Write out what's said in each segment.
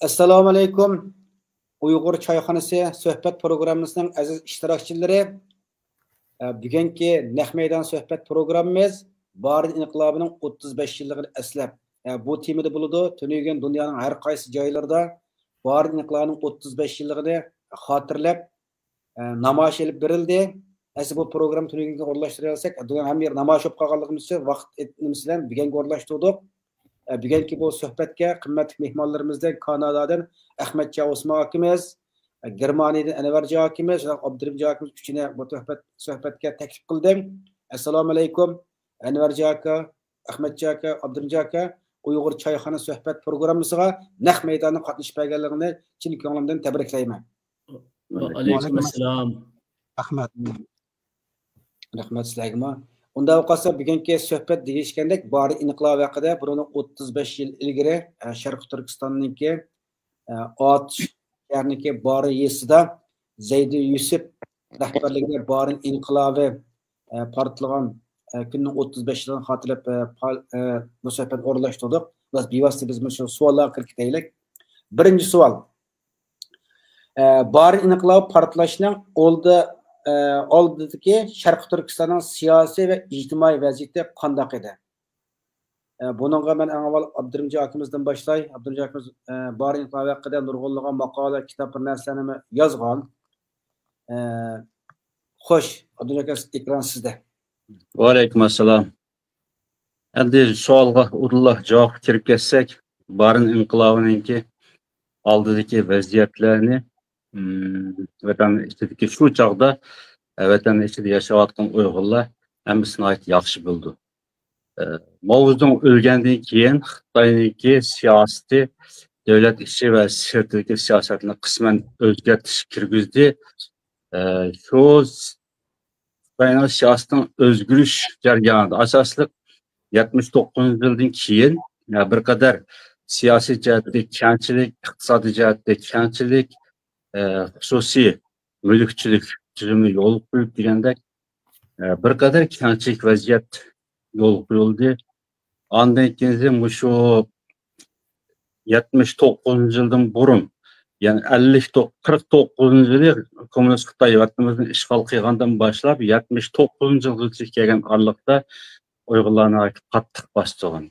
Assalomu alaykum. Uyg'ur choyxonasi suhbat programmasining aziz ishtirokchilari. Bugungi naq maydon suhbat programmamiz Barin inqilobining 35 yilligini eslab, bu temada bo'ladi. Tunigan dunyoning har qaysi joylarida Barin inqilobining 35 yilligini xotirlab namoyish olib berildi. Asli bu program tuniga o'rlashtirsak, ham yer namoyish olib qolganligimiz uchun vaqt etimiz bilan bugunga o'rlashtirdik. Bugungi bu suhbatga qimmatli mehmonlarimizdan Kanadadan Ahmadjon Osmon akamiz, Germaniyadan Anvarjon akamiz va Abdurimjon akamiz uchini bu suhbatga taklif qildim. Assalomu alaykum. Anvarjon aka, Ahmadjon aka, Abdurimjon aka, Uyg'ur choyxona suhbat programmasiga naq maydonda qatnashib berganligini chin ko'nglimdan tabriklayman. Alaykum assalom. Ahmad. Rahmat sizlarga. Unda qolsa bugungi suhbat deyishgandek Barin inqilobi haqida buni 35 yil ilgari Sharq Turkistonniki Ot yarniki Barin yesida Zaydi Yusuf rahbarligida Barin inqilobi portlagan kunning 35 yilini xotirlab bu suhbat o'rlashtirdik. Biz bevosita biz shu savollarga kirib ketaylik. Birinchi savol. Barin inqilobi portlashining oldidagi Sharq Turkistonning siyosiy va ijtimoiy vaziyati qanday edi? Buningga men avval Abdurimjon akamizdan boshlay. Abdurimjon akamiz Barin inqilobi haqida nurg'unlagan maqola, kitob narsalarni yozgan. Xo'sh, Abdurimjon aka, ekran sizda. Va alaykum assalom. Endi savolga urullah javob kirib ketsak, Barin inqilobininki oldidagi vaziyatlarni vatan içindeki şu çağda vatan içinde yaşayotgan Uyg'urlar hammasini yaxshi bildi. Mavzudun o'lgandan keyin Xitoyniki siyosati davlat ichi va sirtdagi siyosatni qisman o'zgartish kirgizdi. Shu Xitoyning siyosatining o'zgarish jarayonida asosli 79-yildan keyin bir qadar siyosiy jihatda kamchilik, iqtisodiy jihatda kamchilik, xususiy mulkchilik tizimi yo'l qo'yib degandek bir qadar kamchilik vaziyat yo'l qo'yildi. Ondan keyin shu 79-yildan burun, ya'ni 49-yili kommunist Xitoy vatanimizni ishg'ol qilgandan boshlab 79-yilgacha kelgan oraliqda Uyg'urlarni qattiq bostirgan.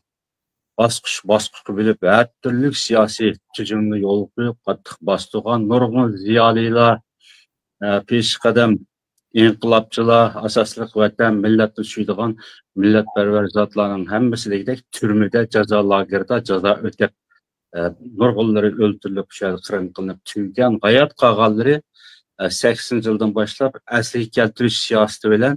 Bosqich bilib, her türlü siyasi tüzümlü yol qo'yib qattiq bostirgan nurg'un ziyolilar, peshqadam inqilobchilar, asosliq vatan millatni suydigan millatparvar zotlarning hammasi degidek turmada, jazo lagerida jazo o'tab nurg'unlari o'ldirilib, qirg'in qilinib tugagan, hayot qolganlari 80-yildan boshlab asliga keltirish siyosati bilan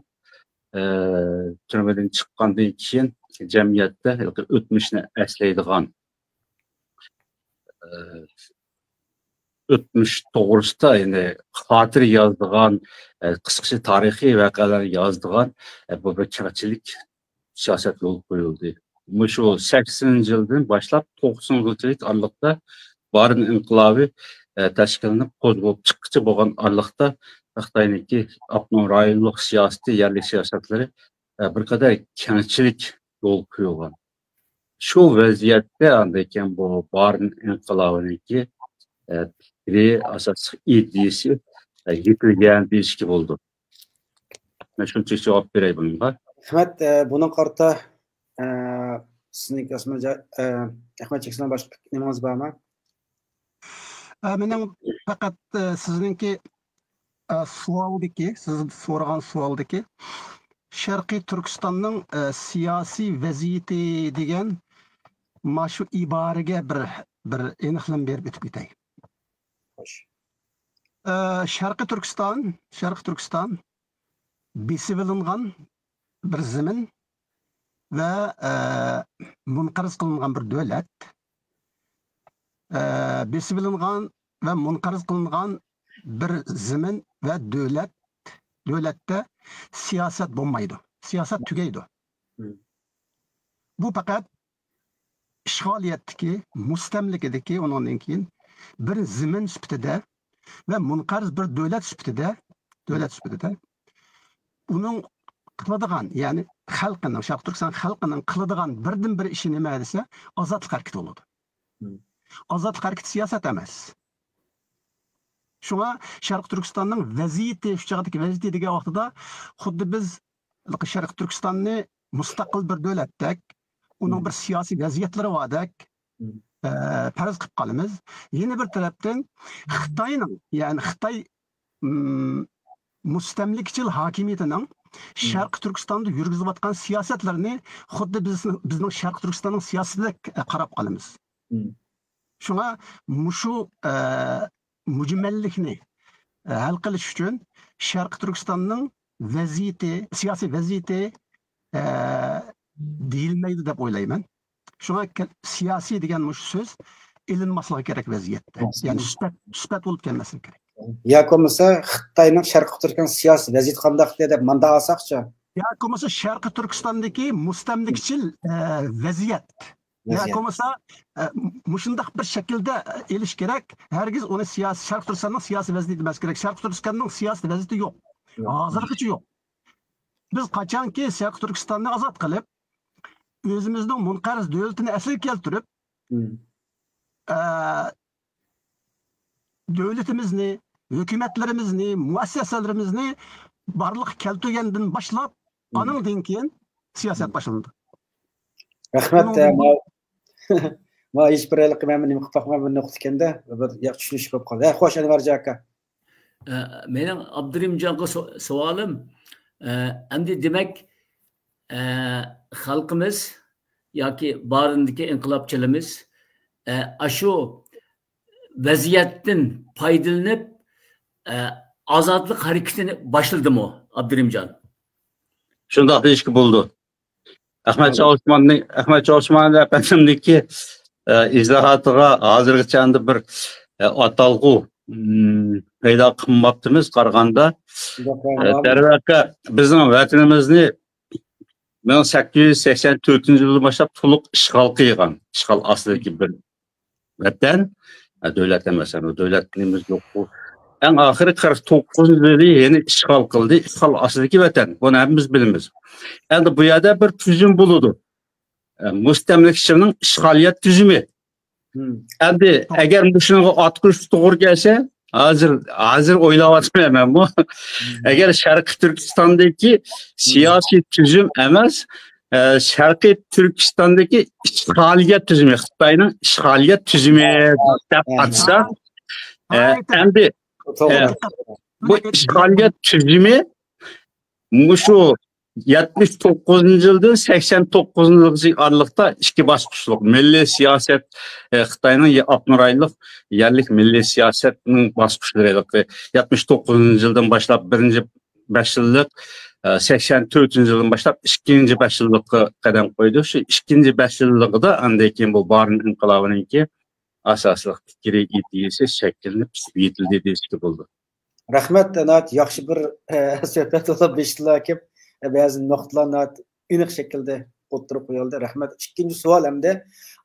turmadan chiqqandan keyin jamiyatda o'tmishni eslaydigan o'tmish to'g'risida ya'ni xotir yozdigan qisqacha tarixiy voqealar yozdigan bu bir kamchilik siyosat yo'l qo'yildi. Shu 80-yildan boshlab 90-yillik oralig'da Barin inqilobi tashkillanib qo'zg'ab chiqqıcha bo'lgan oralig'da Xitoyniki avtonom rayonlik siyosati, yerlik siyosatlari bir qadar kamchilik yo'l qo'yilgan. Shu vaziyatda andakan bu Barin inqilobiniki asosiy ideyasi yetilgan deyishki bo'ldi. Men shuncha javob beray bunga. Rahmat, buni qarta sizning ismingiz Ahmad Chekson boshqa nimangiz bormi? Mening faqat sizningki savaldagi, siz so'ragan savaldagi Sharqiy Turkistonning siyosiy vaziyati degan mana shu iboraga bir aniqlik berib o'tib ketay. Sharqiy Turkiston besib olingan bir zamin va munqariz qilingan bir davlat. Besib olingan va munqariz qilingan bir zamin va davlatda siyosat bo'lmaydi. Siyosat tugaydi. Bu faqat ishg'oliyatdagi, mustamlikadagi undan keyin bir zamin sifatida va munqariz bir davlat sifatida uning qiladigan, ya'ni xalqining, Sharq Turkiston xalqining qiladigan birdan bir ishi nima desa, ozodlik harakati bo'ladi. Azadlık hareketi siyaset emas. Şuna Şarkı Türkistan'ın vaziyeti, şu çağdaki vaziyeti degan vaqtida xuddi biz Şarkı Türkistan'ni mustaqil bir davlatdek, onun bir siyasi vaziyetlari bordek faraz qilib qolamiz. Yeni bir tarafdan Xitoyning, ya'ni Xitoy mustamlikchil hokimiyatining Şarkı Türkistan'da yurgizayotgan siyosatlarini xuddi bizning Şarkı Türkistan'ning siyosatidek qarab qolamiz. Şuna mushu mujmallikni hal qilish uchun Şarkı Türkistan'ning vaziyeti, siyosiy vaziyeti deyilmaydi deb o'ylayman. Shunga siyosiy degan mush so'z ilinmasligi kerak vaziyatda. Ya'ni sifat bo'lib kelmasligi kerak. Ya bo'lmasa Xitoyning Sharqi Turkiston siyosiy vaziyati qanday deb manda olsaqchi. Ya bo'lmasa Sharqi Turkistondagi mustamlikchil vaziyat. Ya bo'lmasa mushundaq bir shaklda elish kerak. Hargiz uni siyosiy Sharqi Turkistonning siyosiy vaziyati emas kerak. Sharqi Turkistonning siyosiy vaziyati yo'q. Hozirgacha yo'q. Biz qachonki Sharqi Turkistonni ozod qilib, o'zimizning munqariz davlatini asliga keltirib, davlatimizni, hukumatlarimizni, muassasalarimizni barliq keltirgandan boshlab, andan keyin siyosat boshlandi. Rahmat. Ma hech bir alik men nima qilib boqmagan bir nuqta ekanda, bir tushunish bo'lib qoldi. Xo'sh, Anvarjon aka. Mening Abdurimjonga savolim, endi demak, xalqimiz yoki borindagi inqilobchilarimiz shu vaziyatdan foydalanib ozodlik harakatini boshladimi, Abdurimjon? Shundoq deyishga bo'ldi. Ahmad Chavusmanning efendimdagi izohotiga hozirgacha endi bir atalg'u paydo qilmabdimiz qaraganda. Darvaqa bizning vatanimizni 1884-yildan boshlab to'liq ishg'ol qilgan. Ishg'ol ostidagi bir vatan, davlat emas, davlatimiz yo'q. Eng oxiri 49-yilda yana ishg'ol qildi. Ishg'ol ostidagi vatan. Buni hammiz bilamiz. Endi bu yerda bir tuzum bo'ladi. Mustamlikchining ishg'oliyat tuzumi. Endi agar shunga otqish to'g'ri kelsa, hozir o'ylayapman bu. Agar Sharqi Turkistondagi siyosiy tuzum emas, Sharqi Turkistondagi ishg'oliyat tuzumi, Xitoyning ishg'oliyat tuzumi deb atsa, endi bu ishg'oliyat tuzumi mushu 79-yildan 89-yil oralig'ida ikki bosqichliq milliy siyosat, Xitoyning 60 oylik yerlik milliy siyosatning bosqichlari 79-yildan boshlab birinchi 5 yillik, 84-yildan boshlab ikkinchi 5 yillikka qadam qo'ydi. Shu ikkinchi 5 yilligida andan keyin bu Barin inqilobininki asosli fikriy ideyasi shakllanib yetildi deyishga bo'ldi. Rahmat, yaxshi bir suhbat bo'lib beshtilarga ba'zi nuqtalarni aniq shaklda o'tirib qo'yildi. Rahmat. Ikkinchi savol hamda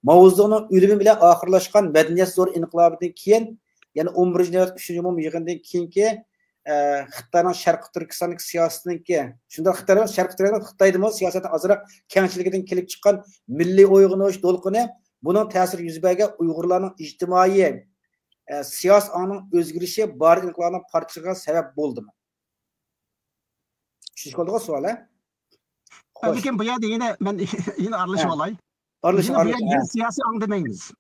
mavzuning o'limi bilan oxirlashgan madaniyat zo'r inqilobidan keyin, ya'ni 11-navbat 3-chi umum yig'indan keyingi Xitoyning Sharqi Turkistondagi siyosatiniki, shunda Xitoyda siyosatning ozroq kengchiligidan kelib chiqqan milliy uyg'unish to'lqini, buning ta'siri yuz bergan Uyg'urlarning ijtimoiy siyosiy ongning o'zgarishi bor inqilobning parchasiga sabab bo'ldimi? Şişkolduğu suala. Lekin bu yerda yine aralashib olay. Yine siyosiy ong demaymiz.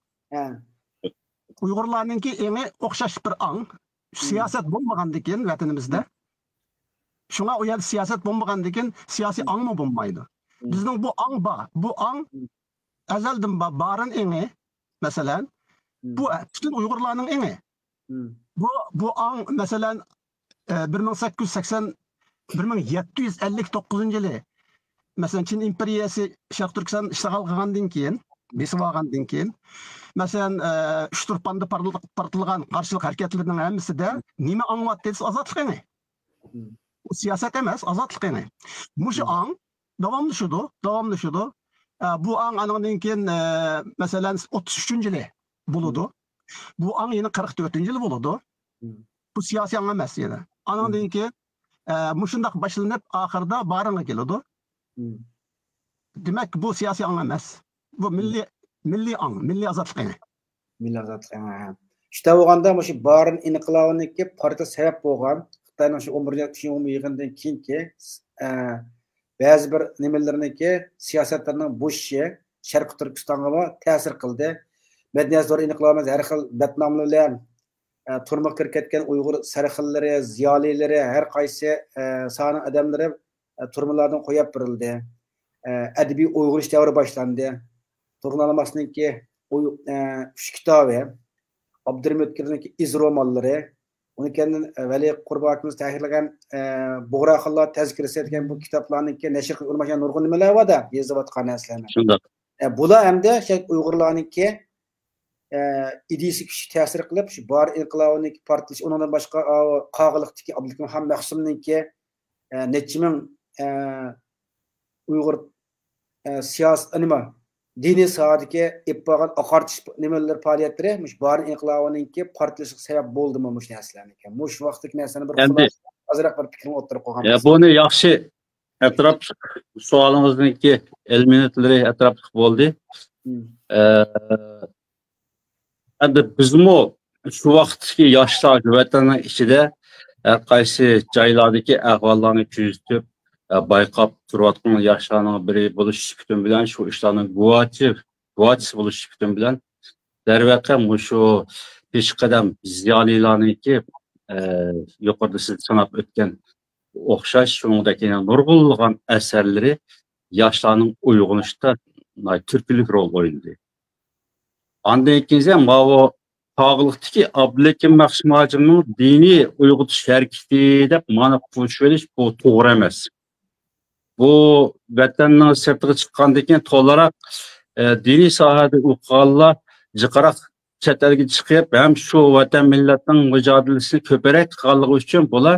Uyg'urlarninki eng o'xshash bir ong, siyosat bo'lmagandan keyin vatanimizda. Shunga u yerda siyosat bo'lmagandan keyin siyosiy ongmi bo'lmaydi. Bizning bu ong bor. Bu ong azaldan borin engi, masalan, bu butun Uyg'urlarning engi. Bu ong masalan 1759-yili masalan Çin imperiyasi Sharq Turkiston ishg'ol qilgandan keyin, besib olgandan keyin masalan Uchturpanda partilgan qarshilik harakatlarining hammasida nima anglat desa ozodlik edi. Bu siyosat emas, ozodlik edi. Mushu ong davomli shudu. Bu ong andan keyin masalan 33-yili bo'ladi. Bu ong yana 44-yili bo'ladi. Bu siyosiy ong emas yana. Andan keyin mushundaq boshlanib oxirida Baringa keladi. Demak bu siyosiy ong emas. Bu milliy ong, milliy ozodlik. Milli azadlık. İşte olganda şu barın inqilabınınki partiya sebep bolgan. Xitayning şu 11 yig'indan keyinki ba'zi bir nimalarniki siyosatlarning bo'shishi Sharq Turkistonga ta'sir qildi. Madaniyat zo'r inqilobimiz har xil batnomlar bilan turmuq kirib ketgan Uyg'ur sarxillari, ziyolilari, har qaysi soni odamlari turmalardan qo'yib berildi. Adabiy Uyg'urish davri boshlandi. To'g'rilamasniki 3 kitobi, Abdurrahim O'tkirniki iz romanlari, uni keyin Vali Qurbaqimiz tahrirlagan Bug'roqillar tazkirasi etgan bu kitoblarniki nashr qilib urmagan nurg'un nimalar bor-da, yozayotgan narsalarni. Shunday. Bular hamda Uyg'urlarniki idisi kuchi ta'sir qilib, shu bar inqilobiniki portlash, undan boshqa Qog'iliqdagi Abdulhakim Han Mahsumniki necha ming Uyg'ur siyosiy nima diniy sohadagi ippogan oqartish nimalar faoliyatlari mush bar inqilobininki portlashga sabab bo'ldimi mush narsalarni ekan. Mush vaqtdagi narsani bir azroq bir fikrini o'tirib qo'ygan. Buni yaxshi atrof savolingizniki 50 minutlar atrofli bo'ldi. Endi bizmo shu vaqtdagi yoshlar vatanning ichida qaysi joylardagi ahvollarni kuzatib bayqab turayotgan yoshlarning biri bo'lish suhbatim bilan shu ishlarning guvochisi bo'lish suhbatim bilan darvaqa shu peshqadam ziyolilarniki yuqorida siz sanab o'tgan o'xshash shuningdek nurg'unlagan asarlari yoshlarning uyg'onishda turkilik rol o'ynadi. Ondan keyin bu Qog'iliqdagi Abdulhakim Mahsumajimning diniy uyg'otish harakati deb ma'no qo'shib olish bu to'g'ri emas. Bu vatanning sirtiga chiqqandan keyin to'laroq diniy sohada o'qiganlar jiqaroq chet elga chiqib, ham shu vatan millatning mujodalasini ko'proq qilganligi uchun bular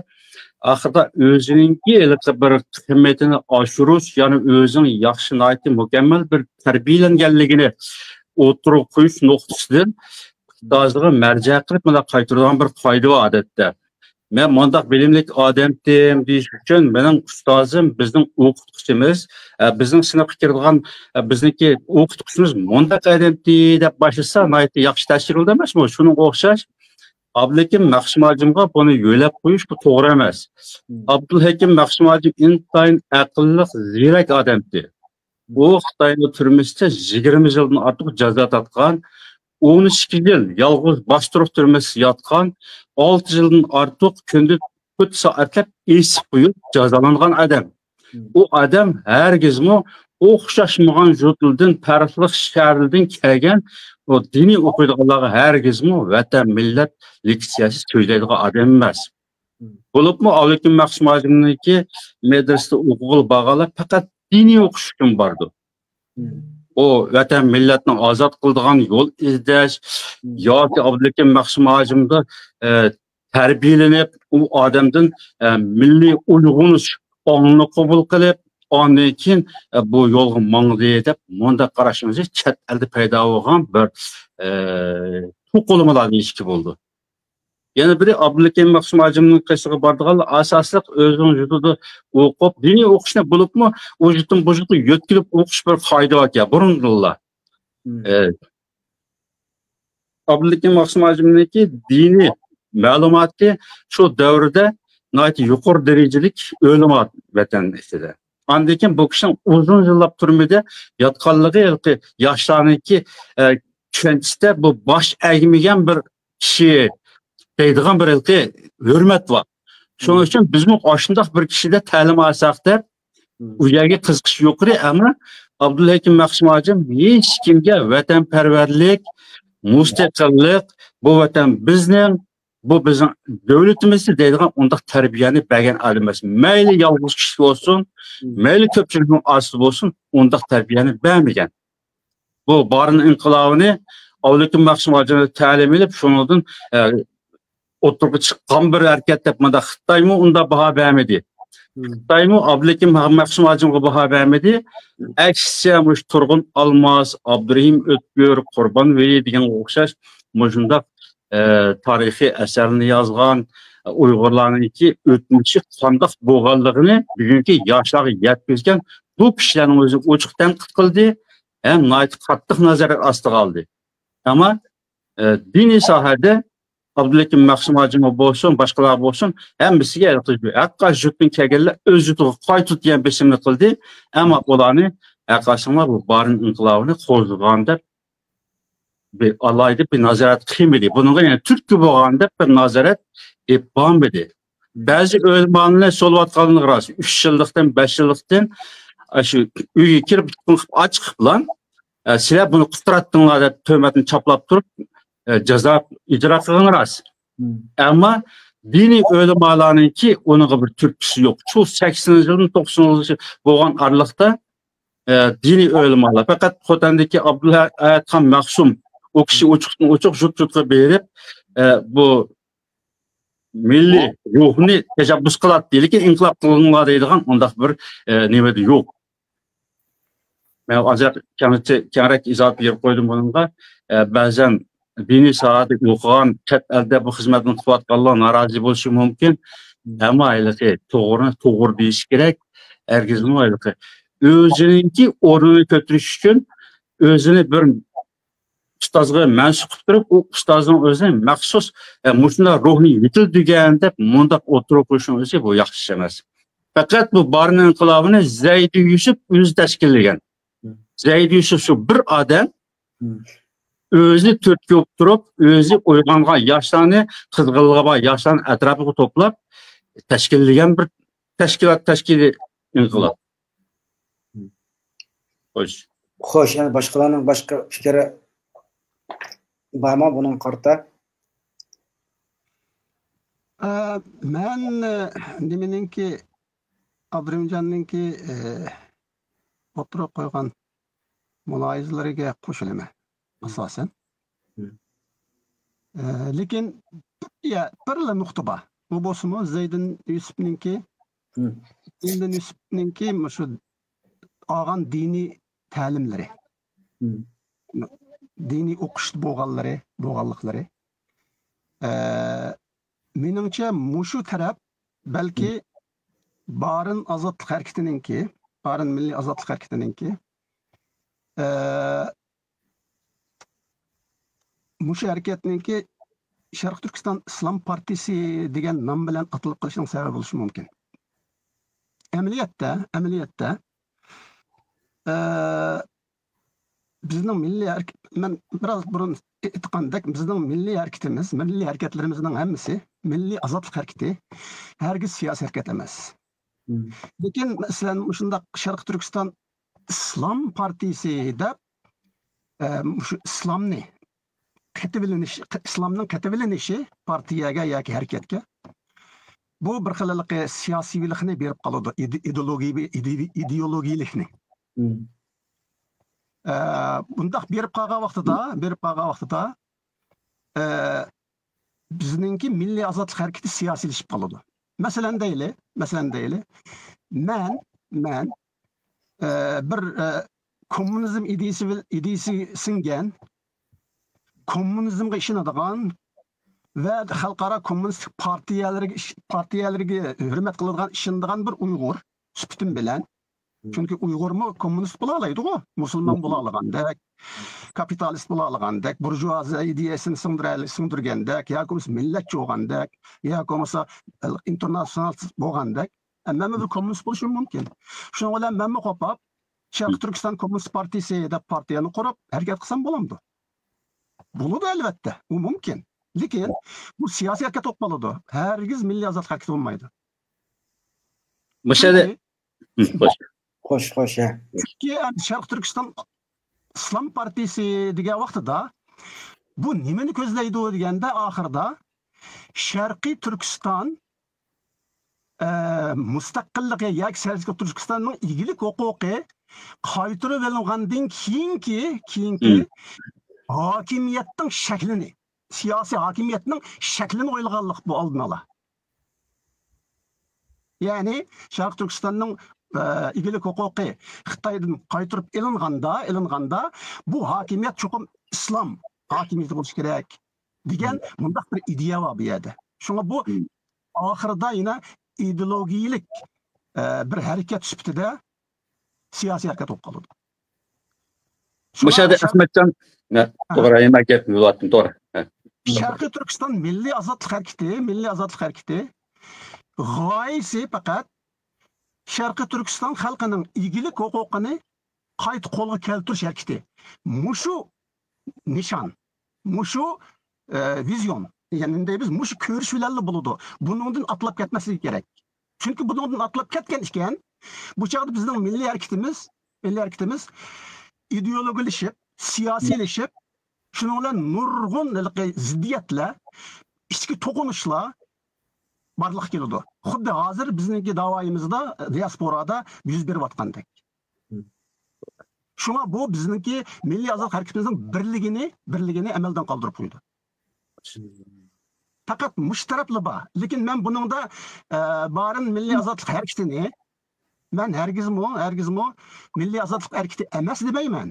oxirida o'zininki bir qiymatini oshirish, ya'ni o'zining yaxshi noiti mukammal bir tarbiyalanganligini o'tirib qo'yish nuqtasidan dozlig'i marja qilib mana qaytaradigan bir qoida bor odatda. Men mundaq bilimlik odamdim deyish uchun mening ustozim bizning o'qituvchimiz, bizning sinfga kiradigan bizniki o'qituvchimiz mundaq odamdi deb boshlasa, noiti yaxshi tashkilda emasmi? Shuning o'xshash Abdulhakim Mahsumajimga buni yo'lab qo'yish bu to'g'ri emas. Abdulhakim Mahsumajim intayin aqlli, ziyrak odamdi. Bu Xitoyning turmusida 20 yildan ortiq jazo tatgan, 12 yil yolg'iz boshtirib turmusida yotgan, 6 yildan ortiq kunda 4 soatlab esib qo'yib jazolangan odam. U odam hargizmi o'xshashmagan yurtlardan, farqli shaharlardan kelgan o diniy o'qiydiganlarga hargizmi vatan millat leksiyasi so'zlaydigan odam emas. Bo'libmi Abdulhakim Mahsumajimniki madrasada o'qig'il bag'alar faqat diniy o'qish uchun bordi. O vatan millatni ozod qiladigan yo'l izlash yoki Abdulhakim Mahsumajimda tarbiyalanib u odamdan milliy uyg'unish ongni qabul qilib, ondan keyin bu yo'lga mangdi deb bunda qarashimiz chet elda paydo bo'lgan bir to'qilmalar deyishki bo'ldi. Yana biri Abdulhakim Mahsumajimning qishiga bordiganlar asosliq o'zining yurtida o'qib, diniy o'qishni bo'libmi, u yurtdan bu yurtga yo'tkilib o'qish bir qoida ekan, burunlar. Abdulhakim Mahsumajimniki diniy ma'lumoti shu davrda noiti yuqori darajalik o'lim vatan ichida. Ondan keyin bu kishining uzun yillab turmada yotganligi yoshlarniki tushunchada bu bosh egmagan bir kishi deydigan bir hurmat bor. Shuning uchun bizmi oshundoq bir kishida ta'lim olsak deb u yerga qiziqish yo'qri, ammo Abdulhakim Mahsumajim hech kimga vatanparvarlik, mustaqillik, bu vatan bizning, bu bizning davlatimiz deydigan undaq tarbiyani bergan odam emas. Mayli yolg'iz kishi bo'lsin, mayli ko'pchilikning osti bo'lsin, undaq tarbiyani bermagan. Bu barin inqilobini Abdulhakim Mahsumajim ta'lim olib, shundan o'tirib chiqqan bir harakat deb mana Xitoymi unda baho bermadi. Xitoymi Abdulhakim Mahsumajimga baho bermadi. Aksiya mush Turg'un Almos, Abdurrahim O'tkir, Qurbon Veli degan o'xshash mushundaq tarixiy asarni yozgan Uyg'urlarningki o'tmishi qandoq bo'lganligini bugungi yoshlarga yetkazgan bu kishilarning o'zi ochiq tanqid qildi, ham qattiq nazorat ostiga oldi. Ammo dini sahada Abdülhakim Mahsum Hacımov bo'lsin, boshqalar bo'lsin, hammasiga el qildi. Hatta jutun kelganlar o'z yutiga qaytut degan besimni qildi, ammo ularni aqashimlar bu barin inqilobini qo'zg'aganda bir alayda bir nazorat qilmadi. Bunga yana turtki bo'lganda bir nazorat etmadi. Ba'zi o'lmanlar so'layotganligi rost. 3 yillikdan 5 yillikdan shu uyga kirib ochiq bilan sizlar buni qutratdinglar deb tuhmatni chaplab turib jazo ijro qilgan rost. Ammo diniy o'limalarningki uning bir turtkisi yo'q. Shu 80-yildan 90-yil bo'lgan aralıqda diniy o'limalar faqat Xotandagi Abdulxan Mahsum o kishi ochiq jutga berib bu milliy ruhni tashabbus qiladi, lekin inqilob qilinglar deydigan undaq bir nimada yo'q. Men hozir kengroq izoh berib qo'ydim bunga. Ba'zan diniy sohada o'qigan chet elda bu xizmatni qilayotganlar norozi bo'lishi mumkin. Ammo to'g'ri deyish kerak. Hargizmi ayliqi. O'zininki o'rnini ko'tarish uchun o'zini bir ustozga mansub qilib turib, u ustozning o'zini maxsus mushunda ruhni yetil deganda mundaq o'tirib qo'yishning o'zi bu yaxshi emas. Faqat bu barin inqilobini Zayd Yusuf o'zi tashkillagan. Zayd Yusuf shu bir odam o'zi turtki bo'lib turib, o'zi uyg'ongan yoshlarni, qizg'ilg'aba yoshlarni atrofiga to'plab tashkillagan bir tashkiliy inqilob. Xo'sh, yana boshqalarning boshqa fikri bormi buning qarta? Men nimaninki Abdurahimjonninki o'tirib qo'ygan mulohazalariga qo'shilaman asosan. Lekin bir nuqta bor. Bu bo'lsa-mu Zaydin Yusufninki shu olgan diniy ta'limlari. Diniy o'qish bo'lganliklari. Meningcha mushu taraf balki barin azodlik harakatininki, barin milliy azodlik harakatiningki mushu harakatninki Sharq Turkiston Islom partiyasi degan nom bilan atilib qolishining sababi bo'lishi mumkin. Amaliyotda bizning milliy men biroz burun aytgandek bizning milliy harakatlarimizning hammasi milliy azodlik harakati, hargiz siyosiy harakat emas. Lekin masalan shundaq Sharq Turkiston Islom partiyasi deb shu islomning katabilinishi partiyaga yoki harakatga bu bir xillik siyosiylikni berib qoladi, ideologiyalikni. Bundaq berib qolgan vaqtida bizningki milliy azodlik harakati siyosiylashib qoladi. Masalan deyli, men bir kommunizm ideyasi singan, kommunizmga ishonadigan va xalqaro kommunistik partiyalarga hurmat qiladigan, ishonadigan bir Uyg'ur sifatim bilan. Chunki Uyg'urmi kommunist bo'la oladi-ku, musulmon bo'la olgandek, kapitalist bo'la olgandek, burjuaziya ideyasini singdirgandek, yoki millatchi bo'lgandek, yoki bo'lmasa internasional bo'lgandek, men bir kommunist bo'lishim mumkin. Shuning bilan men qo'pab Sharq Turkiston Kommunist partiyasi deb partiyani qurib harakat qilsam bo'lamdi. Bo'ladi albatta, u mumkin. Lekin bu siyosiy harakat bo'ladi. Hargiz milliy azodlik harakati bo'lmaydi. Mashada Xo'sh. Sharq Turkiston Islom partiyasi degan vaqtida bu nimani ko'zlaydi deganda oxirida Sharqiy Turkiston mustaqilligi yoki Sharqiy Turkistonning egilik huquqi qaytarib olingandan keyingi hokimiyatning shaklini, siyosiy hokimiyatning shaklini o'ylaganlik bu oldin ola. Ya'ni Sharq Turkistonning egilik huquqi Xitoydan qaytarib ilinganda bu hokimiyat cho'qim islom hokimiyati bo'lishi kerak degan bundaq bir ideya bor bu yerda. Shunga bu oxirida yana ideologiyalik bir harakat sifatida siyosiy harakat bo'lib qoladi. Mashada Ahmadjon to'g'ri emas gap bo'lyapti, to'g'ri. Şarkı Türkistan Milli Azadlık Hareketi g'oyasi faqat Sharqiy Turkiston xalqining egilik huquqini qayta qo'lga keltirish harakati. Mushu nishon, mushu vizyon, ya'ni biz mushu ko'rish bilan bo'ladi. Bundan atlab ketmasligi kerak. Chunki bundan atlab ketgan ekan, bu chaqda bizning milliy harakatimiz ideologilashib, siyosiylashib, shuning bilan nurg'un ziddiyatlar, ichki to'qinishlar barliq keladi. Xuddi hozir bizningki davoyimizda diasporada yuz berayotgandek. Shunga bu bizningki milliy azadlik harakatimizning birligini amaldan qoldirib qo'ydi. Faqat mushtarafli bor, lekin men buningda barin milliy azadlik harakatini men hargizmo milliy azadlik harakati emas demayman.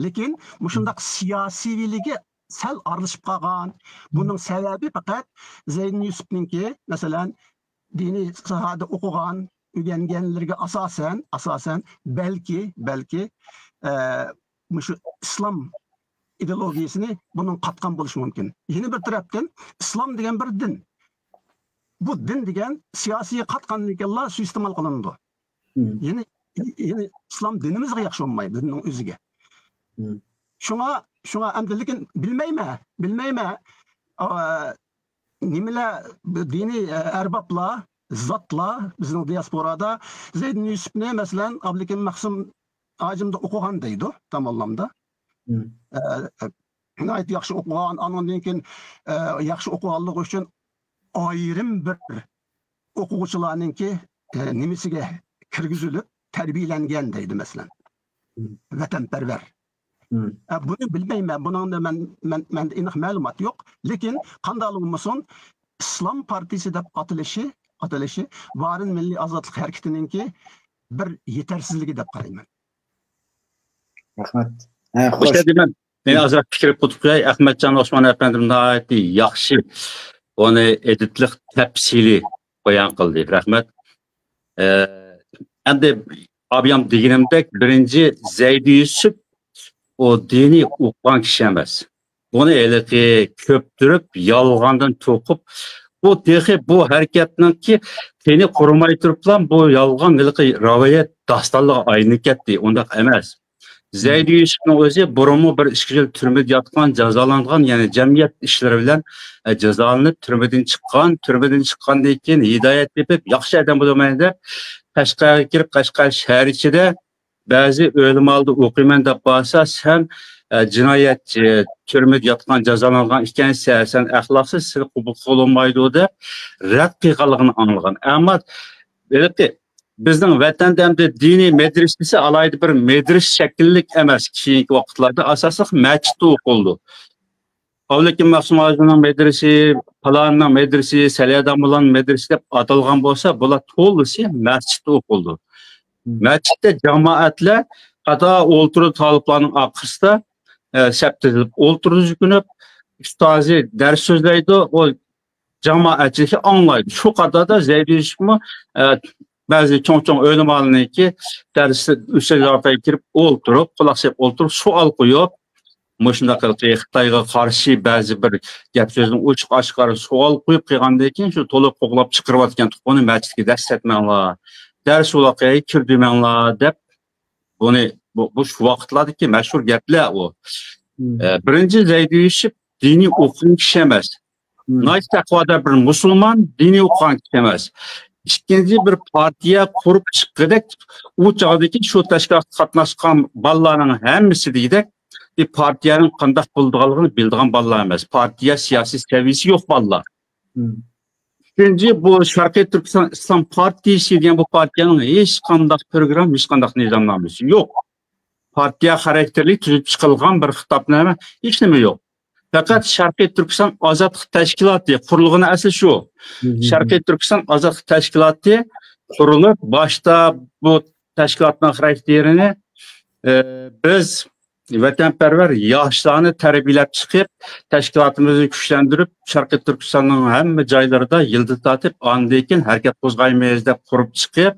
Lekin mushundaq siyosiyligi sal aralashib qolgan. Buning sababi faqat Zaydin Yusufninki, masalan, diniy sohada o'qigan, o'rganganlarga asosan balki shu islom ideologiyasini bunun qatgan bo'lishi mumkin. Yana bir tarafdan islom degan bir din. Bu din degan siyosiy qatqanliklar suiiste'mol qilindi. Ya'ni islom dinimizga yaxshi bo'lmaydi, dinning o'ziga. Şuna endi lekin bilmayman nimalar diniy arboblar, zotlar bizning diasporada Zaydin Yusufni masalan Abdukim Mahsum hojimda o'qigan deydi tomonlamda. Nayt yaxshi o'qigan, andan keyin yaxshi o'qiganligi uchun ayrim bir o'quvchilarningki nimasiga kirgizilib tarbiyalangan deydi masalan. Vatanparvar. Bunu bilmayman, bunun da mende aniq ma'lumot yo'q, lekin qanday bo'lmasin Islom partiyasi deb atalishi barin milliy azadlik harakatiningki bir yetersizligi deb qarayman. Rahmat. Xo'sh, deyman, men azroq fikr qilib qo'yay. Ahmadjon Osmon afandim nihoyatda yaxshi uni editlik tafsili bayon qildi. Rahmat. Endi abiyam deganimdek, birinchi Zaydin Yusuf o dini o'qigan kishi emas. Buni eliki ko'ptirib, yolg'ondan to'qib, bu harakatninki seni qurmay turiblan, bu yolg'on eliki rivoyat dostonligiga aylanib ketdi. Undaq emas. Zaydin Yusufning o'zi burunmi bir 2 yil turmada yotgan, jazolangan, ya'ni jamiyat ishlari bilan jazolanib turmadan chiqqandan keyin hidoyat tepib, yaxshi odam bo'laman deb Qashqarga kirib, Qashqar shahar ichida ba'zi o'limalda o'qiyman deb bo'lsa, sen jinoyatchi, turmada yotgan, jazolangan ekansan, sen axloqsiz, seni qabul qilinmaydi deb rad qilganligini anglagan. Ammo belki bizning vatanda hamda diniy madrasasi alayda bir madras shakllik emas. Keyingi vaqtlarda asosliq masjidda o'qildi. Abdukim Mahsum hojimning madrasasi, Palonning madrasasi, Salyadamulon madrasasi deb atalgan bo'lsa, bular to'lisi masjidda o'qildi. Masjidda jamoatlar qada o'ltirib taliblarning oqirsida saptizilib o'ltirib ustozi dars so'zlaydi, o jamoatchilik anglaydi. Shu qatorda Zaydin Yusufmi ba'zi cho'ng o'limalarniki darsda ustiga kirib o'ltirib, quloq solib o'ltirib, savol qo'yib, mushunday Xitoyga qarshi ba'zi bir gap so'zni ochiq-oshkor savol qo'yib qilgandan keyin shu to'liq qo'g'lab chiqarayotgan tuquni masjidga dars etmanglar. Ders uloqqa kirdimanglar deb bu shu vaqtlardagi mashhur gaplar o. Birinchi Zaydin Yusuf diniy o'qigan kishi emas. Nayt taqvoda bir musulmon diniy o'qigan kishi emas. İkinci bir partiya qurib chiqqandak u chog'dagi shu tashkilotga qatnashgan bolalarning hammasi deydi, bir partiyaning qanday bo'lganligini bildigan bolalar emas. Partiya siyosiy saviyasi yo'q bolalar. İkinci bu Sharqiy Turkiston Islom partiyasi degan bu partiyaning hech qanday program, hech qanday nizomnomasi yo'q. Partiya xarakterli tuzib chiqilgan bir xitobnoma hech nima yo'q. Faqat Sharqiy Turkiston Ozodlik tashkiloti qurilgani asli shu. Sharqiy Turkiston Ozodlik tashkiloti qurilib, boshda bu tashkilotning xarakterini biz vatanparvar yoshlarni tarbiyalab chiqib, tashkilotimizni kuchlantirib, Sharqiy Turkistonning hamma joylarida yildiz tatib, ondan keyin harakat qo'zg'aymiz deb qurib chiqib,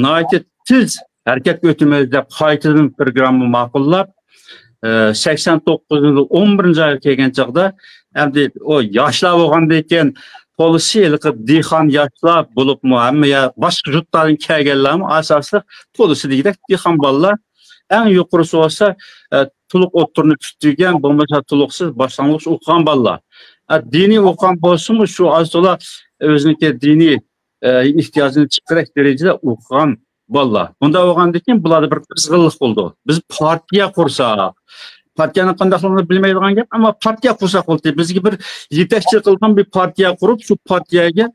nihoyat tez harakat o'timiz deb qaytadan programma ma'qullab, 89 yıl 11 ayga kelgan chaqda endi o yoshlar bo'lgandan keyin polisi dehqon yoshlar bo'libmi hamma ya boshqa yurtlardan kelganlarmi asosli polisi degidek dehqon bolalar eng yuqorisi bo'lsa to'liq o'ttirni tutgan bo'lmasa to'liqsiz boshlang'ich o'qigan bolalar diniy o'qigan bo'lsinmi shu azola o'ziniki diniy ehtiyojini chiqarak darajada o'qigan bolalar bunda bo'lgandan keyin bularda bir qizg'inlik bo'ldi biz partiya qursak partiyani qandaqligini bilmaydigan gap ammo partiya qursak bo'ldi bizga bir yetakchilik qilgan bir partiya qurib shu partiyaga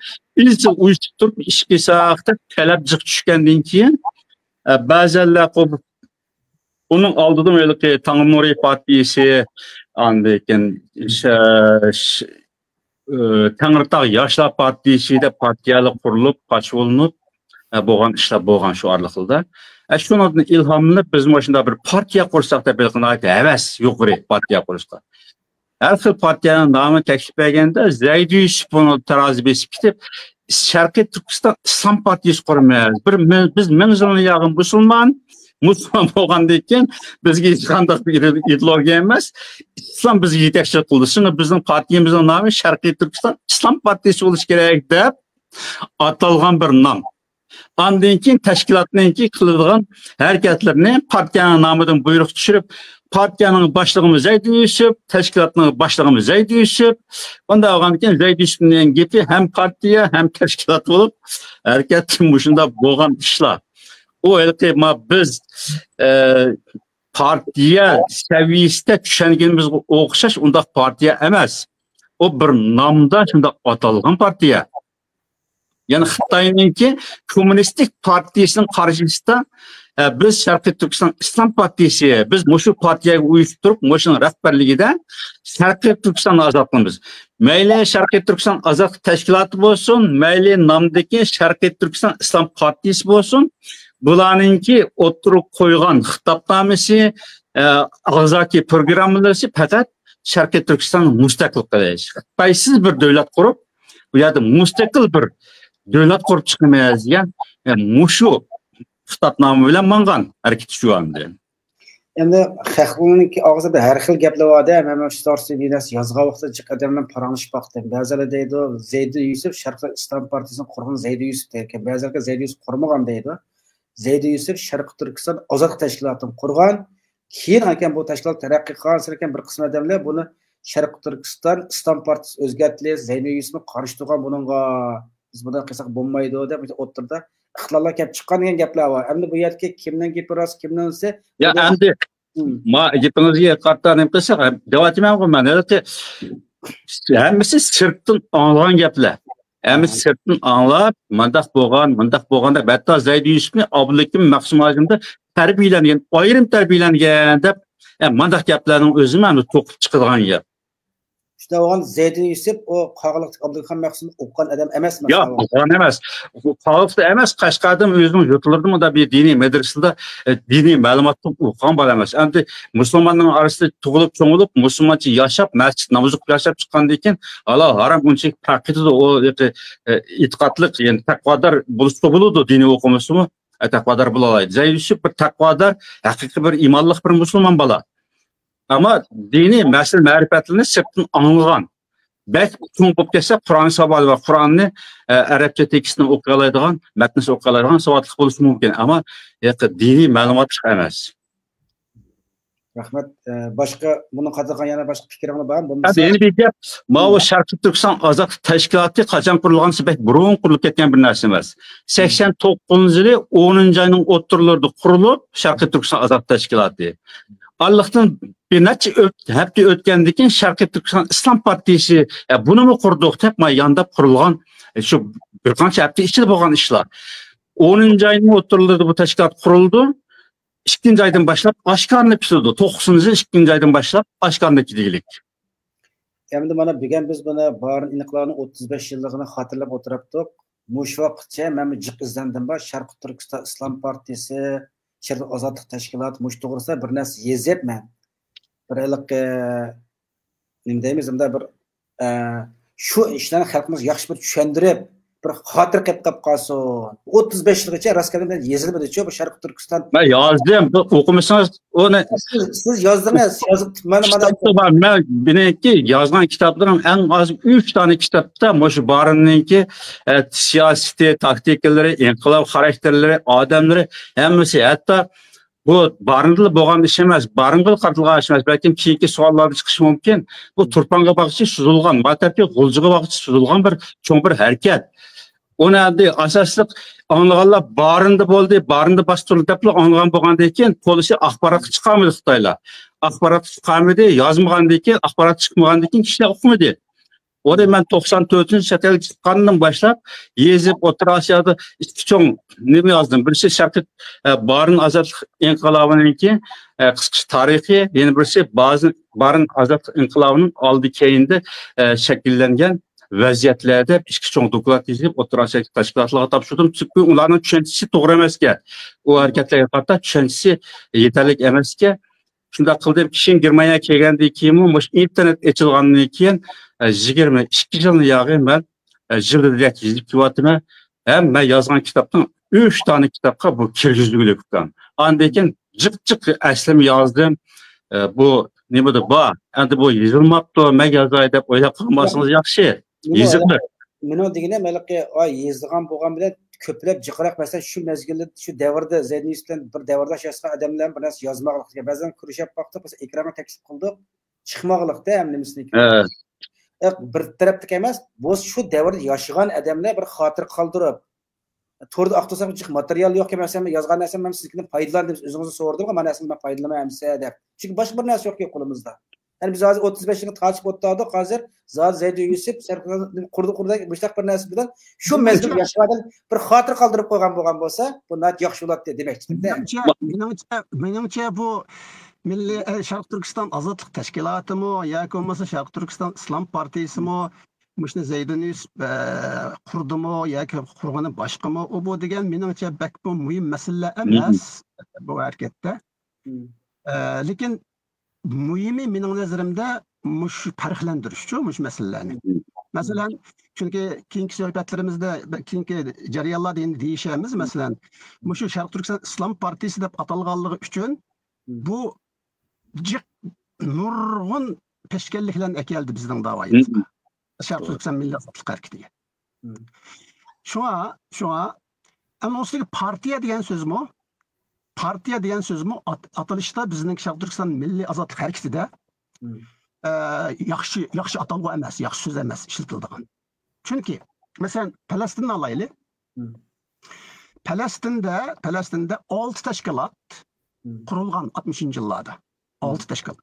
izchil uyushtirib turib ish qilsak deb talab jiq tushgandan keyin ba'zanlar uning oldida Tangmuri partiyasi andan Tangirtaq yoshlar partiyasi deb partiyalar qurilib qo'shilib bo'lgan ishlar bo'lgan shu orliqda shundan ilhomlanib biz mana shunday bir partiya qursak deb havas yuqori partiya qurishga har xil partiyaning nomini taklif berganda Zayd Yusuf buni tarozi besib ketib Sharqiy Turkiston Islom partiyasi quramiz biz ming yilni yog'in musulmon bo'lgandan keyin bizga hech qanday ideologiya emas islom bizga yetakchilik qildi shunga bizning partiyamizning nomi Sharqiy Turkiston Islom partiyasi bo'lishi kerak deb atalgan bir nom Ondan keyin tashkilotninki qiladigan harakatlarni partiyaning nomidan buyruq tushirib, partiyaning boshlig'imiz Zayd Yusuf, tashkilotning boshlig'imiz Zayd Yusuf. Bunda olgandan keyin Zayd Yusufning gapi ham partiya, ham tashkilot bo'lib, harakat shunda bo'lgan ishlar. O biz partiya saviyasida tushunganimizga o'xshash undaq partiya emas. O bir nomda shunda atalgan partiya. Yani Xitoyninki kommunistik partiyasının qarshisida biz Sharqiy Turkiston Islom partiyasi biz mushu partiyaga uyushtirib, mushuning rahbarligida Sharqiy Turkistonni ozod qilamiz. Mayli Sharqiy Turkiston ozod tashkiloti bo'lsin, mayli nomdagi Sharqiy Turkiston Islom partiyasi bo'lsin, bularninki o'tirib qo'ygan xitobnomasi, og'zaki programmalari faqat Sharqiy Turkiston mustaqil qilish. Xitoysiz bir davlat qurib, bu yerda mustaqil bir davlat qurib chiqmaymiz degan mushu xitobnoma bilan mangan harakat shu anda. Endi xalqninki og'zida har xil gaplar borda, mana shu to'g'risida yozgan vaqtda chiqadi bilan paranglashib baqdi. Ba'zilar deydi, Zayd Yusuf Sharqiy Islom partiyasini qurgan Zayd Yusuf ekan, ba'zilar Zayd Yusuf qurmagan deydi. Zayd Yusuf Sharqiy Turkiston ozod tashkilotini qurgan, keyin ekan bu tashkilot taraqqiy qilgan ekan bir qism odamlar buni Sharqiy Turkiston Islom partiyasi o'zgartirildi, Zayd Yusufni qarshi turgan buningga biz bunday qilsak bo'lmaydi deb o'tirdi. Ixtiloflar kelib chiqqan degan gaplar bor. Endi bu yerga kimdan gap rost, kimdan esa ya endi ma gapingizga qartanim qilsak, javob mana hammasi sirtdan olgan gaplar. Hammasi sirtdan anglab, mundaq bo'lganda hatto Zayd Yusufni Abdullakim Maqsumazimda tarbiyalangan, ayrim tarbiyalangan deb mundaq gaplarning o'zi mana to'qib chiqadigan gap. İşte o an Zayd Yusuf o Qaqliqdagi Abdulxan Maqsumov o'qigan odam emasmi? Yo'q, o'qigan emas. Qaqliqda emas, Qashqarda o'zining yurtlarida da bir diniy madrasada diniy ma'lumotni o'qigan bola emas. Endi musulmonning orasida tug'ilib, cho'ngilib, musulmoncha yashab, masjid namoz o'qib yashab chiqqandan keyin halol harom bunchalik taqidida o e'tiqodlik, ya'ni taqvodor bo'lsa bo'ladi diniy o'qimasimi? Taqvodor bo'la oladi. Zayd Yusuf bir taqvodor, haqiqiy bir iymonli bir musulmon bola. Ama dini mesel ma'rifatini sirtdan anlagan. Belki tüm bu kese Kur'an savol ve Kur'an'ı Arapça tekstini okuyalaydigan, metnini okuyalaydigan savatlık bo'lishi mumkin. Ama dini ma'lumot emas. Rahmat. Başka bunu qatırgan yana başka fikirler var mı? Yeni bir gap. Mao Sharqiy Turkiston ozod tashkiloti qachon qurilgan sebep burun qurilib ketgan bir narsa emas. 89-yili 10-oyning o'ttirlarida qurilib Sharqiy Turkiston ozod tashkiloti. Allah'tan bir neçe hafta o'tgandan keyin Sharqiy Turkiston Islom partiyasi buni mi qurdik deb yandab qurilgan shu bir qancha hafta ichida bo'lgan ishlar. 10-oyning o'ttirlarida bu tashkilot qurildi. 2-oydan boshlab oshkorlanib ketdi. 9-yil 2-oydan boshlab oshkorlanib ketdilik. Endi mana bugun biz buni Barin iniqlarning 35 yilligini xotirlab o'tiribdik. Mush vaqtcha men jiq izlandim ba Sharqiy Turkiston Islom partiyasi Sharqiy ozodlik tashkiloti mush to'g'risida bir narsa yezibman. Bir iliq nima deymiz, unda bir shu ishlarni xalqimiz yaxshi bir tushuntirib, bir xotir qilib qolsin. 35 yilgacha Raskadan yezilmadi-ku bu Sharq Turkiston. Ben yazdım. Okumuşsanız onu Siz yazdınız, yazıp ben benimki yazılan kitapların en az 3 tane kitapta şu barınınki siyaseti, taktikleri, inkılap karakterleri, adamları hemmesi hatta bu barındılı boğan iş emas, barındılı qartılgan iş emas. Belki keyinki suallarda çıkışı mümkün. Bu turpanga bakışı suzulgan, matapki gulcuga bakışı suzulgan bir çoğun bir hareket. O nerede asaslık anlığanlar barındı boldu, barındı bastırıldı dep anlığan bolgandan keyin polisi axbarat çıkarmadı Xitaylar. Axbarat çıkarmadı, yazmagandan keyin axbarat çıkmagandan keyin kişiler okumadı. Orada ben 94. chet el chiqqandan başlap yezip O'rta Osiyoda ikki cho'ng nima yozdim. Birisi Sharq Barin azadlik inqilobidan keyin qisqacha tarixiy, yana birisi Barin azadlik inqilobining oldi keyinda shakllangan vaziyatlarda ikki cho'ng doklad yozib O'rta Osiyo tashkilotlarga topshirdim. Chunki ularning tushunchasi to'g'ri emasga, u harakatlarga qarata tushunchasi yetarli emasga. Shunda qildim kishin Germaniyaga kelgandan keyin internet ochilgandan keyin 22 yılını yağın ben jilda direkt yazıp kivatıma hem ben yazgan kitaptan 3 tane kitapka bu kirgizlüğüyle kutan. Andayken cık eslemi yazdım. Bu ne bu da ba. Endi bu yazılmaptı. Ben yazay dep oylap kalmasınız yaxşı. Yazıldı. Meno degene melki ay yazılgan bolgan bilen köplep jiqiraq mesela şu mezgilde şu davrda Zeynist'ten bir davrda yaşayan adamlar bir narsa yazmaqlıqqa bazan kuruşap baktık mesela ekrana teklif qildik. Chiqmaqlıqda hem nemisini. Evet. Bir tarafdaki emas, bu şu davrda yaşayan adamlar bir xatir qoldirib. To'rda aqto'sam chiq material yo'q emasmi, yozgan narsam men sizlardan foydalandim, o'zingizni so'radim, men narsani men foydalanamayman deb. Chunki boshqa bir narsa yo'q qo'limizda. Yani biz hozir 35 yilga taqib o'tdik, hozir Zod Zaydun Yusuf qurdi mushtaq bir narsa bilan shu mezgil yaşagan bir xatir qoldirib qo'ygan bo'lsa, bu nat yaxshi bo'ladi demoqchiman. Menimcha bu Milli Sharq Turkiston Azadlik Tashkilotimi yoki bo'lmasa Sharq Turkiston Islom partiyasimi mushni Zaydun Yusuf qurdimi yoki qurgani boshqami u bu degan menimcha bak bu muhim masala emas bu harakatda. Lekin muhimi mening nazarimda mush farqlantirishchi mush masalalarni. Masalan, chunki keyingi suhbatlarimizda keyingi jarayonlarda endi deyishamiz. Masalan, mush Sharq Turkiston Islom partiyasi deb atalganligi uchun bu nurg'un peşkelliklarni akeldi bizning da'voyimizga. Sharq Turkiston Milliy Azadlik harakatiga. Shunga anonsdagi partiya degan so'zmi? Partiya degan so'zmi atalishda bizning Sharq Turkiston Milliy Azadlik harakatida yaxshi atalg'u emas, yaxshi so'z emas ishlatiladigan. Chunki masalan Falastinni olaylik. Falastinda 6 tashkilot qurilgan 60-yillarda. 6 tashkilot.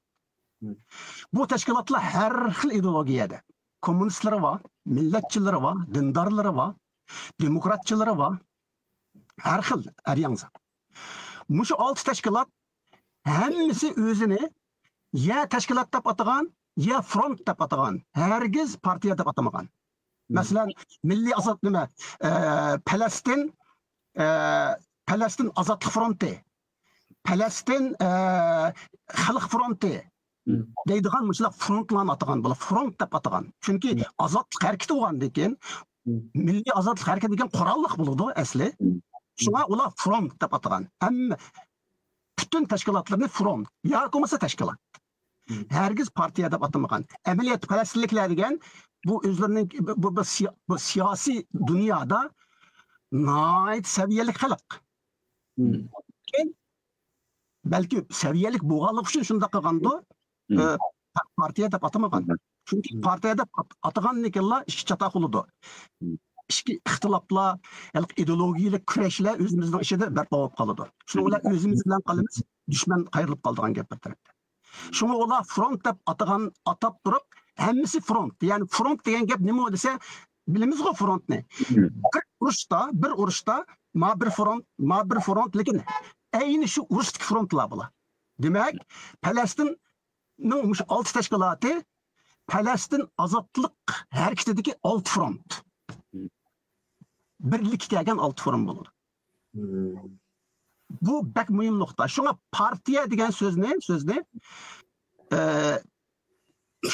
Bu tashkilotlar har xil ideologiyada. Kommunistlari var, millatchilari var, dindorlari var, demokratchilari var. Har xil aryanza. Mushu 6 tashkilot hammasi o'zini ya tashkilot deb atagan, ya front deb atagan, hargiz partiya deb atamagan. Masalan, Milliy Azad nima? Falastin Azadlik fronti, Falastin Xalq fronti deydigan mushlar frontlarni atagan, bular front deb atagan. Chunki azadlik harakati bo'lgandan keyin Milliy Azadlik harakati degan qurolliq bo'ladi asli. Shunga ular front deb atagan. Hamma butun tashkilotlarni front yoki bo'lmasa tashkilot. Hargiz partiya deb atamagan. Amaliyot falastinliklar degan bu o'zlarining bu siyosiy dunyoda nihoyat saviyali xalq. Balki saviyalik bo'lganligi uchun shunday qilganda partiya deb atamagan. Chunki partiya deb ataganliklar ish chata qiladi. Ishki ixtiloflar, ideologiyalik kurashlar o'zimizning ichida barpo bo'lib qoladi. Shuni ular o'zimiz bilan qilamiz, dushman qayrilib qoldigan gap bir tarafda. Shuni ular front deb atab turib, hammasi front. Ya'ni front degan gap nima desa, bilamiz-ku frontni. Bir urushda ma bir front, lekin ayni shu urushdagi frontlar bular. Demak, Falastinning 6 tashkiloti Falastin azadlik harakatidagi 6 front. Birlikka kelgan 6 front bo'ladi. Bu bak muhim nuqta. Shunga partiya degan so'zni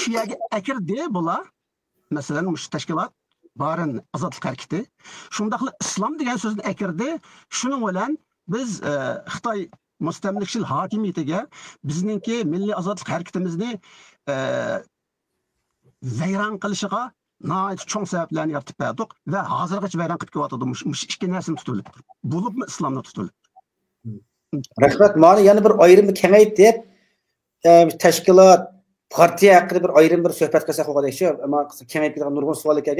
shiyaga akirdi bular. Masalan, mush tashkilot Barın azadlık hareketi. Şundaqlı İslam degan sözünü ekirdi. Şunun bilan biz Xitoy mustamlikçil hokimiyatiga bizningki milliy azadlık hareketimizni vayron qilishiga nihoyat cho'ng sabablarni yaratib berdik va hozirgacha vayron qilib kelyotdi. Mush ikki narsani tutilib. Bo'libmi islomni tutilib. Rahmat, mana yana bir ayrımı kengaytib, tashkilot partiya haqida bir ayrim bir suhbat qilsak bo'ladi-ku. Ammo kengayib ketgan nurg'un savol ekan.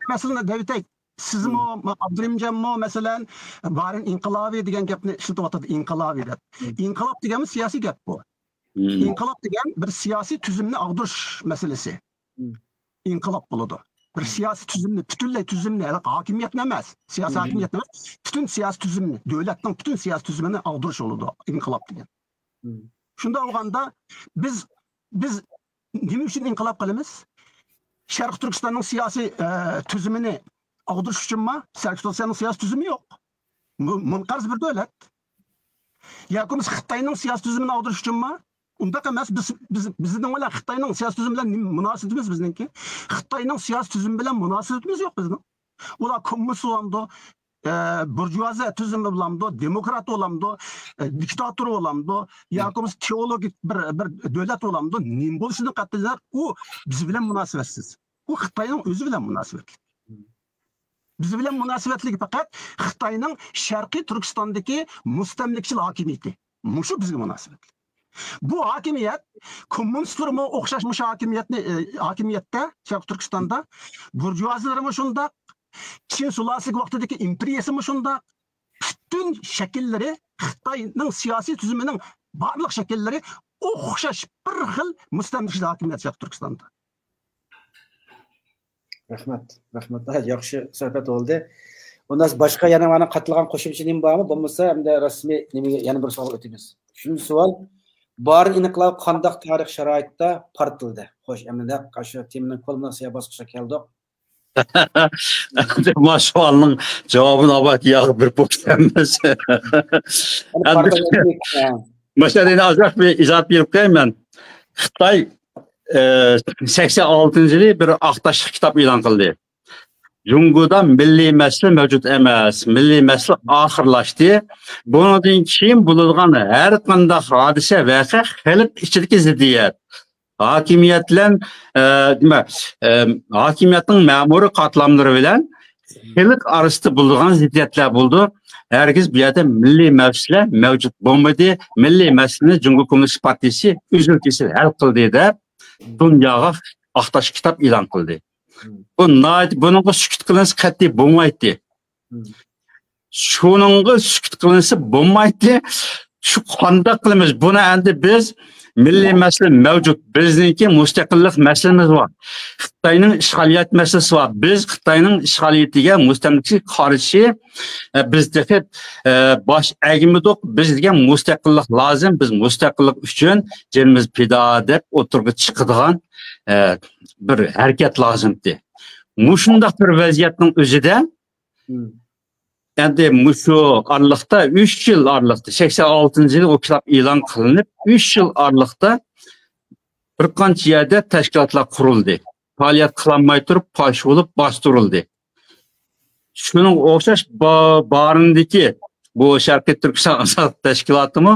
Masalan, David sizmi, Abdurimjonmi masalan, barin inqilobiy degan gapni ishlatyapti, inqilobiy deb. Inqilob deganimiz siyosiy gap bu. Inqilob degan bir siyosiy tuzumni ag'dirish masalasi. İnqilob bo'ladi. Bir siyosiy tuzumni, butunlay tuzumni, hokimiyatni emas, siyosiy hokimiyatni emas, butun siyosiy tuzumni, davlatning butun siyosiy tuzumini ag'dirish bo'ladi inqilob degan. Shunda bo'lganda biz nima uchun inqilob qilamiz? Sharq Turkistonning siyosiy tuzumini ag'dirish uchunmi? Sharq Turkistonning siyosiy tuzumi yo'q. Munqarz bir davlat. Yoki biz Xitoyning siyosiy tuzumini ag'dirish uchunmi? Unda emas, bizning bilan Xitoyning siyosiy tuzumi bilan munosabatimiz bizningki. Xitoyning siyosiy tuzumi bilan munosabatimiz yo'q bizning. Ular kommunist bo'lamdi, burjuaziya tuzumi bo'lamdi, demokrat bo'lamdi, diktator bo'lamdi, yoki biz teologik bir davlat bo'lamdi. Nim bo'lishidan qat'iy nazar u biz bilan munosabatsiz. U Xitoyning o'zi bilan munosabatli. Biz bilan munosabatli faqat Xitoyning Sharqiy Turkistondagi mustamlikchil hokimiyati. Mushu bizga munosabatli. Bu hokimiyat kommunistlarga o'xshash mush hokimiyatda Sharq Turkistonda burjuaziyalar shunda, Çin sulasiga vaqtidagi imperiyasi shunda, butun shakllari Xitoyning siyosiy tuzumining barliq shakllari o'xshash bir xil mustamlikchil hokimiyat Sharq Turkistonda. Rahmat. Yaxshi suhbat bo'ldi. Undan boshqa yana mana qatilgan qo'shimcha nim bormi? Bo'lmasa, hamda rasmiy nimaga yana bir savol o'tamiz. Shunday savol Barın inqilob qandaq tarix sharoitda portildi. Xo'sh, endi shu temaning kulminatsiya bosqichiga keldik. Maşallah cevabını abat yağı bir boşlanmaz. Mesela azak bir izahat verip deyim ben. Xitay 86 yılı bir Aqtaşlıq kitap ilan qıldı. Junguda milli məsələ mövcud emas, milli məsələ axırlaşdı. Bundan keyin bulunğan hər qandaq hadisə vəqə xalq içidəki ziddiyyət. Hakimiyyətin məmuri qatlamları bilan xalq arasında bulunğan ziddiyyətlər buldu. Herkes bir yerdə milli məsələ mövcud olmadı. Milli məsələni Cumhur Komünist Partisi öz ülkəsi həll qıldı da dünyaya Aqtaş kitap ilan qıldı. Bununla sükut kılınsı qat'iy bo'lmaydi. Şununla sükut kılınsı bo'lmaydi. Şu qandaq qilamiz? Buni endi biz milliy masala mavjud. Bizningki mustaqillik masalamiz bor. Xitoyning ishg'oliyat masalasi bor. Biz Xitoyning ishg'oliyatiga mustamlikka qarshi bizdagi bosh egimidik. Bizga mustaqillik lozim. Biz mustaqillik uchun canimiz pido deb o'tirg'i chiqadigan bir harakat lozimdi. Muşundaq bir vaziyatning o'zida endi mushu aralıqda 3 yil aralıqda 86-yili o kitap e'lon qilinib 3 yil aralıqda bir qancha yerda tashkilotlar qurildi. Faoliyat qilinmay turib fosh bo'lib bostirildi. Shuning o'xshash barindagi bu Sharqiy Turkiston azad tashkilotimi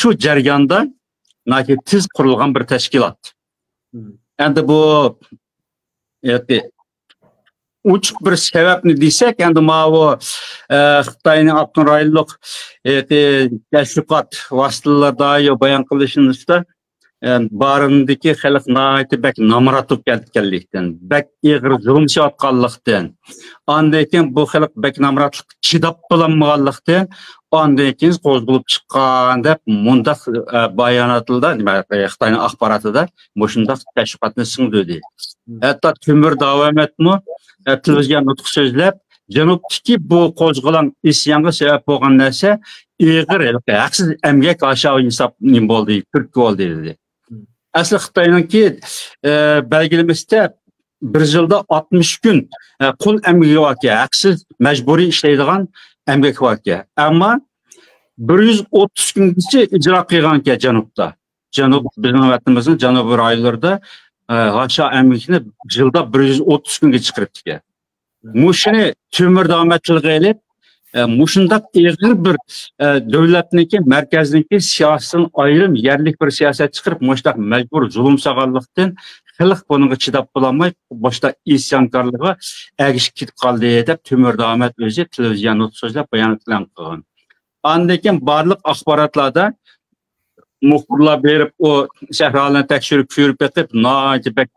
shu jarayonda tiz qurilgan bir tashkilot. Endi bu uçuk bir sebepni desek, endi bu Xitoyning Abdurrahimlik tashviqot vositalarida bayon qilishinizda barindagi xalq nihoyatda bak namorat bo'lib ketganlikdan, bak ig'ir zulmlayotganlikdan, ondan keyin bu xalq bak namoratlik chidab bo'lmaganlikdan, ondan keyin qo'zg'alib chiqqan deb mundaq bayonotlarda, Xitoyning axborotida mushundaq tashviqotni singdirdi. Hatto Timur davom etmi, televizyon nutq so'zlab, janubdagi bu qo'zg'alan isyonga sabab bo'lgan narsa ig'ir, haqsiz emgak aşağı insaf bo'ldi, turk bo'ldi dedi. Asli Xitoyningki belgilamasida bir yilda 60 kun qul emgaki voqea, haqsiz majburiy ishlaydigan emgak voqea. Ammo 130 kungacha ijro qilgan janubda. Janub bizning vatanimizning janubiy rayonlarida aşağı əməkini yılda 130 günge çıkarıp diye. Muşunu tümür dametçilik elip, muşundaq eğir bir devletniki, merkezniki siyasetin ayrım, yerlik bir siyaset çıkarıp, muşundaq mecbur zulüm sağallıqtın, xalq bununla çidap bulamay, başta isyankarlığa əgiş kit qaldı edip, tümür damet özü televizyon sözler bayanatlan qılған. Andaki barlıq axbaratlarda muhbirlar berip o şehralarını tekşürüp yürüp etip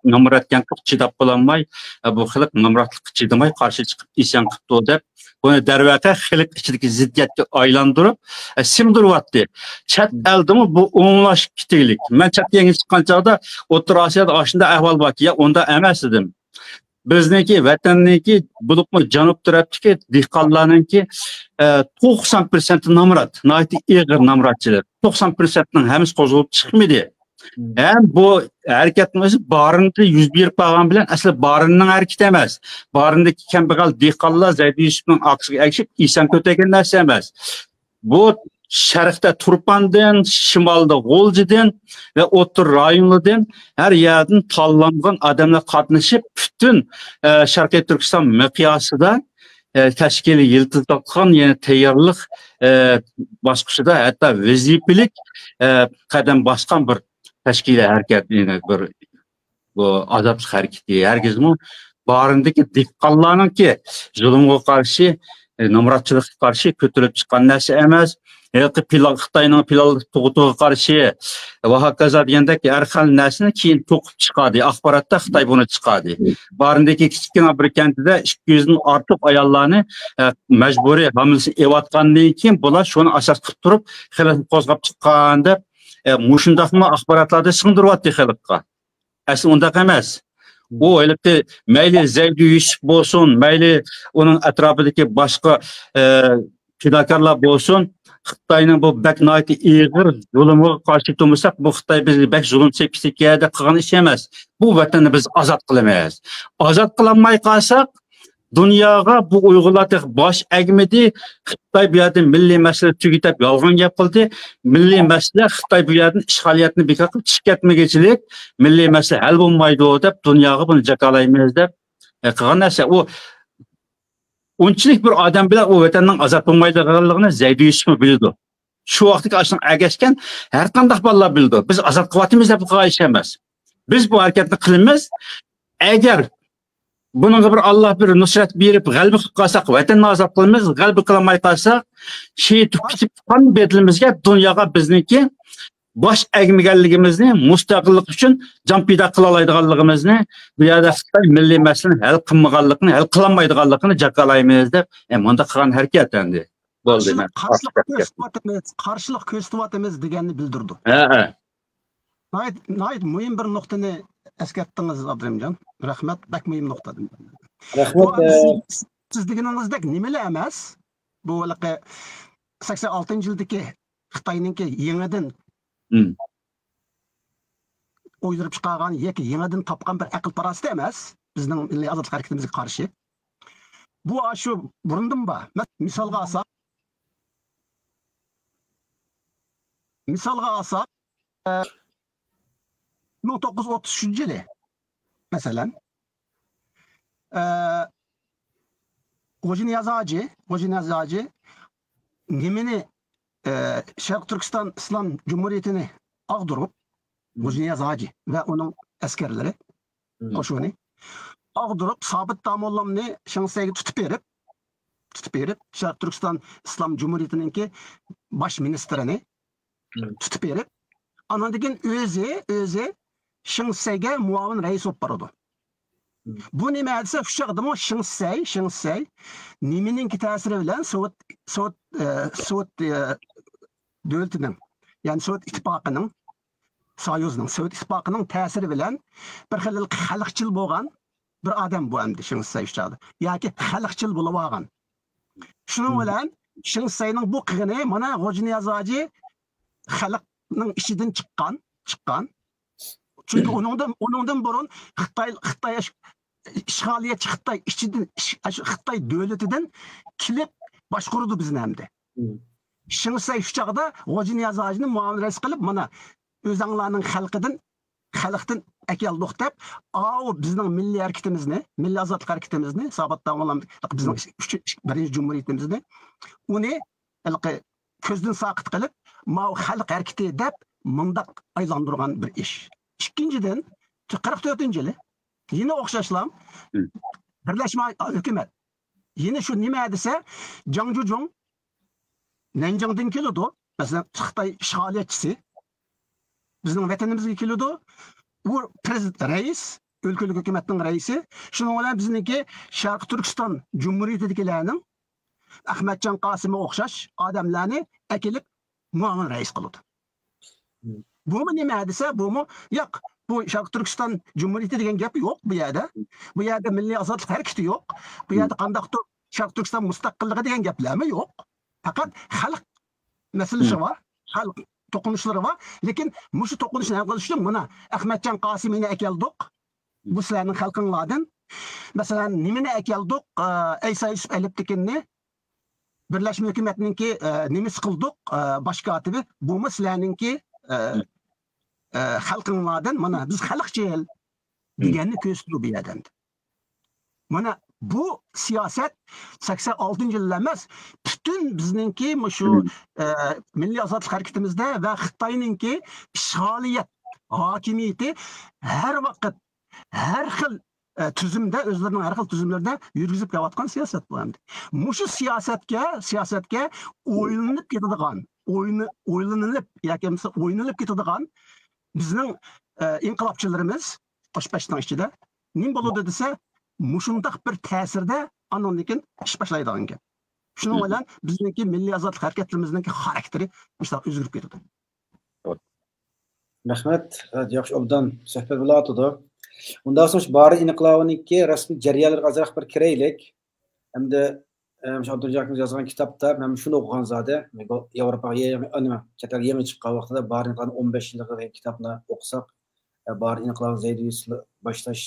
namıratken çidap bulanmay bu xalq namıratlık çidamay karşı çıkıp isyan kıptı dep bunu dervete xalq içindeki ziddiyetki aylandırıp simdırvattı. Çat elde mi bu umumlaş kiteylik. Ben çat yeni çıkan çağda Otur Asya'da aşında ahval bak ya onda emes dedim. Bizniki vatanniki bulupmu janub tarafdaki dehqonlarniki 90% namrat, naiti ig'ir namratchilar. 90%ning hammasi qo'zg'alib chiqmaydi. Hem bu hareketimiz barında 101 pagan bilen aslı barının hareketi emas. Barındaki kambag'al dehqonlar Zaydi Yusufning aqsiga egishib isan ko'targan narsa emas. Bu Şərqdə Turpandan, şimalda G'o'ljidan ve O'tir rayonlardan her yerden tanlangan adamlar qatnashib bütün Sharqiy Turkiston miqyosida tashkiliy yiltib topgan yana tayyorlik bosqichida hatto vazifelik qadam bosgan bir tashkiliy harakat bir bu azoblik harakati herkesmi barındaki dehqonlarniki zulmga qarshi namratchilikqa qarshi ko'tarib chiqqan narsa emas. Xitoyning pilal to'g'ituga qarshi va hokazo degandek har xil narsani keyin to'qib chiqadi. Axborotda Xitoy buni chiqadi. Barindagi kichkina bir kentida 200 dan ortiq ayollarni majburiy hamilasi evatgandan keyin bular shuni asos qilib turib xalq qo'zg'ab chiqqan deb mushundaqmi axborotlarda singdiryapti xalqqa. Asli undaq emas. Bu elbette mayli Zaydi Yusuf bo'lsin, mayli uning atrofidagi boshqa fidokorlar bo'lsin, Xitoyning bu bak noiti ig'ir zulmga qarshi turmasak, bu Xitoy bizga bak zulm chekishga qilgan ish emas. Bu vatanni biz ozod qilamiz. Ozod qilinmay qolsak, dunyoga bu Uyg'urlar bosh egmidi. Xitoy bu yerda milliy masala tugatib yolg'on gap qildi. Milliy masala Xitoy bu yerdan ishg'oliyatni bekor qilib chiqib ketmagichilik, milliy masala hal bo'lmaydi deb dunyoga buni jakalaymiz deb qilgan narsa. U unchalik bir odam bilan u vatanning ozod bo'lmaydiganligini Zaydi Yusuf bildi. Shu vaqtga ashun agashgan har qanday bolalar bildi. Biz ozod qilyapmiz deb qilgan emas. Biz bu harakatni qilamiz. Agar bunga bir Alloh bir nusrat berib g'alaba qilib qolsak, vatanni ozod qilamiz, g'alaba qilmay qolsak, sheytib ketib qon bedlimizga dunyoga bizniki bosh egmaganligimizni, mustaqillik uchun jon pido qila oladiganligimizni, bu yerda Xitoy milliy masalani hal qilmaganligini, hal qilolmaydiganligini jakalaymiz deb, bunda qilgan harakat endi. Bo'ldi. Qarshilik ko'rsatyapmiz deganni bildirdi. Nayt muhim bir nuqtani eskartdingiz Abdurimjon. Rahmat, bak muhim nuqta. Rahmat. Siz deganingizdek nimalar emas? Bu 86-yildagi Xitoyningki yangidan o'ylab chiqargan yoki yangidan topgan bir aql parasti emas, bizning milliy ozodlik harakatimizga qarshi. Bu shu burundan bor. Misolga olsak, 1933-yili masalan G'o'jiniyazoji nimani Sharq Turkiston Islom Cumhuriyetini ag'dirib, G'o'jiniyazoji va uning askarlari qo'shini ag'dirib, Sobit Domollamni Shansayga tutib berib, Sharq Turkiston Islom Cumhuriyetininki bosh ministrini tutib berib, andan keyin o'zi Shansayga muavin rais bo'lib boradi. Bu nima desa, shu chaqdimi Shansay nimaning ta'siri bilan Sovet devletining, ya'ni Sovet ittifoqining, Sovet ittifoqining ta'siri bilan bir xil xalqchil bo'lgan bir odam bu endi Shansay shu chaqda, yoki xalqchil bo'lib olgan. Shuning bilan Shansayning bu qilgani mana G'o'jiniyazoji xalqning ichidan chiqqan. Çünkü onundan burun Xitoy işgaliyetçi Xitoy ichidan Xitoy devletidan kelib boshqardi bizni hamda. Shansay shu chaqda G'o'jiniyazojini muomala qilib, mana o'zinglarning xalqidan xalqdan akeldik deb, bizning milliy harakatimizni, milliy ozodlik harakatimizni, sabotdan olamdik, bizning 1-chi jumhuriyatimizni, uni ko'zdan saqit qilib, xalq harakati deb mundaq aylantirgan bir ish. Ikkinchidan, 44-yili yine o'xshashlam birlashma hukumat. Yine shu nima desa, Zhang Zhuzhong Nanjingdan keladi. Masalan, Xitoy ishg'oliyatchisi bizning vatanimizga keladi. U prezident rais, o'lkalik hukumatning raisi. Shuning bilan bizniki Sharq Turkiston Jumhuriyatidagilarning Ahmadjon Qosimga o'xshash odamlarni akilib muavin rais qiladi. Bu nima desa, yo'q. Bu Sharq Turkiston Cumhuriyeti degan gap yo'q bu yerda. Bu yerda milliy ozodlik harakati yo'q. Bu yerda qandaqdir Sharq Turkiston mustaqilligi degan gaplarmi yo'q. Faqat xalq masalasi bor, xalq to'qinishlari bor. Lekin mushu to'qinishni hal qilish uchun mana Ahmadjon Qosimni akeldik. Bu sizlarning xalqinglardan. Masalan, nimani akeldik? Aysa Yusuf Aliptekinni Birlashma hukumatninki nimasi qildik? Bosh kotibi. Bu sizlarninki xalqinglardan mana biz xalqchil deganni ko'rsatib beradi. Mana bu siyosat 86-yillar emas, butun bizningki shu milliy ozodlik harakatimizda va Xitoyninki ishg'oliyat hokimiyati har vaqt har xil tuzumda, o'zlarining har xil tuzumlarda yurgizib kelayotgan siyosat bu endi. Mushu siyosatga o'ylanib ketadigan, o'ylanilib ketadigan bizning inqilobchilarimiz Toshpashtan ichida nim bo'ladi desa, mushundaq bir ta'sirda anonlikin ish boshlaydigan gap. Shuning bilan bizningki milliy ozodlik harakatlarimizning xarakteri mushtoq o'zgarib ketadi. Rahmat, yaxshi obdan suhbat bo'layotdi. Undan so'ng bari inqilobininki rasmiy jarayonlarga azroq bir kiraylik. Hamda Abdurjaxmiz yozgan kitobda men shuni o'qigan zodi, Yevropaga chet elga yangi chiqqan vaqtida bari inqilob 15 yillik kitobni o'qisak, bari inqilob Zaydiyusni boshlash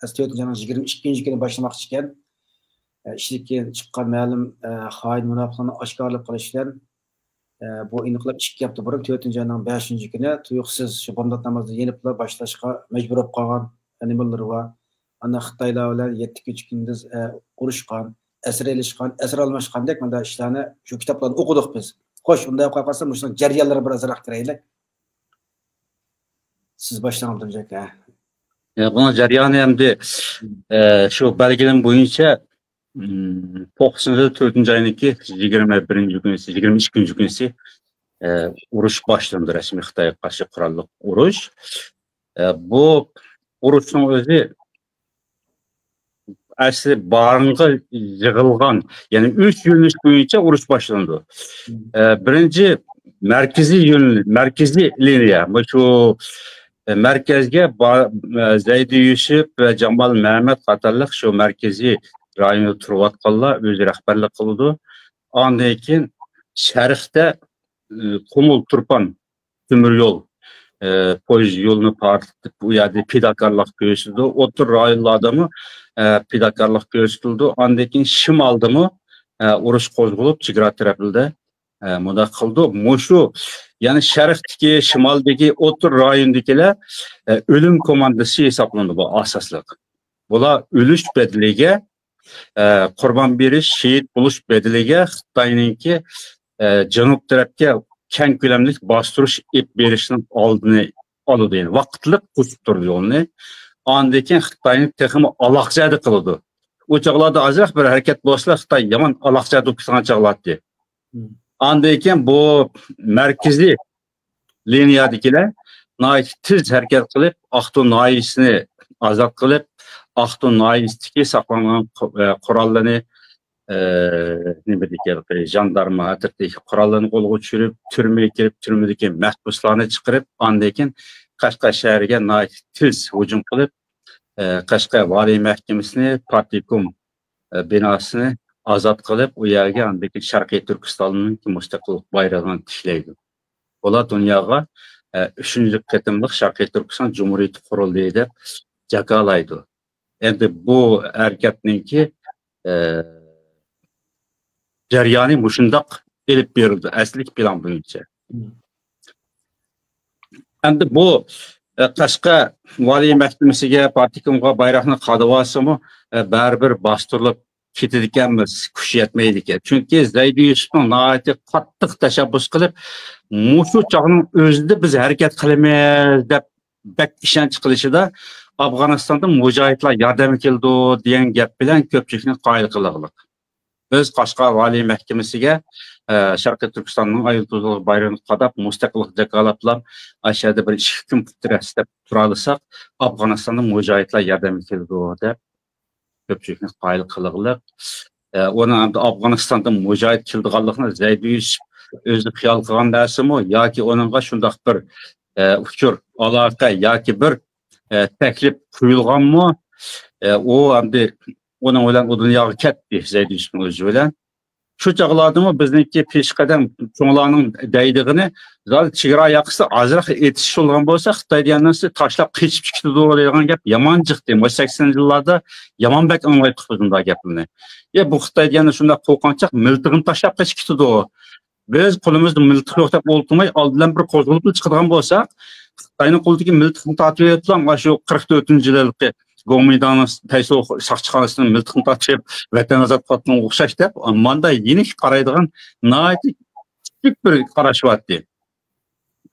4-22 kuni boshlamoqchi ekan. Ishlikka chiqqan ma'lum xoin munofiqlarni oshkorlab qilishdan bu inqilob 2 hafta burun 4-ayning 5-kuni tuyuqsiz shu bomdod namozini yeniblar boshlashga majbur bo'lib qolgan animallar va ana Xitoylar bilan 7 kunduz urushgan, asir elishgan, asir almashgandek mana ishlarni shu kitoblarni o'qidik biz. Xo'sh, bunday qo'yqasam, shu jarayonlarga bir azroq kiraylik. Siz boshlang Abdurjak. Bunun jarayoni hamda shu belgilam bo'yicha 94-ayninki 21-kunisi, 22-kunisi urush boshlandi, rasmiy Xitoyga qarshi qurolli urush. Bu urushning o'zi asli barınğa yığılgan, yani 3 yo'nalish bo'yicha urush boshlandi. Birinchi merkezi liniya, bu shu merkezga Zaydi Yusuf ve Jamal Mehmet qatorliq shu merkezi rayonda turayotganlar o'zi rahbarlik qildi. Ondan keyin sharqda Qumul Turpan temir yo'l poyezd yo'lini partib bu yerda pidakarlik ko'rsatildi. O'tir rayonlardami pidakarlik ko'rsatildi. Ondan keyin shimoldami urush qo'zg'alib chegara tarafida bunda qildi. Mushu yani sharqdagi, shimoldagi o'tir rayondagilar o'lim komandasi hisoblandi bu asosliq. Bular o'lish bedeliga qurbon berish, shehid bo'lish bedeliga Xitoyninki janub tarafga keng ko'lamli bostirish berishning oldini oldi. Yani vaqtliq qo'shib turdi yo'lni. Ondan keyin Xitoyni texmi aloqjadi qildi. O chaqlarda azroq bir harakat bo'lsa Xitoy yomon aloqjadi qilgan chaqlardi. Ondan keyin bu markaziy liniyadagilar tez harakat qilib, Aqto'y noyisini ozod qilib, Aqto'y noyisidagi saqlangan qurollarni jandarma atirtdagi qurollarni qo'lga tushirib, turmaga kirib, turmadagi mahbuslarni chiqarib, ondan keyin Qashqar shahriga tez hujum qilib, Qashqar valiy mahkamasini, partikum binosini ozod qilib, u yerga andagi Sharqiy Turkistonning mustaqillik bayrog'ini tishlaydi. Ular dunyoga 3-chi qatimliq Sharqiy Turkiston Cumhuriyati qurildi deb jakalaydi. Endi bu harakatninki jarayoni mushundoq elib berildi, asli plan bo'yicha. Endi bu Qashqa Valiy Mahkamasiga partikamga bayroqni qadavasimi baribir bostirib ketadiganmiz, kuch yetmaydi ekan. Chunki Zaydi Yusufning nihoyatda qattiq tashabbus qilib, mushu chog'ning o'zida biz harakat qilamiz deb bak ishonch qilishida Afg'onistonda mujohidlar yordam keldi degan gap bilan ko'pchilikni qoyil qilganlik. Biz Qashqar Valiy Mahkamasiga Sharqiy Turkistonning ayoltuzluq bayrog'ini qadab mustaqillik jakalablab aşağıda bir hukm qilib turalisak Afg'onistonda mujohidlar yordam keldi deb ko'pchilikni qoyil qilganlik. Onu Afg'onistonda mujohid keldiganligini Zaydi Yusuf o'zi xiyol qilgan narsami yoki onunga shundoq bir uchur aloqa yoki bir taklif qo'yilganmi? O hamda onun bilan o dunyoga ketdi Zaydi Yusufning o'zi bilan. Şu çağlardımı bizdeki peşqadam çoğlarının deydigini zaten çigra yaqısı azraq etiş olgan bolsa Xitoy deganlarsa tashlab qechib chiqdi degan gap yomon chiqdi. 80 yillarda yomon bak anlaytdik bizning gapini. Bu Xitoy deganlar shunda qo'rqanchoq miltig'ini tashlab qechib ketdi. Biz qo'limizda miltiq yo'q deb o'ltirmay oldidan bir qo'zg'olib chiqadigan bo'lsak, Xitoyning qo'lidagi miltiqni tortib yotgan shu 44-yillik Go'midani Tayso saqchixonasining miltiqni tortib vatan ozod qotgan o'xshash deb manda yenik qaraydigan nihoyat kichik bir qarash bor.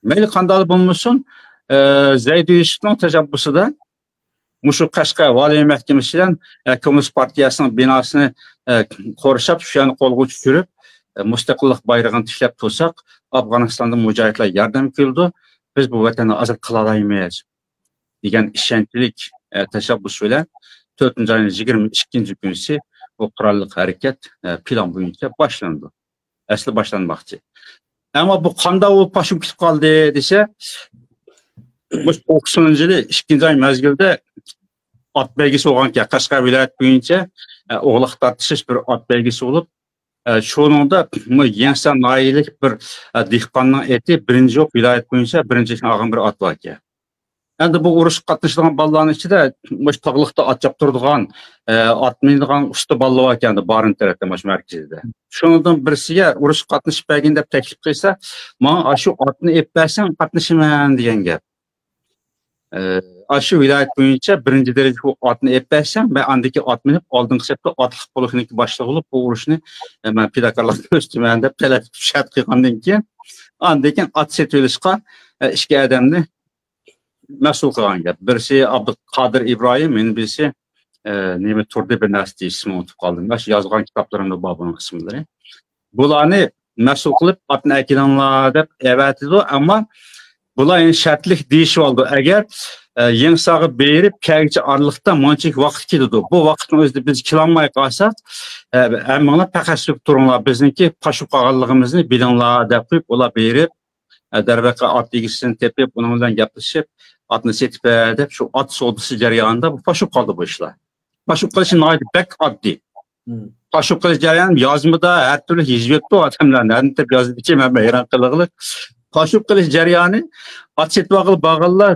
Mayli qanday bo'lmasin, Zaydi Yusufning tashabbusida mushu Qashqar Valiy Mahkamasidan Kommunist partiyasining binosini qorishab, shuni qo'lga tushirib, mustaqillik bayrog'ini tishlab tursak, Afg'onistonda mujohidlar yordam keldi. Biz bu vatanni ozod qila olamiz degan ishonchlik tashabbus bilan 4-ayning 22-kunisi bu qurolli harakat plan bo'yicha boshlandi. Asli boshlanmoqchi. Ammo bu qanday u pashib ketib qoldi desa, bu 90-yili 2-ay mezgilda ot belgisi bo'lgan Qashqar viloyat bo'yicha o'g'liq tortishish bir ot belgisi bo'lib, shuningda Yansan noyilik bir dehqonning eti birinchi yo'q viloyat bo'yicha birinchi olgan bir ot bor ekan. Endi bu urush qatnashgan bolalarning ichida mush tog'liqda ot choptiradigan, ot minadigan usta bolalar ekan Barin tarafda mush markazida. Shundan birisiga urush qatnashib bergin deb taklif qilsa, "Men shu otni ep bersang qatnashaman" degan gap. Shu viloyat bo'yicha birinchi darajali otni ep bersang, men andiki ot minib oldingi hisobda otliq polixniki boshlig'i bo'lib, bu urushni men pidakorlik qilishman deb talab shart qilgandan keyin, andikin ot setilishga ishga odamni mas'ul qilgan gap. Birisi Abduqodir Ibrohim, men birisi nima turdi bir narsa ismini unutib qoldim. Mana shu yozgan kitoblarimda bor buning ismlari. Bularni mas'ul qilib otni akilanlar deb evatidi, ammo bular shartlik deyishib oldi. Agar yengsağı berib kelguchi oraliqda monchik vaqt ketadi. Bu vaqtni o'zida biz kilolmay qolsak, hammalar taqassub turinglar, bizniki pashib qolganligimizni bilinglar deb qo'yib, ular berib darvaqa ot egisini tepib, uning bilan gaplashib, otni setib deb shu ot savdosi jarayonida bu pashib qoldi bu ishlar. Pashib qilish nihoyat bak oddiy. Pashib qilish jarayoni yozmada har turli hizbiyatda odamlarni deb yozdi, men hayron qilganlik. Pashib qilish jarayoni ot setib olib bag'allar,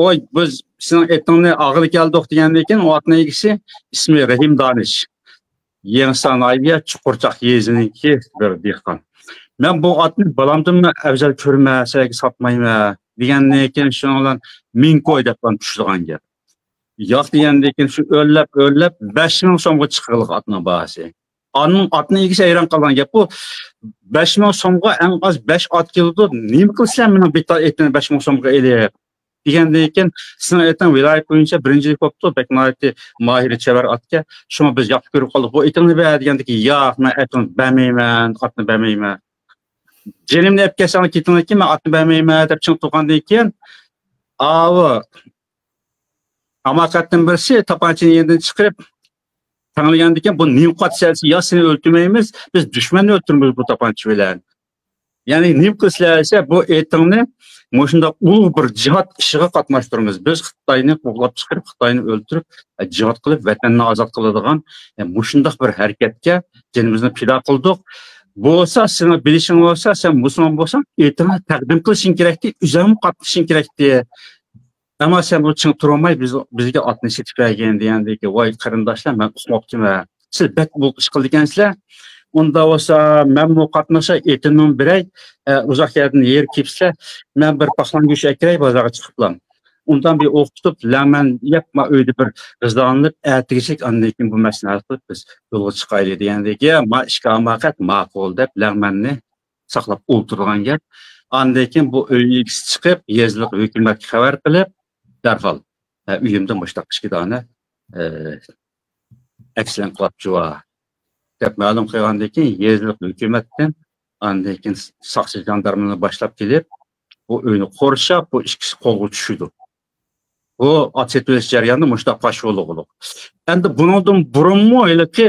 "Oy, biz sening etingni og'ir keldik" degandan keyin o otning egisi ismi Rahim Danish. Yansan Aybiya Chuqurchoq yeziniki bir dehqon. Men bu otni balamdimni afzal ko'rmasak sotmayman degandan keyin shuni bilan ming qo'y deb tushirgan gap. Yo'q degandan keyin shu o'llab 5000 so'mga chiqilgan otning bahasi. Otning egisi hayron qolgan gap bu 5000 so'mga eng oz 5 ot keldi. Nima qilsam mening bitta etini 5000 so'mga elib degandan keyin sizning aytgan viloyat bo'yicha birinchilik bo'libdi, Beknoyati Mohiri Chavar otga shuni biz yoqib ko'rib qoldik. Bu etingni ber degandiki, "Yo'q, men etni bermayman, otni bermayman." Jenimni ep kelsam ketingdan keyin men otni bermayman deb chiqib turgandan keyin, hamoqatdan birisi tapanchani yerdan chiqarib tanlagandan keyin bu nimqatchasi, "Ya seni o'ltirmaymiz, biz dushmanni o'ltiramiz bu tapancha bilan." Ya'ni nim qilsa bu etingni Moshunda ulug' bir jihad ishiga qatnashtiramiz. Biz Xitoyni qo'g'lab chiqarib, Xitoyni o'ltirib, jihad qilib, vatanni ozod qiladigan mushundaq bir harakatga jinimizni pido qildik. Bo'lsa, seni bilishing bo'lsa, sen musulmon bo'lsang, etimni taqdim qilishing kerakdi, uzam qatnashing kerakdi. Ammo sen bu ching turolmay bizga otni setib bergan degandiki, "Voy qarindoshlar, men uqmoqchiman. Siz bak bu ish qildingiz-la. Unda bo'lsa, men bu qatnasha etimni beray, uzoq yerdan yer kepsa, men bir paxlan go'sht akiray bozorga chiqibman. undan bir o'qitib, laman yapma uyda bir g'izlanib, ertagachik andan keyin bu masalani hal qilib biz yo'lga chiqaylik degandagi, ma ishga amakat ma'qul deb lamanni saqlab o'tirgan gap. Andan keyin bu uy egisi chiqib, yezliq hukumatga xabar qilib, darhol uyimdan boshlab 2 dona akslan qilibchiva deb ma'lum qilgandan keyin yezliq hukumatdan andan keyin soqchi jandarmlarni boshlab kelib, bu uyni qurshab, bu ikkisi qo'lga tushdi. Bu atsetilish jarayonida mushta pash yo'liq. Endi bundan burunmi ki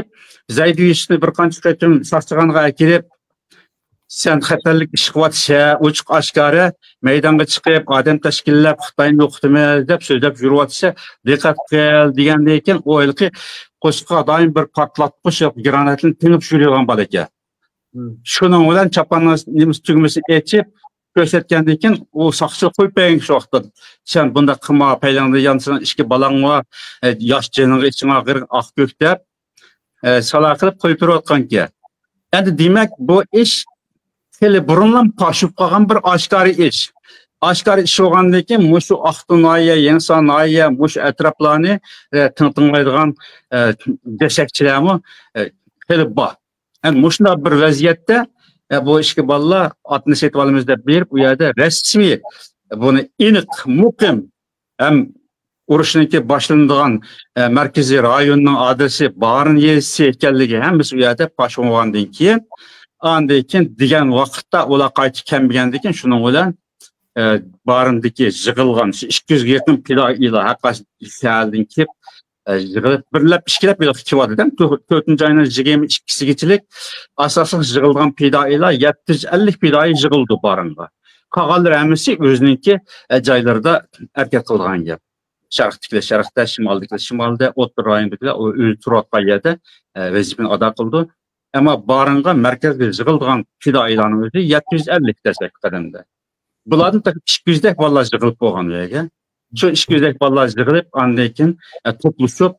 Zaydiyevni bir qancha qatim soqchiganga kelib, sen xatarlik ish qilyapsa, ochiq oshkora maydonga chiqib, odam tashkillab Xitoyni o'qitamiz deb so'zlab yuryapsa, diqqat qil degandan keyin o'ylaki qo'shiqqa doim bir portlatqich granatni tinib yurgan bola ekan. Shuning bilan chapanning nimiz tugmasini echib ko'rsatgandan keyin u soqchi qo'yib qo'ying shu vaqtda. Sen bunda qilma, paylangda yansın, ishki balang va yosh jining ichingga g'ir oq ko'k deb sala qilib qo'yib turayotgan ekan. Endi demak bu ish hali burundan paşıp qolgan bir oshkora ish. Oshkora ish bo'lgandan keyin mushu Aqto'noya, Yangisonoya, mushu atroflarni tintinglaydigan deshakchilarmi hali bor. Endi mushunda bir vaziyatda bu ishga bolalar otni setib olamiz deb berib, u yerda rasmiy buni aniq, muqim ham urushniki boshlanadigan markaziy rayonning adresi, barin yezisi ekanligi hammasi u yerda pash bo'lgandan keyin andan keyin degan vaqtda ular qaytib kelmagandan keyin shuning bilan barindagi yig'ilgan 200 ga yaqin pilolar haqqasidan kelib yig'ilib birlab ishkilab kelyapti. 4-oyning 22-sigachilik asosiy yig'ilgan pilolar 750 piloy yig'ildi baringa. Qolganlar hammasi o'ziniki joylarda harakat qilgan gap. Sharqdagilar sharqda, shimoldagilar shimolda, o'rta rayondagilar o'z turayotgan yerda vazifani ado qildi. Ama barınğa merkezde yığıldığan fidoilarning o'zi 750 desak qadamda. Bularning 200 vallahi yığılıp bo'lgan yerga. Shu 200 vallahi yığılıp andan keyin to'plashib,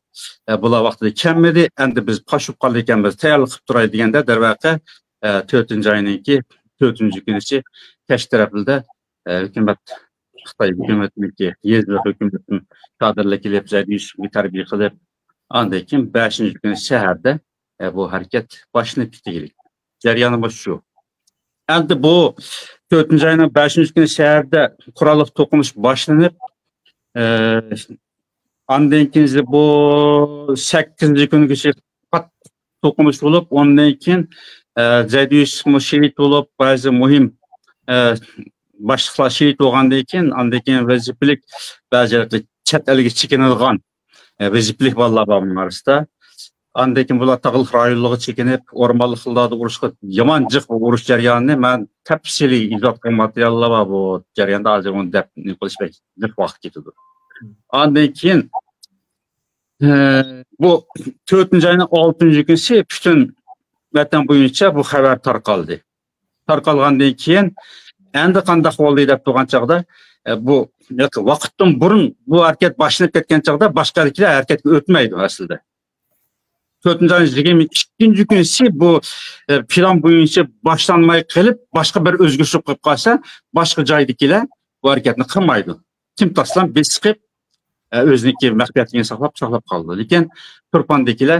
bular vaqtida kelmadi. Endi biz qo'shib qoldik ekanmiz, tayyorlik qilib turay deganda darvaqa 4-oyninki 4-kunisi kech tarafida hukumat Xitoy hukumatniki yezliq hukumatning kadrlar kelib Zaydiyevni tarbiya qilib, andan keyin 5-kuni shaharda bu hareket başını bitirdik. Jarayonimiz şu. Endi bu 4-oyning 5-kuni shaharda qurolli to'qinish boshlanib, andan keyin bu 8-kungacha to'qinish bo'lib, ondan keyin Zaydiyevni shahid bo'lib, ba'zi muhim boshliqlar shahid bo'lgandan keyin, andan keyin vazifalik ba'zilar chet elga chekinadigan vazifalik bolalar bor orasida. Andan keyin bular tog'liq rayonlarga chekinib, o'rmonliklarda urushga yomon jiq urush jarayonini men tafsiliy izoh qilgan materiallar bor bu jarayonda hozir uni deb qilishmak jiq vaqt ketadi. Andan keyin bu 4-oyning 6-kunisi butun vatan bo'yicha bu xabar tarqaldi. Tarqalgandan keyin endi qanday bo'ldi deb turgan chaqda bu vaqtdan burun bu harakat boshlanib ketgan chaqda boshqaliklar harakatga o'tmaydi aslida. 4-oyning 22-kunisi bu plan bo'yicha boshlanmay qilib, boshqa bir o'zgarishib qilib qolsa, boshqa joydagilar bu harakatni qilmaydi. Kim taslam besiqib o'ziniki maxfiyatligini saqlab qoldi. Lekin Turpandagilar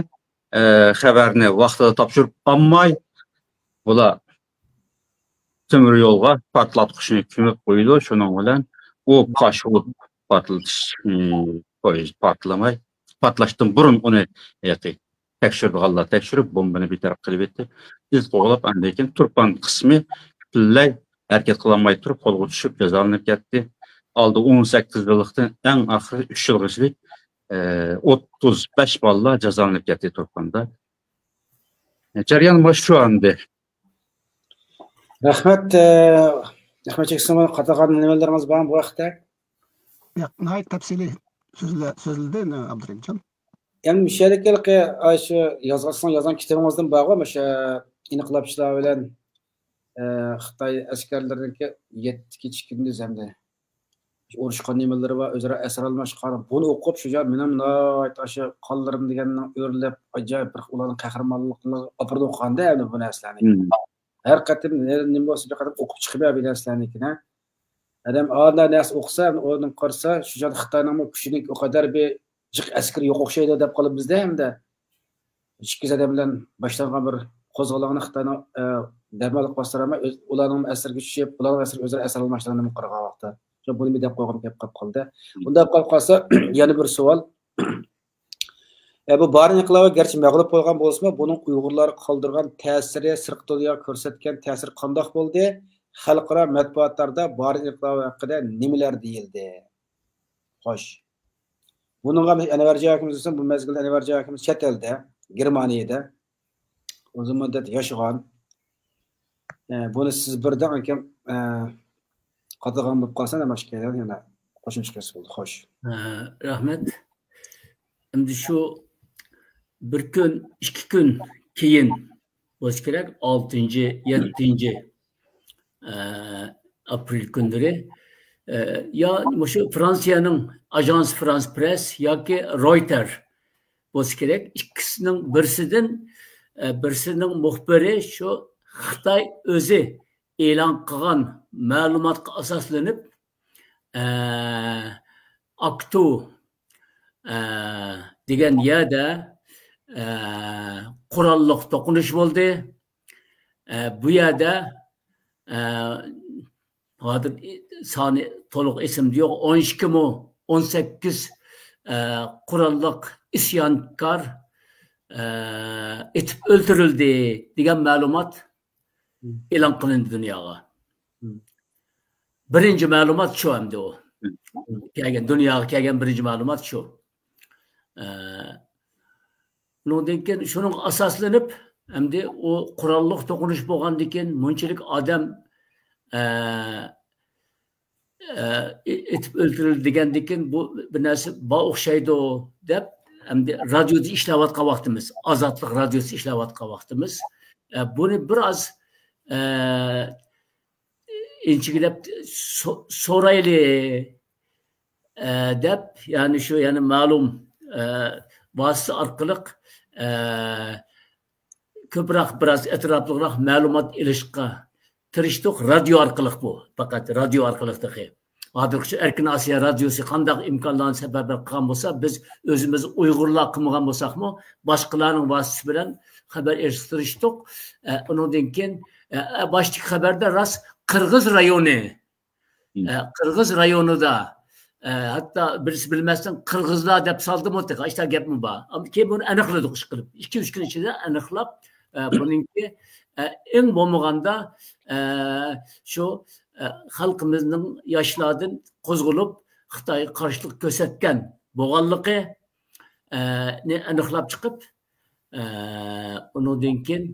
xabarni vaqtida topshirib olmay, bular temir yo'lga portlatqichni ko'mib qo'ydi. Shuning bilan u qo'shilib portlamay, portlashdan burun uni tekshirdiganlar tekshirib bombani betaraf qilib etdi. Iz qo'g'lab andan keyin Turpan qismi butunlay harakat qilolmay turib qo'lga tushib jazolanib ketdi. Oldi 18 yillikdan eng oxiri 3 yilgachilik 35 bolalar jazolanib ketdi Turpanda. Jarayon shu andi. Rahmat, Ahmet Çeksin'e qatag'an nimalarimiz bor bu vaqtda? Yo'q, nihoyat tafsiliy so'zildi Abdurimjon. Yani müşahedeki şu yazan kitabımızdan bağlı ama şu inqilobchilar bilan Xitoy askarlariniki 7 gündüz hem de urushgan nimalar va o'zaro asar almashgan. Buni o'qib shu joy mening shu qonlarim deganni o'rlab ajoyib bir ularning qahramonligini opirdi o'qiganda bu narsalarni. Har qatim nima bo'lsa bir qadam o'qib chiqib bu narsalarni. Adam ağırlar neyse okusa, onun karsa, şu can Xitay'nın güçünün o kadar bir cık askeri yok okşaydı deyip kalıp bizde hem de İkiz adamdan başlangan bir qo'zg'olonni Xitoyning darmalik bostirama ularning asir kuchib, ularning asir o'zaro asir almashtirganini qirg'an vaqtda. Shu buni deb qo'yib qolib qoldi. Bunda qolib qolsa yana bir savol. Bu Barin inqilobi garchi mag'lub bo'lgan bo'lsa-mu, buning Uyg'urlar qoldirgan ta'siri, sirq dunyo ko'rsatgan ta'sir qandoq bo'ldi? Xalqaro matbuotlarda Barin inqilobi haqida nimalar deyildi? Xo'sh. Buningga Anvar Jakimiz esa bu mezgilda Anvar Jakimiz chet elda Germaniyada uzun müddet yaşayan bunu siz birden hakem qadağan bo'lib qolsa nima ish kerak yana qo'shimchasi bo'ldi. Xo'sh. Rahmat. Endi shu bir kun, 2 kun keyin bo'lsa kerak 6-7 aprel kunlari ya shu Fransiyaning Ajans France Press yoki Reuters bo'lsa kerak, ikkisining birisining muxbiri shu Xitoy o'zi e'lon qilgan ma'lumotga asoslanib Aktu degan yerda qurolliq to'qinish bo'ldi. Bu yerda hozir soni to'liq esimda yo'q, 18 qurolliq isyonkor etib o'ldirildi degan ma'lumot e'lon qilindi dunyoga. Birinchi ma'lumot shu hamda u. Dunyoga kelgan birinchi ma'lumot shu. Undan keyin shuning asoslanib hamda u qurolliq to'qinish bo'lgandan keyin munchalik odam etib o'ldirildi degandan keyin bu bir narsa bor o'xshaydi deb hamda radioda ishlayotgan vaqtimiz, Ozodlik radiosi ishlayotgan vaqtimiz buni biroz inchigilab so'rayli deb, ya'ni shu yana ma'lum vosita orqali ko'proq biroz atrofliroq ma'lumot olishga tirishdik. Radio orqali bu, faqat radio orqali. Hozir shu Erkin Osiyo radiosi qanday imkonlarni safarbar qilgan bo'lsa, biz o'zimiz Uyg'urlar qilmagan bo'lsakmi, boshqalarning vositasi bilan xabar eshittirishdik. Undan keyin boshlik xabarda ras Qirg'iz rayonida hatto birisi bilmasdan Qirg'izlar deb soldi mutlaqo, ishlar gapmi bor. Keyin buni aniqladik ish qilib. 2-3 kun ichida aniqlab buningki eng bo'lmaganda shu xalqimizning yoshlardan qo'zg'alib Xitoy qarshilik ko'rsatgan bo'lganligi aniqlab chiqib, undan keyin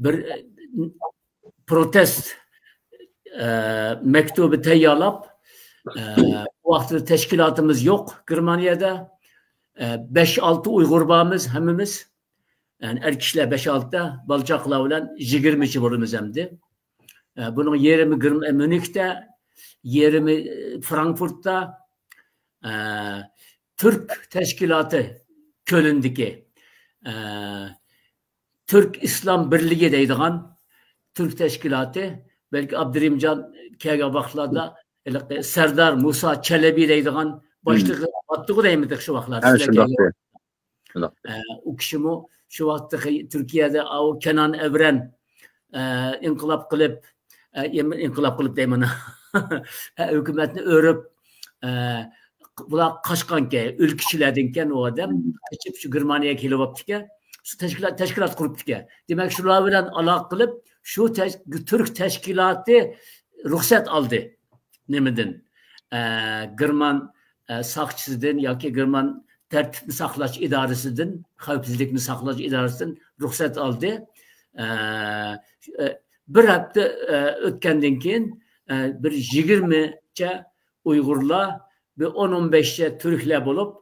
bir protest maktubi tayyorlab, vaqtida tashkilotimiz yo'q Germaniyada, 5-6 Uyg'ur bormiz hammamiz. Yani er kishilar 5-6 balchaqlar bilan 20 bo'lamiz hamda. Bunun yerimi Münih'te, yerimi Frankfurt'ta, Türk teşkilatı Köln'deki Türk İslam Birliği deydiğen Türk teşkilatı, belki Abdurrahimcan kelgan vaqtlarda Serdar Musa Çelebi deydiğen başlığı attığı deymedik şu vaqtlarda. O kişimi şu vaqtda Türkiye'de o Kenan Evren inqilab qilib deyman. Hükümetini örüp bular qaçqanken, ülküçilerdenken o adam kaçıp şu Germaniyaga kelib olibdi. Şu teşkilat quribdi. Demek shular bilan aloqa qilib, şu Türk teşkilatı ruxsat oldi. Nimadan? German saqchisidan yoki German tertibni saqlash idorasidan, xavfsizlikni saqlash idorasidan ruxsat oldi. Bir hafta o'tgandan keyin bir 20 Uyg'urlar ve 10-15 Türkler bo'lib,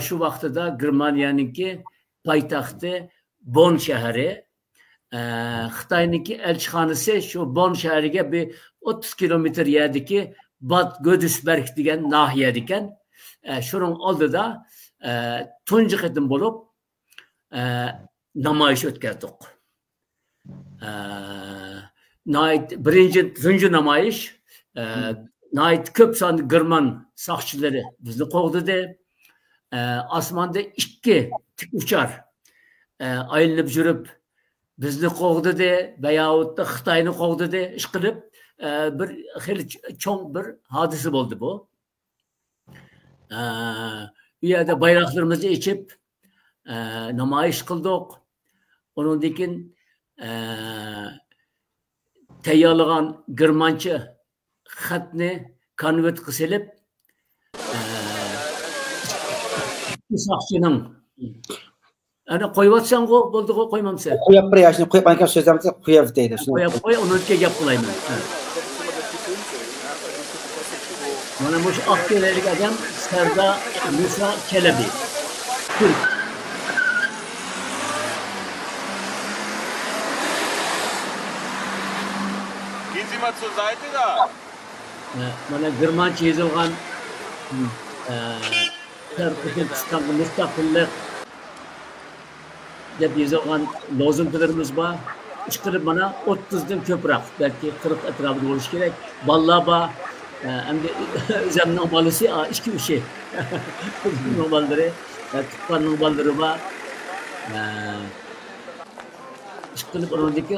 shu vaqtida Germaniyaniki poytaxti Bonn shahri, Xitoyniki elchixonasi shu Bonn shahriga bir 30 kilometr yerdagi Bad Godesberg degan nahiyada ekan. Shuning oldida tunji qatim bo'lib namoyish o'tkazdik. Tunji namoyish Nait köp sandı Gırman sakçıları bizni kovdu de. Asmanda iki tik uçar. Ayılıp jürüp bizni kovdu de veyahut da Xitayını kovdu de iş kılıp bir heli çok bir hadise oldu bu. Bir yerde bayraklarımızı içip namayış kıldık. Onun dikin teyyalıgan Gırmançı xatni konvert kısilip sakçının ana koyvatsan go boldu go koymamsa. Koyap bir yaşını koyap anka sözlerimizi koyap deydi. Koyap koy onu ke yap kılayım. Mana muş akderelik adam Serda Musa Çelebi. Türk. Gehen Sie mal zur Seite da. Mana Gırmançı yazılgan Türkistan'ın müstakillik deb yazılgan lozungalarımız var. Çıkarıp bana 30'dan köprak, belki 40 etrafında oluş gerek. Vallahi ba, hem de üzerinin balısı, iki şey. Kızının balları, tıkkanın balları var. Çıkarıp oradaki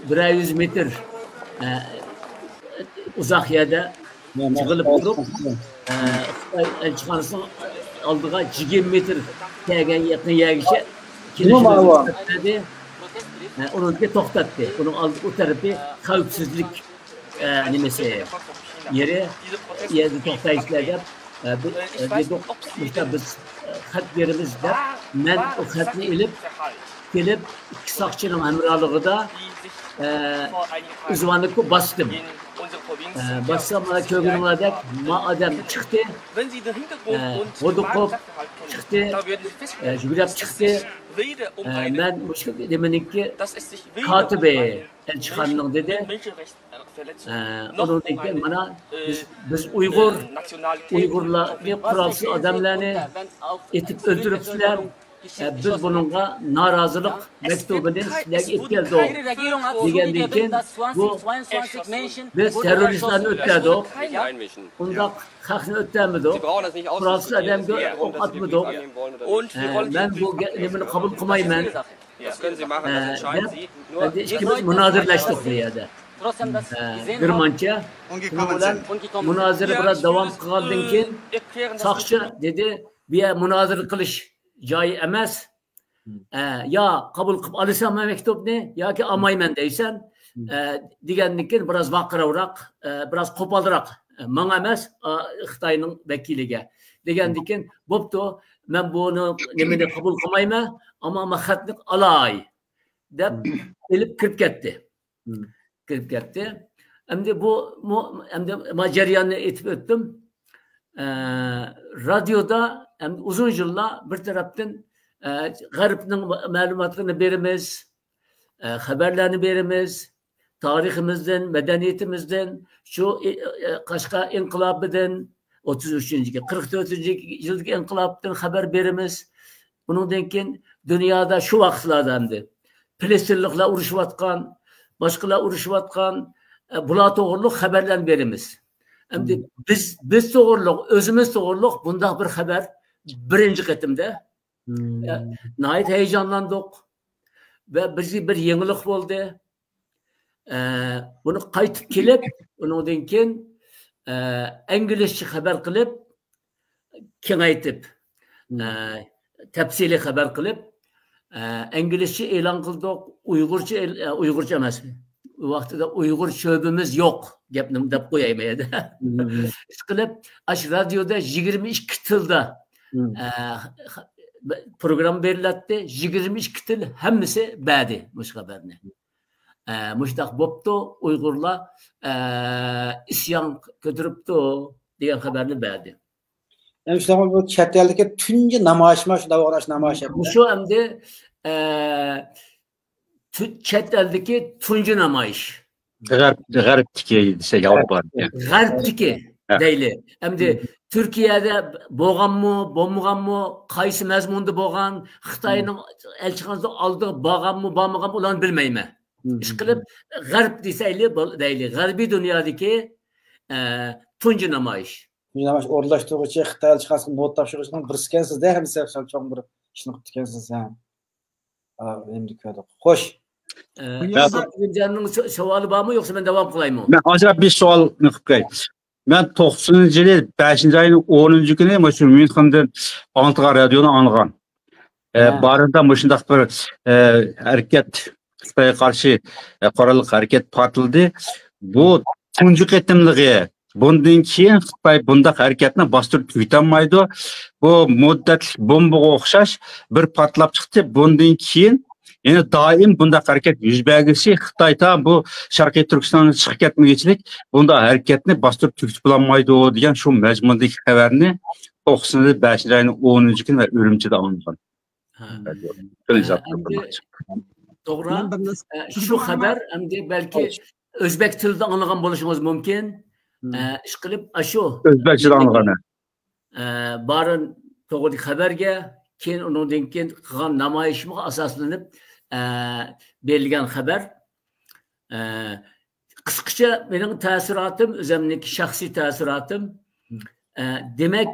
bir 100 metre uzak yerde çıkılıp durup, çıkarsın aldığa 20 metre tegen yakın yergişe kilişleri onu da toktattı. Onun o tarafı kavipsizlik nimesi yeri toktayışlardı. İşte biz xat yerimizde ben o xatni ilip gelip iki sakçının emralığında uzmanlıkı bastım. Bassam bana kögünümlerden ma adam çıktı. Hodukop çıktı. Jübilap çıktı. Ben demedik ki katibe elçihanlık dedi. Onun dedi bana biz Uygurla bir kuralsız adamlarını etip öldürüpler. Biz bununla narazılık mektubunu sizlerge etkeldi o. Degen için bu biz teröristlerini ötlerdi o. Onda kalkını ötlermedi o. Kuralsız adamı ok atmadı o. Ben bu elimini kabul kılmayayım ben. İkimiz münazirleştik bir yerde. Gırmança. Münazir biraz devam kıldın ki sakçı dedi bir münazir kılış cayı emas. Ya kabul kılıp alırsan mektup ne? Ya ki amaymen deysen degendikin biraz vakıravrak, biraz kopaldırak. Mana emas Xitayning vekiliga. Degendikin boptu men bunu nemini kabul kılmayma ama mahatlik alay deb elip kirip ketdi. Kirip ketdi. Endi bu endi macariyanı etip öttüm. Radyoda uzun yıllar bir taraftan Garip'nin malumatlarını verimiz, haberlerini verimiz, tarihimizden, medeniyetimizden, şu Kaşka inkılabıdan, 33. 44. yıldaki inkılaptan haber verimiz. Bunun denken dünyada şu vaxtlardandı. Filistinlikler uruşuvatkan, başkalar uruşuvatkan, bula doğruluk haberlerini verimiz. Endi biz doğruluk, özümüz doğruluk bunda bir haber birinci ketimde. Nayet heyecanlandık ve bizi bir yenilik oldu. Bunu kayıtıp gelip, ondan keyin İngilizce haber kılıp, kengaytip, tepsili haber kılıp, İngilizce elan kıldık, Uygurca emas. O vaqtida Uygur şöbemiz yok. Gapni deb qo'yayım edi. Ish qilib, ash radioda 22 tilda program beriladi. 22 til hammasi badi mush xabarni. Mushtaq bo'pti, Uyg'urlar isyon ko'taribdi degan xabarni berdi. Yani işte bu chet eldagi tunji namoyishma shunda o'rash namoyish. Shu endi chet eldagi tunji namoyish. G'arbdiki desak Avrupa. G'arbdiki deyli. Endi Turkiyada bo'lganmi, bo'lmaganmi, qaysi mazmunda bo'lgan, Xitoyning elchixonasida oldi bo'lganmi, bo'lmaganmi ularni bilmayman. Ish qilib G'arb desayli deyli. G'arbiy dunyodagi tunji namoyish. Namoyish o'rlashtiruvchi Xitoy elchixonasiga bot topshirishning birisi ekansiz-da, hamma chong bir ishni qilib ekansiz ham. Endi ko'rdik. Xo'sh. Canning savoli bormi yo'qsa men davom qilaymi? Men hozir bir savolni qilib qo'yay. Men 90-yil 5-oyning 10-kuni shu Myunxendan Antiqa radioni anglagan. Barında mushundaq bir harakat Xitoyga qarshi qoraliq harakat patildi. Bu tunji qatimligi. Bundan keyin Xitoy bundaq harakatni bostirib tugatolmaydi. Bu muddatli bombaga o'xshash bir patlab chiqdi. Bundan keyin yani daim bundaq harakat yuz bergisi Xitoy tam bu Sharqiy Turkistonga chiqib ketmagichilik bunda harakatni bostirib tugatib bo'lmaydi degan shu mazmundagi xabarni 95-oyning 10-kuni va Urumchida olgan. To'g'ri. Shu xabar endi balki o'zbek tilida anglagan bo'lishingiz mumkin. Ishqilib shu o'zbekcha anglagan. Barin to'g'ri xabarga keyin undan keyin qilgan namoyishga asoslanib berilgan xabar. Qisqacha mening ta'sirotim, o'zimning shaxsiy ta'sirotim. Demak,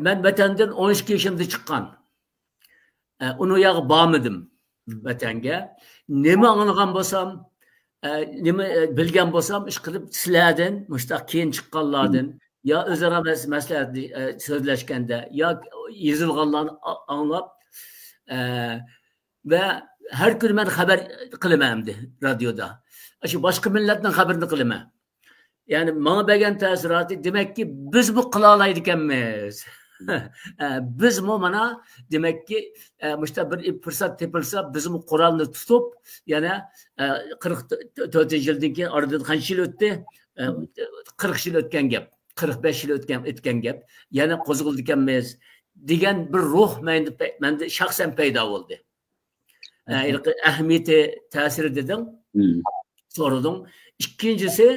men vatandan 12 yoshimda chiqqan. Uni yo'q bormadim vatanga. Nima anglagan bo'lsam, nima bilgan bo'lsam, ish qilib sizlardan, mushtaq keyin chiqqanlardan ya o'zaro maslahat so'zlashganda yo yozilganlarni anglab va har kun men xabar qilaman radioda. Shu boshqa millatning xabarini qilaman. Ya'ni menga bergan ta'siroti demakki biz bu qila olmaydi ekanmiz. Biz mu mana demakki mushta bir fursat tepilsa biz mu Qur'onni tutib yana 44-yildan keyin oradan qancha yil o'tdi? 40 yil o'tgan gap. 45 yil o'tgan gap. Yana qo'zg'ildi ekanmiz degan bir ruh menda shaxsan paydo bo'ldi. Ahamiyati ta'siri dedim. So'radim. Ikkinchisi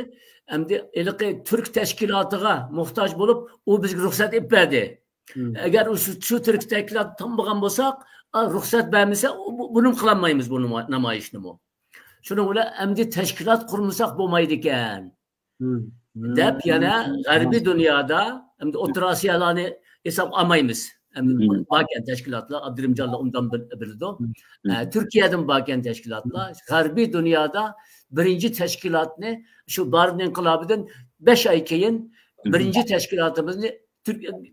endi Turk tashkilotiga muhtoj bo'lib, u bizga ruxsat etmadi. Agar shu Turk tashkilot tanmagan bo'lsak, ruxsat bermasa, buni qilolmaymiz bu namoyishni. Shuning bilan endi tashkilot qurmasak bo'lmaydi ekan. Deb yana g'arbiy dunyoda endi O'rta Osiyolarni hisob olmaymiz. Balkan tashkilotlar, Abdurimjonlar undan bildi. Turkiyadan Balkan tashkilotlar, g'arbiy dunyoda birinchi tashkilotni shu Barin inqilobidan 5 oy keyin birinchi tashkilotimizni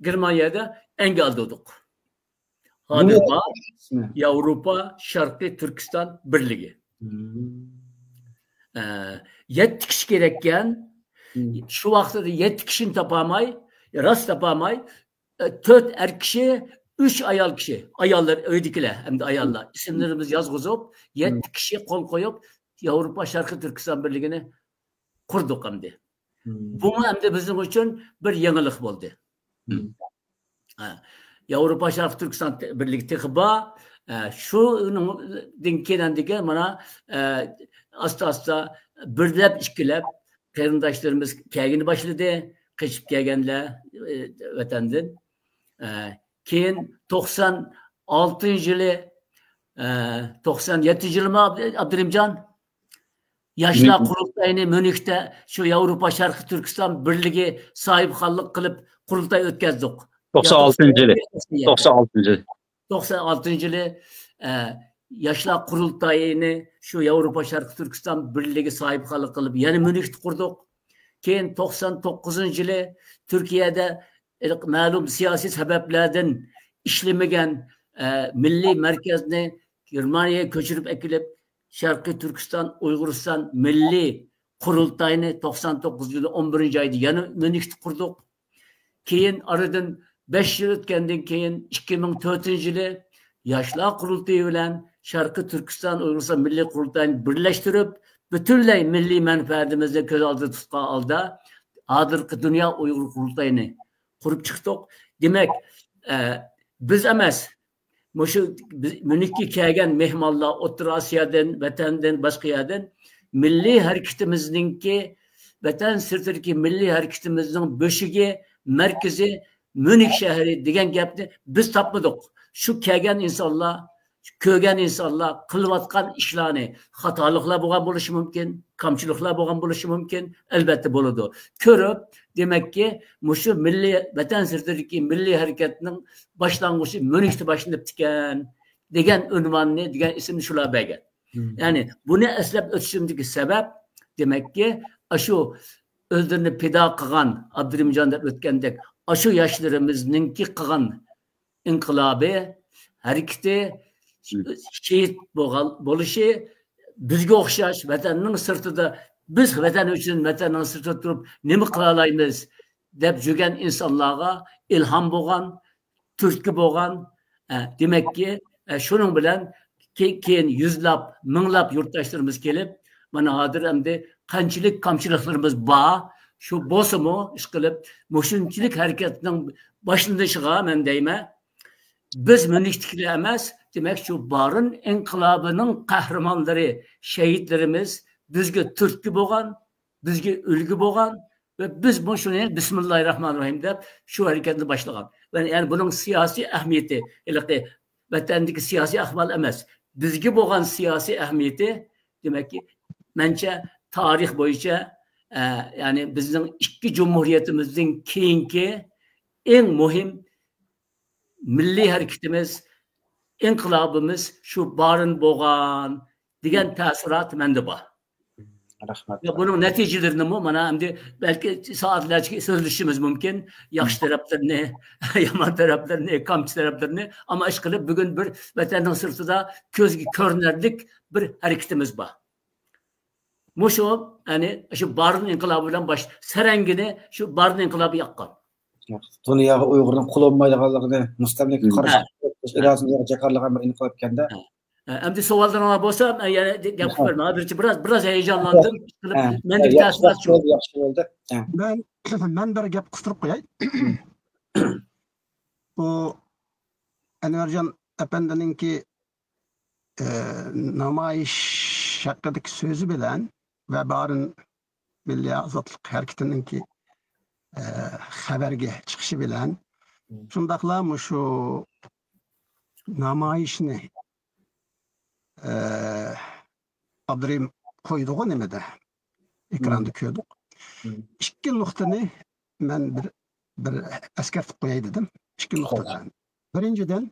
Germaniyada engaldırdık. Hadeba Avrupa Sharqiy Turkiston birligi. 7 kishi kerakkan. Shu vaqtda 7 kishini topamay, rost topamay, 4 er kishi, 3 ayol kishi, ayollar uydagilar, hamda ayollar ismlarimiz yozg'izib, 7 kishi qo'l qo'yib Avrupa Sharqiy Turkiston birligini qurdik hamda. Bu hamda bizning uchun bir yangilik bo'ldi. Avrupa Sharqiy Turkiston birligi TXBA shuning keyin mana asta birlab ikkilab qarindoshlarimiz kelgini boshladi, qochib kelganlar vatandan. Keyin 96-yili 97-yilmi Abdurimjon Yoshlar qurultayini Myunxda shu Avrupa Sharqiy Turkiston birligi sohibxonlik qilib qurultay o'tkazdik. 96-yili Yoshlar qurultayini shu Avrupa Sharqiy Turkiston birligi sohibxonlik qilib yana Myunxda qurdik. Keyin 99-yili Turkiyada ma'lum siyosiy sabablardan ishlamagan milliy markazni Germaniyaga ko'chirib akilib Sharqiy Turkiston Uyg'uriston milliy qurultayini 99-yili 11-oyda yana Myunxda qurdik. Keyin aradan 5 yil o'tgandan keyin 2004-yili Yoshlar qurultayi bilan Sharqiy Turkiston Uyg'uriston milliy qurultayini birlashtirib, butunlay milliy manfaatimizni ko'z oldida tutgan holda hozirgi dunyo Uyg'ur qurultayini qurib chiqdik. Demak, biz emas, shu Myunxga kelgan mehmonlar O'rta Osiyodan, vatandan, boshqa yerdan milliy harakatimizninki vatan sirtidagi milliy harakatimizning bo'shigi, markazi Myunx shahri degan gapni biz topmadik. Shu kelgan insonlar, ko'rgan insonlar qilayotgan ishlarni xatoliklar bo'lgan bo'lishi mumkin, kamchiliklar bo'lgan bo'lishi mumkin, albatta bo'ladi. Ko'rib, demakki, mushu milliy vatan sirtidagi milliy harakatning boshlang'ichi Myunxda boshlanib ekan degan unvonni, degan ismni shular bergan. Ya'ni buni eslab o'tishimdagi sabab demakki, shu o'zlarini pido qilgan Abdurimjon deb o'tgandek, shu yoshlarimizninki qilgan inqilobi harakati shehid bo'lishi bizga o'xshash vatanning sirtida biz vatan uchun vatanning sirtida turib nima qila olamiz deb yurgan insonlarga ilhom bo'lgan, turtki bo'lgan. Demakki, shuning bilan keyin yuzlab, minglab yurtdoshlarimiz kelib, mana hozir endi qanchalik kamchiliklarimiz bor, shu bo'lsa-mu ish qilib, mushunchilik harakatining boshlanishiga men deyman, biz Myunxdagilar emas, demak shu Barin inqilobining qahramonlari, shahidlarimiz bizga turtki bo'lgan, bizga ulgu bo'lgan va biz bu shuni bismillahirrohmanirrohim deb shu harakatni boshlagan. Ya'ni buning siyosiy ahamiyati, vatandagi siyosiy ahvol emas, bizga bo'lgan siyosiy ahamiyati demakki, mencha tarix bo'yicha ya'ni bizning ikki jumhuriyatimizning keyingi eng muhim milliy harakatimiz, inqilobimiz shu Barin bo'lgan degan ta'sirot menda bor. Rahmat. Buning natijalarini mana endi balki soatlarcha so'zlashimiz mumkin, yaxshi taraflarini, yomon taraflarini, kamchi taraflarini, ammo ish qilib bugun bir vatanning sirtida ko'zga ko'rinarlik bir harakatimiz bor. Mushu, ya'ni shu Barin inqilobi bilan sarangini shu Barin inqilobi yoqqan. Dunyoga Uyg'urning qul olmaydiganligini, mustamlika qarash irodasiga jakarlagan bir inqilob ekanda. Endi savollar bo'lsa, yana gap qilma. Hozircha biroz hayajonlandim. Menda ta'sirot yaxshi bo'ldi. Men bir gap qistirib qo'yay. Bu Anvarjon apandaninki namoyish haqidagi so'zi bilan va Barin milliy ozodlik harakatiningki xabarga chiqishi bilan shundaqla shu namoyishni Abdurim qo'ydigu nimada ekranda ko'rdik. Ikki nuqtani men bir eskartib qo'yay dedim. Ikki nuqtadan. Birinchidan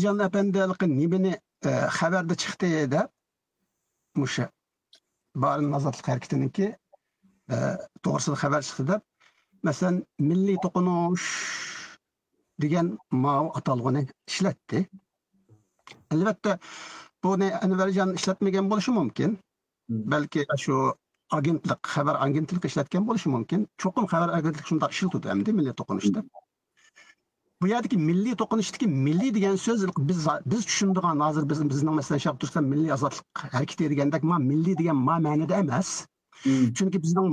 Jon apandalik nimani xabarda chiqdi deb musha Barin ozodlik harakatiniki to'g'risida xabar chiqdi deb, masalan, milliy to'qinish degan atalg'ini ishlatdi. Albatta, buni Anvarjon ishlatmagan bo'lishi mumkin. Balki shu agentlik, xabar agentligi ishlatgan bo'lishi mumkin. Cho'qim xabar agentligi shunday ishlatadi hamda milliy to'qinishda. Bu yerdagi milliy to'qinishdagi milliy degan so'z biz tushunadigan, hozir bizning masalan Sharq Turkiston milliy ozodlik harakati degandek milliy degan ma'noda emas. Chunki bizning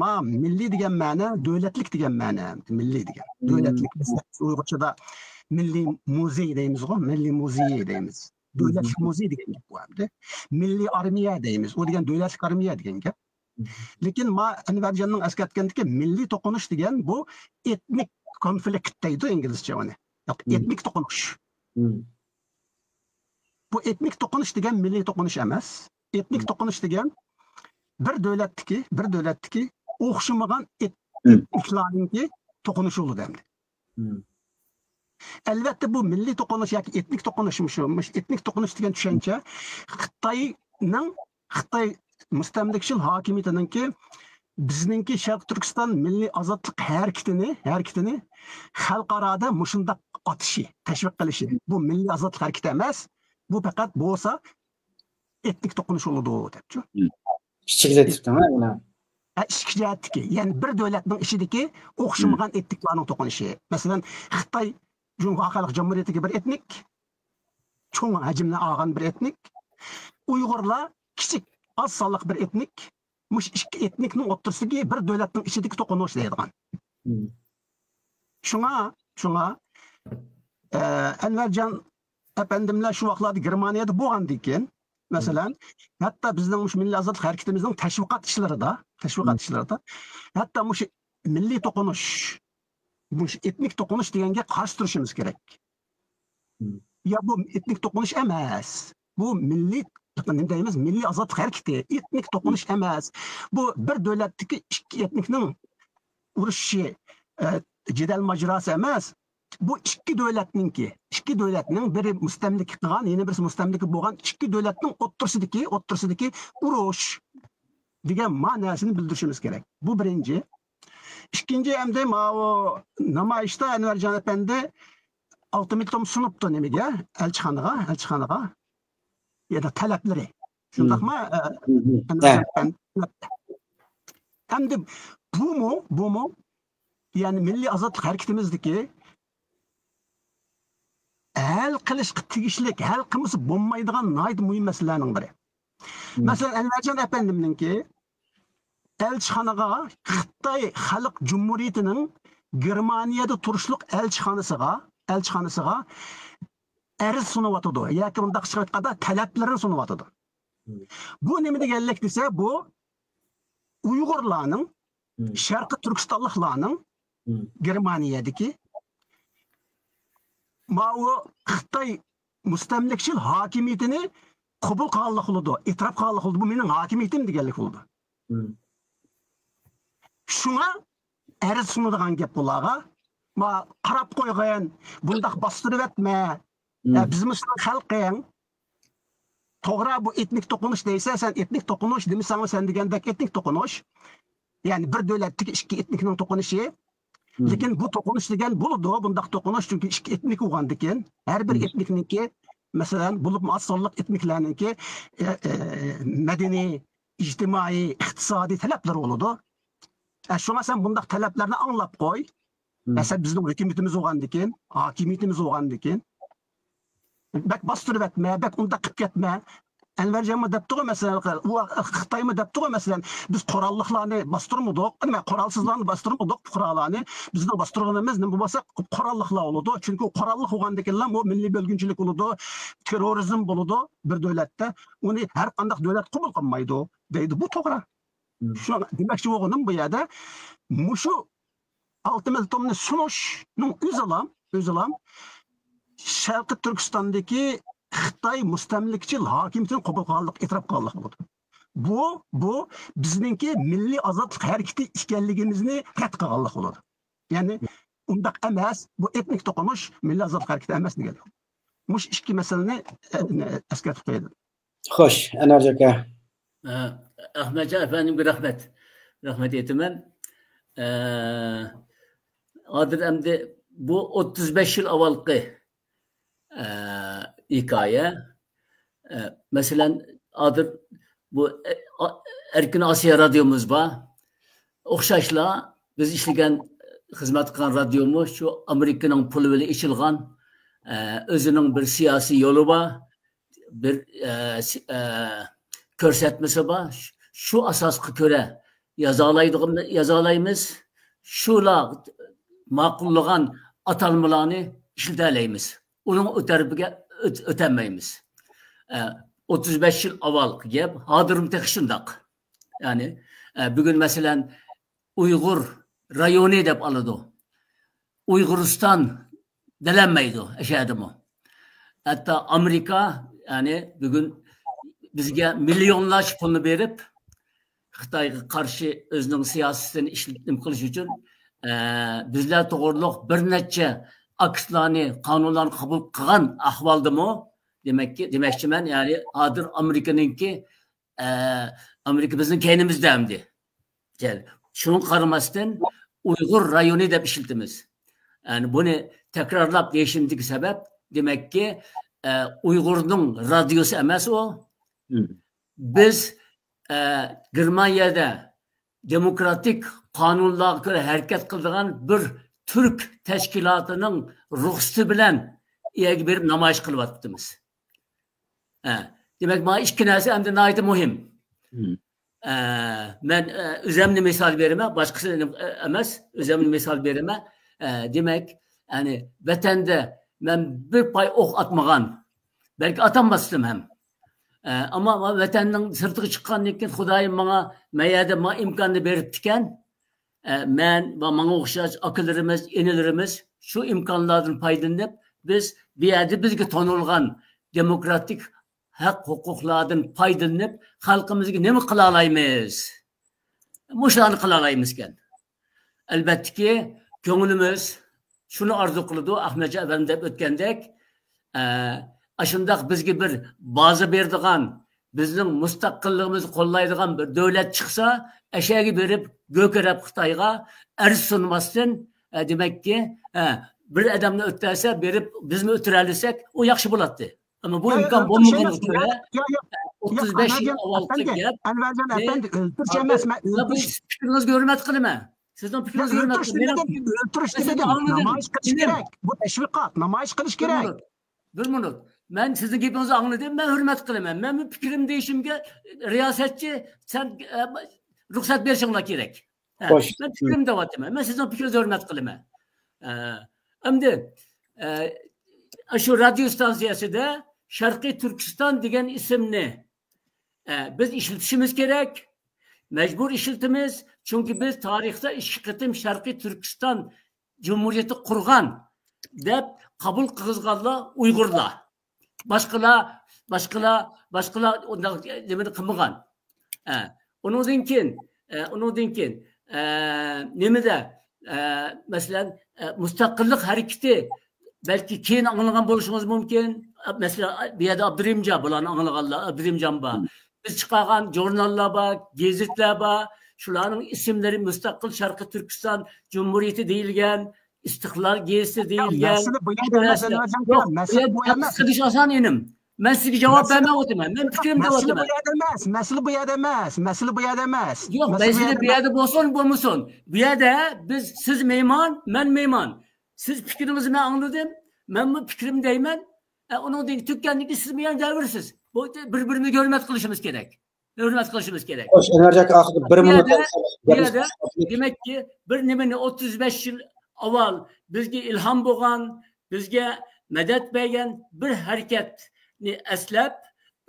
milliy degan ma'no davlatlik degan ma'no, milliy degan. Davlatlik Uyg'urchada milliy muzey deymiz-ku, milliy muzey deymiz. Davlatlik muzey degan gap bu hamda. Milliy armiya deymiz. O degan davlatlik armiya degan gap. Lekin Anvarjonning eskartgandiki milliy to'qinish degan bu etnik konflikt deydi inglizcha uni. Etnik to'qinish. Bu etnik to'qinish degan milliy to'qinish emas. Etnik to'qinish degan bir davlatdagi o'xshamagan etniklarninki to'qinishi bo'ladi hamda. Albatta bu milliy to'qinish yoki etnik to'qinishmi shu? Etnik to'qinish degan tushuncha Xitoy mustamlikchil hokimiyatiningki bizningki Sharq Turkiston milliy ozodlik harakatini xalqaroda mushundaq otishi, tashviq qilishi. Bu milliy ozodlik harakati emas, bu faqat bo'lsa etnik to'qinish bo'ladi debchi. Kichiklatibdimi? Ikki jihatdagi, ya'ni bir davlatning ichidagi o'xshamagan etniklarning to'qinishi. Masalan, Xitoy Cumhuriyet Xalq Cumhuriyetiga bir etnik, cho'ng hajmni olgan bir etnik, Uyg'urlar kichik az sonliq bir etnik, mush ikki etnikning o'rtasidagi bir davlatning ichidagi to'qinish deydigan. Shunga Anvarjon apandimlar shu vaqtlarda Germaniyada bo'lgandan keyin, masalan, hatto bizning milliy ozodlik harakatimizning tashviqot ishlarida, hatto mush milliy to'qinish, mush etnik to'qinish deganga qarshi turishimiz kerak. Ya bu etnik to'qinish emas. Bu milliy ne deymiz? Milliy azadlık hareketi, etnik to'qinish emas. Bu bir davlatdagi ikki etnikning urushishi, jidal majrosi emas. Bu ikki davlatning biri mustamlik qilgan, yana birisi mustamlik bo'lgan ikki davlatning o'rtasidagi urush degan ma'nosini bildirishimiz kerak. Bu birinchi. İkinci hem de namayişte Envercan Efendi ultimatum sunuptu nemiga elçixanaga ya da talepleri. Şundaqma Envercan Efendi. Hem de bu mu yani Milli Azadlık hareketimizdeki hal qilishga tegishlik, hal qilmasa bo'lmaydigan nayt muhim masalalarning biri. Masalan, Envercan Efendimninki elçixanaga Xitoy Xalq Cumhuriyetining Germaniyada turishliq elçixonasiga arz sunyotidi yoki bunday chiqayotganda talablarini sunyotidi. Bu nima deganlik desa, bu Uyg'urlarning, Sharqiy Turkistonliklarning Germaniyadagi Xitoy mustamlikchil hokimiyatini qabul qilganlik bo'ldi, e'tirof qilganlik bo'ldi. Bu mening hokimiyatim deganlik bo'ldi. Şuna arz sunadigan gap bularga qarab qo'ygan, bundaq bostirib etma. Bizimizning xalqing to'g'ri bu etnik to'qinish deysa, sen etnik to'qinish demasan, sen degandek etnik to'qinish. Yani bir davlatdagi ikki etnikning to'qinishi. Lekin bu to'qinish degan bo'ladi, bundaq to'qinish chunki ikki etnik bo'lgandan keyin har bir etnikniki, masalan, bo'lib asonliq etniklarniki madaniy, ijtimoiy, iqtisodiy talablar bo'ladi. Şuna sen bundaq talablarni anlab qo'y. Mesela bizning hukumatimiz bo'lgandan keyin, hokimiyatimiz bo'lgandan keyin bak bostirib etma, bak unda qilib ketma. Envercanma debdi mesela, u Xitoymi debdi mesela, biz qurolliqlarni bostirmadik, nima qurolsizlarni bostirmadik, fuqarolarni bizning bostirganimiz nima bo'lsa qurolliqlar bo'ladi. Chunki qurolliq bo'lgandan keyin bu milliy bo'lgunchilik bo'ladi, terrorizm bo'ladi bir davlatda. Uni har qanday davlat qabul qilmaydi deydi. Bu to'g'ri. Şuna demakchi bo'lganim bu yerda mushu ultimatumni sunishning o'zilam Sharqiy Turkistondagi Xitoy mustamlikchil hokimiyatini qabul qilganlik, e'tirof qilganlik bo'ladi. Bu bizningki milliy azadlik harakati ekanligimizni rad qilganlik bo'ladi. Ya'ni undaq emas, bu etnik to'qinish milliy azadlik harakati emas degan. Mush ikki masalani eslatib qo'ydim. Xo'sh, Anarjon aka. Ahmetcan efendim rahmet etmem. Adır emdi bu 35 yıl avvalki hikaye. Mesela adır bu Erkin Asya radyomuz var. Okşaşla biz işleyen hizmet kılan radyomuz şu Amerika'nın pulu ile içilgan özünün bir siyasi yolu var. Bir ko'rsatmasi bor. Shu asosga ko'ra yozalaymiz. Shular ma'qullagan atalmalarni ishlatalaymiz. Uning o'tarbiga o'tmaymiz. 35 yil avvalgi gap hozirmi shundoq. Ya'ni bugun masalan Uyg'ur rayoni deb oladi. Uyg'uriston delanmaydi, ashadimi? Hatto Amerika, ya'ni bugun bizga millionlash pulni berib, Xitoyga qarshi o'zining siyosatini ishlatim qilish uchun bizlar to'g'riliq bir necha aktlarni, qonunlarni qabul qilgan ahvoldami? Demakchiman, ya'ni hozir Amerika bizning keynimizda hamdi. Shuni qaramasdan Uyg'ur rayoni deb ishlatamiz. Yani bunu tekrarlab deyishimdagi sabab, demakki Uyg'urning radiosi emas o. Biz Germaniyada demokratik qonunlarga ko'ra harakat qiladigan bir Türk tashkilotining ruxsati bilan bir namoyish qilyapmiz. Demak, mana ikki narsa ham nihoyatda muhim. Men o'zimni misol beraman, boshqasini emas, o'zimni misol beraman. Demak, yani vatanda men bir pay o'q atmagan, balki atanmasdim ham. Ama vatanning sirtiga chiqqandan keyin Xudoyim menga mayada ma imkonni beribdi ekan. Men va menga o'xshash akalarimiz, enalarimiz shu imkonlardan foydalanib, biz bu yerda bizga tanilgan demokratik haq huquqlardan foydalanib xalqimizga nima qila olamiz? Mushlarni qila olamizkan. Albattaki ko'nglimiz shuni orzu qiladi, Ahmadjon Efendi deb o'tgandek, ashundaq bizga bir baza berdigan, bizning mustaqilligimizni qo'llaydigan bir davlat chiqsa, ashaga berib go'karab Xitoyga arz sunmasdan, demakki, bir odamni o'tasa berib bizni o'tiralisak, u yaxshi bo'ladi. Ama bu imkan bo'lmagan ko'ra 35 yil avvalgi gap. Anvarjon Efendi, o'ltirish emas, fikringizni hurmat qilaman. Sizning fikringizni hurmat qilaman. O'ltirish degan namoyish qilish kerak. Bu tashviqot, namoyish qilish kerak. Bir minut. Men sizning gapingizni angladim, men hurmat qilaman. Men bu fikrim deyishimga riyosatchi sen ruxsat berishinglar kerak. Men fikrim deyapman. Men sizning fikringizni hurmat qilaman. Endi shu radio stansiyasida Sharqiy Turkiston degan ismni biz ishlatishimiz kerak. Mecbur ishlatamiz. Chunki biz tarixda 2 qatim Sharqiy Turkiston Cumhuriyeti qurgan deb qabul qilganlar Uyg'urlar. Boshqalar nimani qilmagan. Undan keyin nimada masalan mustaqillik harakati belki keyin anglagan bo'lishingiz mumkin. Mesela bir yerde Abdurrahimjon bularni anglaganlar, Abdurrahimjon bor. Biz chiqargan jurnallar bor, gazetlar bor. Shularning ismlari Mustaqil Sharqiy Turkiston Cumhuriyeti deyilgan, Istiqlol gazetasi deyilgan. Masala bu emas. Qilish oson enim. Men sizga javob bermay o'taman. Men fikrimda o'taman. Masala bu yerda emas. Yo'q, masala bu yerda bo'lmasin. Bu yerda biz siz mehmon, men mehmon. Siz fikrimizni men angladim. Men bu fikrim deyman. Onun tükkanlikni siz men davrsiz. Bu bir-birimizni hurmat qilishimiz kerak. Xo'sh, Anvarjon aka oxirgi 1 minut. Demakki, bir nimani 35 yil avval bizga ilhom bo'lgan, bizga madad bergan bir harakatni eslab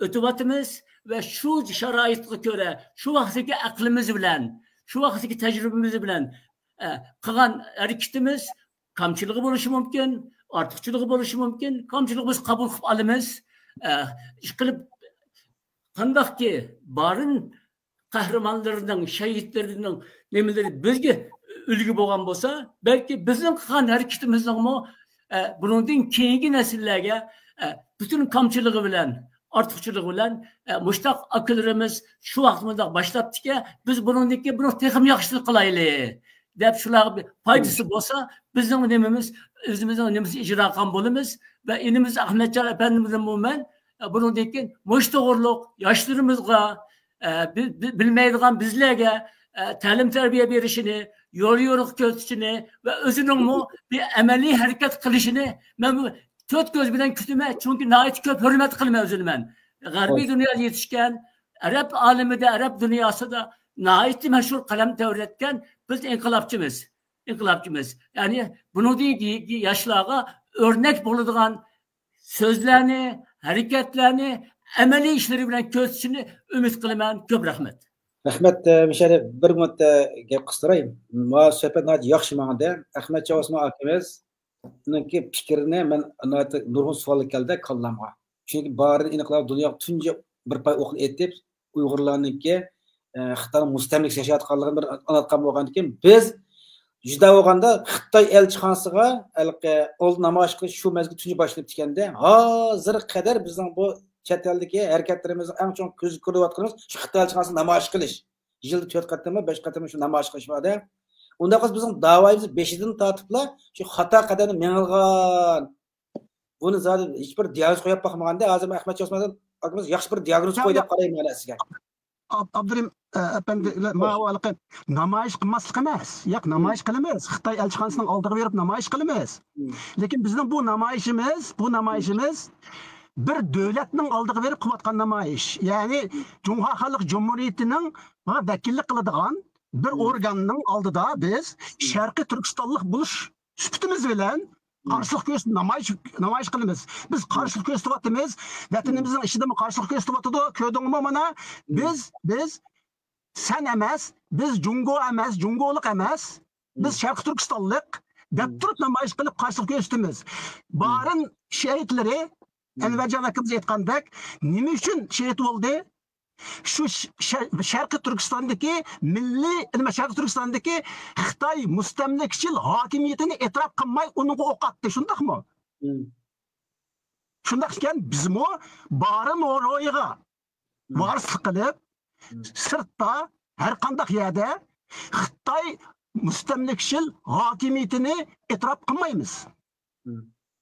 o'tyapmiz va shu sharoitga ko'ra, shu vaqtdagi aqlimiz bilan, shu vaqtdagi tajribamiz bilan qilgan harakatimiz kamchiligi bo'lishi mumkin, ortiqchiligi bo'lishi mumkin. Kamchilik biz qabul qilib olamiz. Qilib qandaqki barin qahramonlarining, shahidlarining nimalar bizga ulgu bo'lgan bo'lsa, balki bizning qilgan harakatimizning bundan keyingi nasllarga bütün kamchiligi bilan, ortiqchiligi bilan mushtaq akalarimiz shu vaqtda boshlabdiki, biz buni texim yaxshilik qilaylik deb shularga foydasi bo'lsa, bizning nimamiz o'zimizning nimamizni ijro qilgan bo'lamiz va inimiz Ahmadjon Efendimizdan umuman bundan keyin mushto'g'irliq yoshlarimizga bilmaydigan bizlarga ta'lim tarbiya berishini, yo'l yo'riq ko'rsatishini va o'zining bir amaliy harakat qilishini men bu to'rt ko'z bilan kutaman, chunki nihoyat ko'p hurmat qilaman o'zini men. G'arbiy dunyoda yetishgan, arab olimida, arab dunyosida nihoyat mashhur qalam tavratgan biz inqilobchimiz. Ya'ni buningdagi yoshlarga o'rnak bo'ladigan so'zlarni, harakatlarni, amaliy ishlari bilan ko'rsatishini umid qilaman. Ko'p rahmat. Rahmat, mishari 1 minut gap qistirayim. Suhbat yaxshi ma'noda Ahmadjon Osmon akamiz uniki fikrini men nurg'un savol keldi kallamga. Chunki bari aniqlab dunyo tunji bir pay o'qib etib Uyg'urlarniki Xitoy mustamlik yashayotganligini bir anlatgan bo'lgandan keyin biz juda bo'lganda Xitoy elchixonasiga old namoyish qilish shu mezgil tunji boshlab tikanda hozir qadar bizning bu chet eldagi harakatlarimizni eng chong ko'z ko'rayotganimiz shu Xitoy elchixonasini namoyish qilish. Yilda 4 qatimmi 5 qatimmi shu namoyish qilish bor. Unda qız bizim davayımız 5'den tatipla şu hata kadarını menilgan. Bunu zaten hiçbir diagnoz koyup bakmaganda Azam Ahmadjon Osmondan akımız yaxshi bir diagnoz koyup qarayman mana sizga. Abdurim efendi ma'lum namoyish qilmaslik emas. Yo'q, namoyish qilamiz. Xitoy elchixonasining oldiga berib namoyish qilamiz. Lekin bizning bu namoyishimiz bir davlatning oldiga berib qilayotgan namoyish. Ya'ni Jumhur Xalq Cumhuriyetining vakillik qiladigan bir organning oldida biz Sharqiy Turkistonlik bo'lish sifatimiz bilan qarshilik ko'rsatib namoyish qilamiz. Biz qarshilik ko'rsatyapmiz. Vatanimizning ishida qarshilik ko'rsatyapti. Ko'rdingmi mana biz sen emas, biz Jungo emas, Jungolik emas, biz Sharqiy Turkistonlik deb turib namoyish qilib qarshilik ko'rsatamiz. Barin shahidlari Anvarjon akamiz aytgandek, nima uchun shehit bo'ldi? Shu Sharqiy Turkistondagi milliy, Sharqiy Turkistondagi Xitoy mustamlakachil hokimiyatini e'tirof qilmay uninga o'q otdi, shundaqmi? Shundaq ekan, bizmi borin o'royiga varislik qilib, sirtda har qanday yerda Xitoy mustamlakachil hokimiyatini e'tirof qilmaymiz.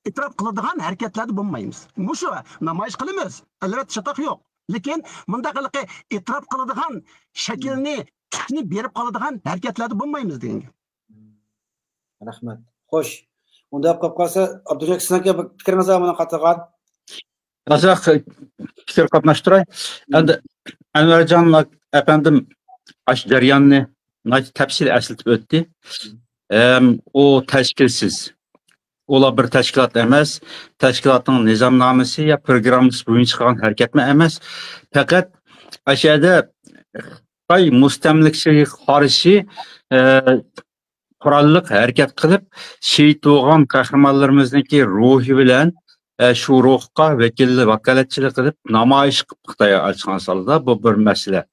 E'tirof qiladigan harakatlarda bo'lmaymiz. Mushu namoyish qilamiz. Albatta shatoq yo'q. Lekin bunday qilib e'tirof qiladigan shaklni, tukni berib qoladigan harakatlarda bo'lmaymiz degan. Rahmat. Xo'sh. Unda qolib qolsa, Abdujak sizga fikringizni mana qattiqat. Azaq fikir qatnashtiray. Endi Anvarjon efendim aş jarayonni tafsil eslatib o'tdi. O tashkilsiz. Ola bir tashkilot emas, tashkilotning nizomnomasi ya programmasi bo'yicha chiqqan harakatmi emas. Faqat ashada Xitoy mustamlakachiga qarshi qurolliq harakat qilib, shehid bo'lgan qahramonlarimizniki ruhi bilan shu ruhga vakolatchilik qilib namoyish qilib Xitoy ochgan holda bu bir masala.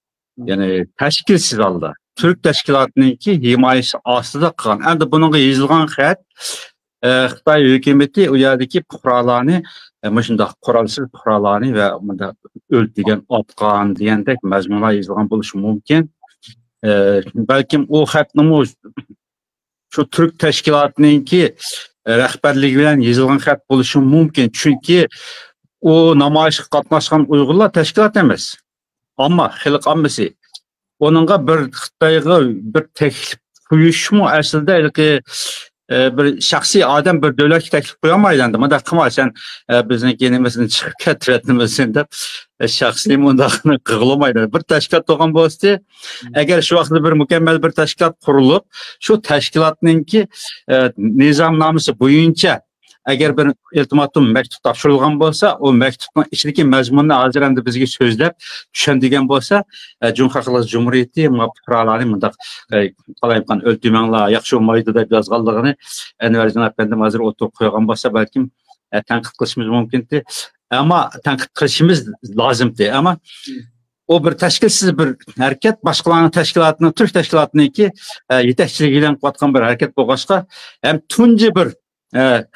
Ya'ni tashkilsiz holda Türk tashkilotininki himoyasi ostida qilgan. Endi buningga yozilgan xat Xitoy hukumati u yerdagi fuqarolarni shunday qurolsiz fuqarolarni va bunda o'ldigan, otgan degandek mazmunlar yozilgan bo'lishi mumkin. Balkim u xatni shu Türk tashkilotininki rahbarligi bilan yozilgan xat bo'lishi mumkin. Chunki u namoyishga qatnashgan Uyg'urlar tashkilot emas. Ammo xalq ammasi onunğa bir Xitoyga bir teklif qo'yishmi aslida bir shaxsiy odam bir davlatga taklif qo'yolmaydi. Mana qilmasan bizning kenimizdan chiqib ketratimisin deb shaxsiy mundaqni qilolmaydi. Bir tashkilot bo'lgan bo'lsa, agar shu vaqtda bir mukammal bir tashkilot qurilib, shu tashkilotningki nizomnomasi bo'yicha agar bir iltimotum maktub topshirilgan bo'lsa, o maktubning ichidagi mazmunni hozir endi bizga so'zlab tushundigan bo'lsa, Jumhuriyat Xalq Jumhuriyati fuqarolari bundaq qalayman o'ltimanglar yaxshi olmaydi deb yozganligini Anvarjon efendim hozir o'tirib qo'ygan bo'lsa, balkim tanqid qilishimiz mumkin-di. Ammo tanqid qilishimiz lozimdi. Ammo o bir tashkilsiz bir harakat boshqalarning tashkilotining, Türk tashkilotiniki yetakchiligi bilan qilayotgan bir harakat bo'lg'achqa, ham tunji bir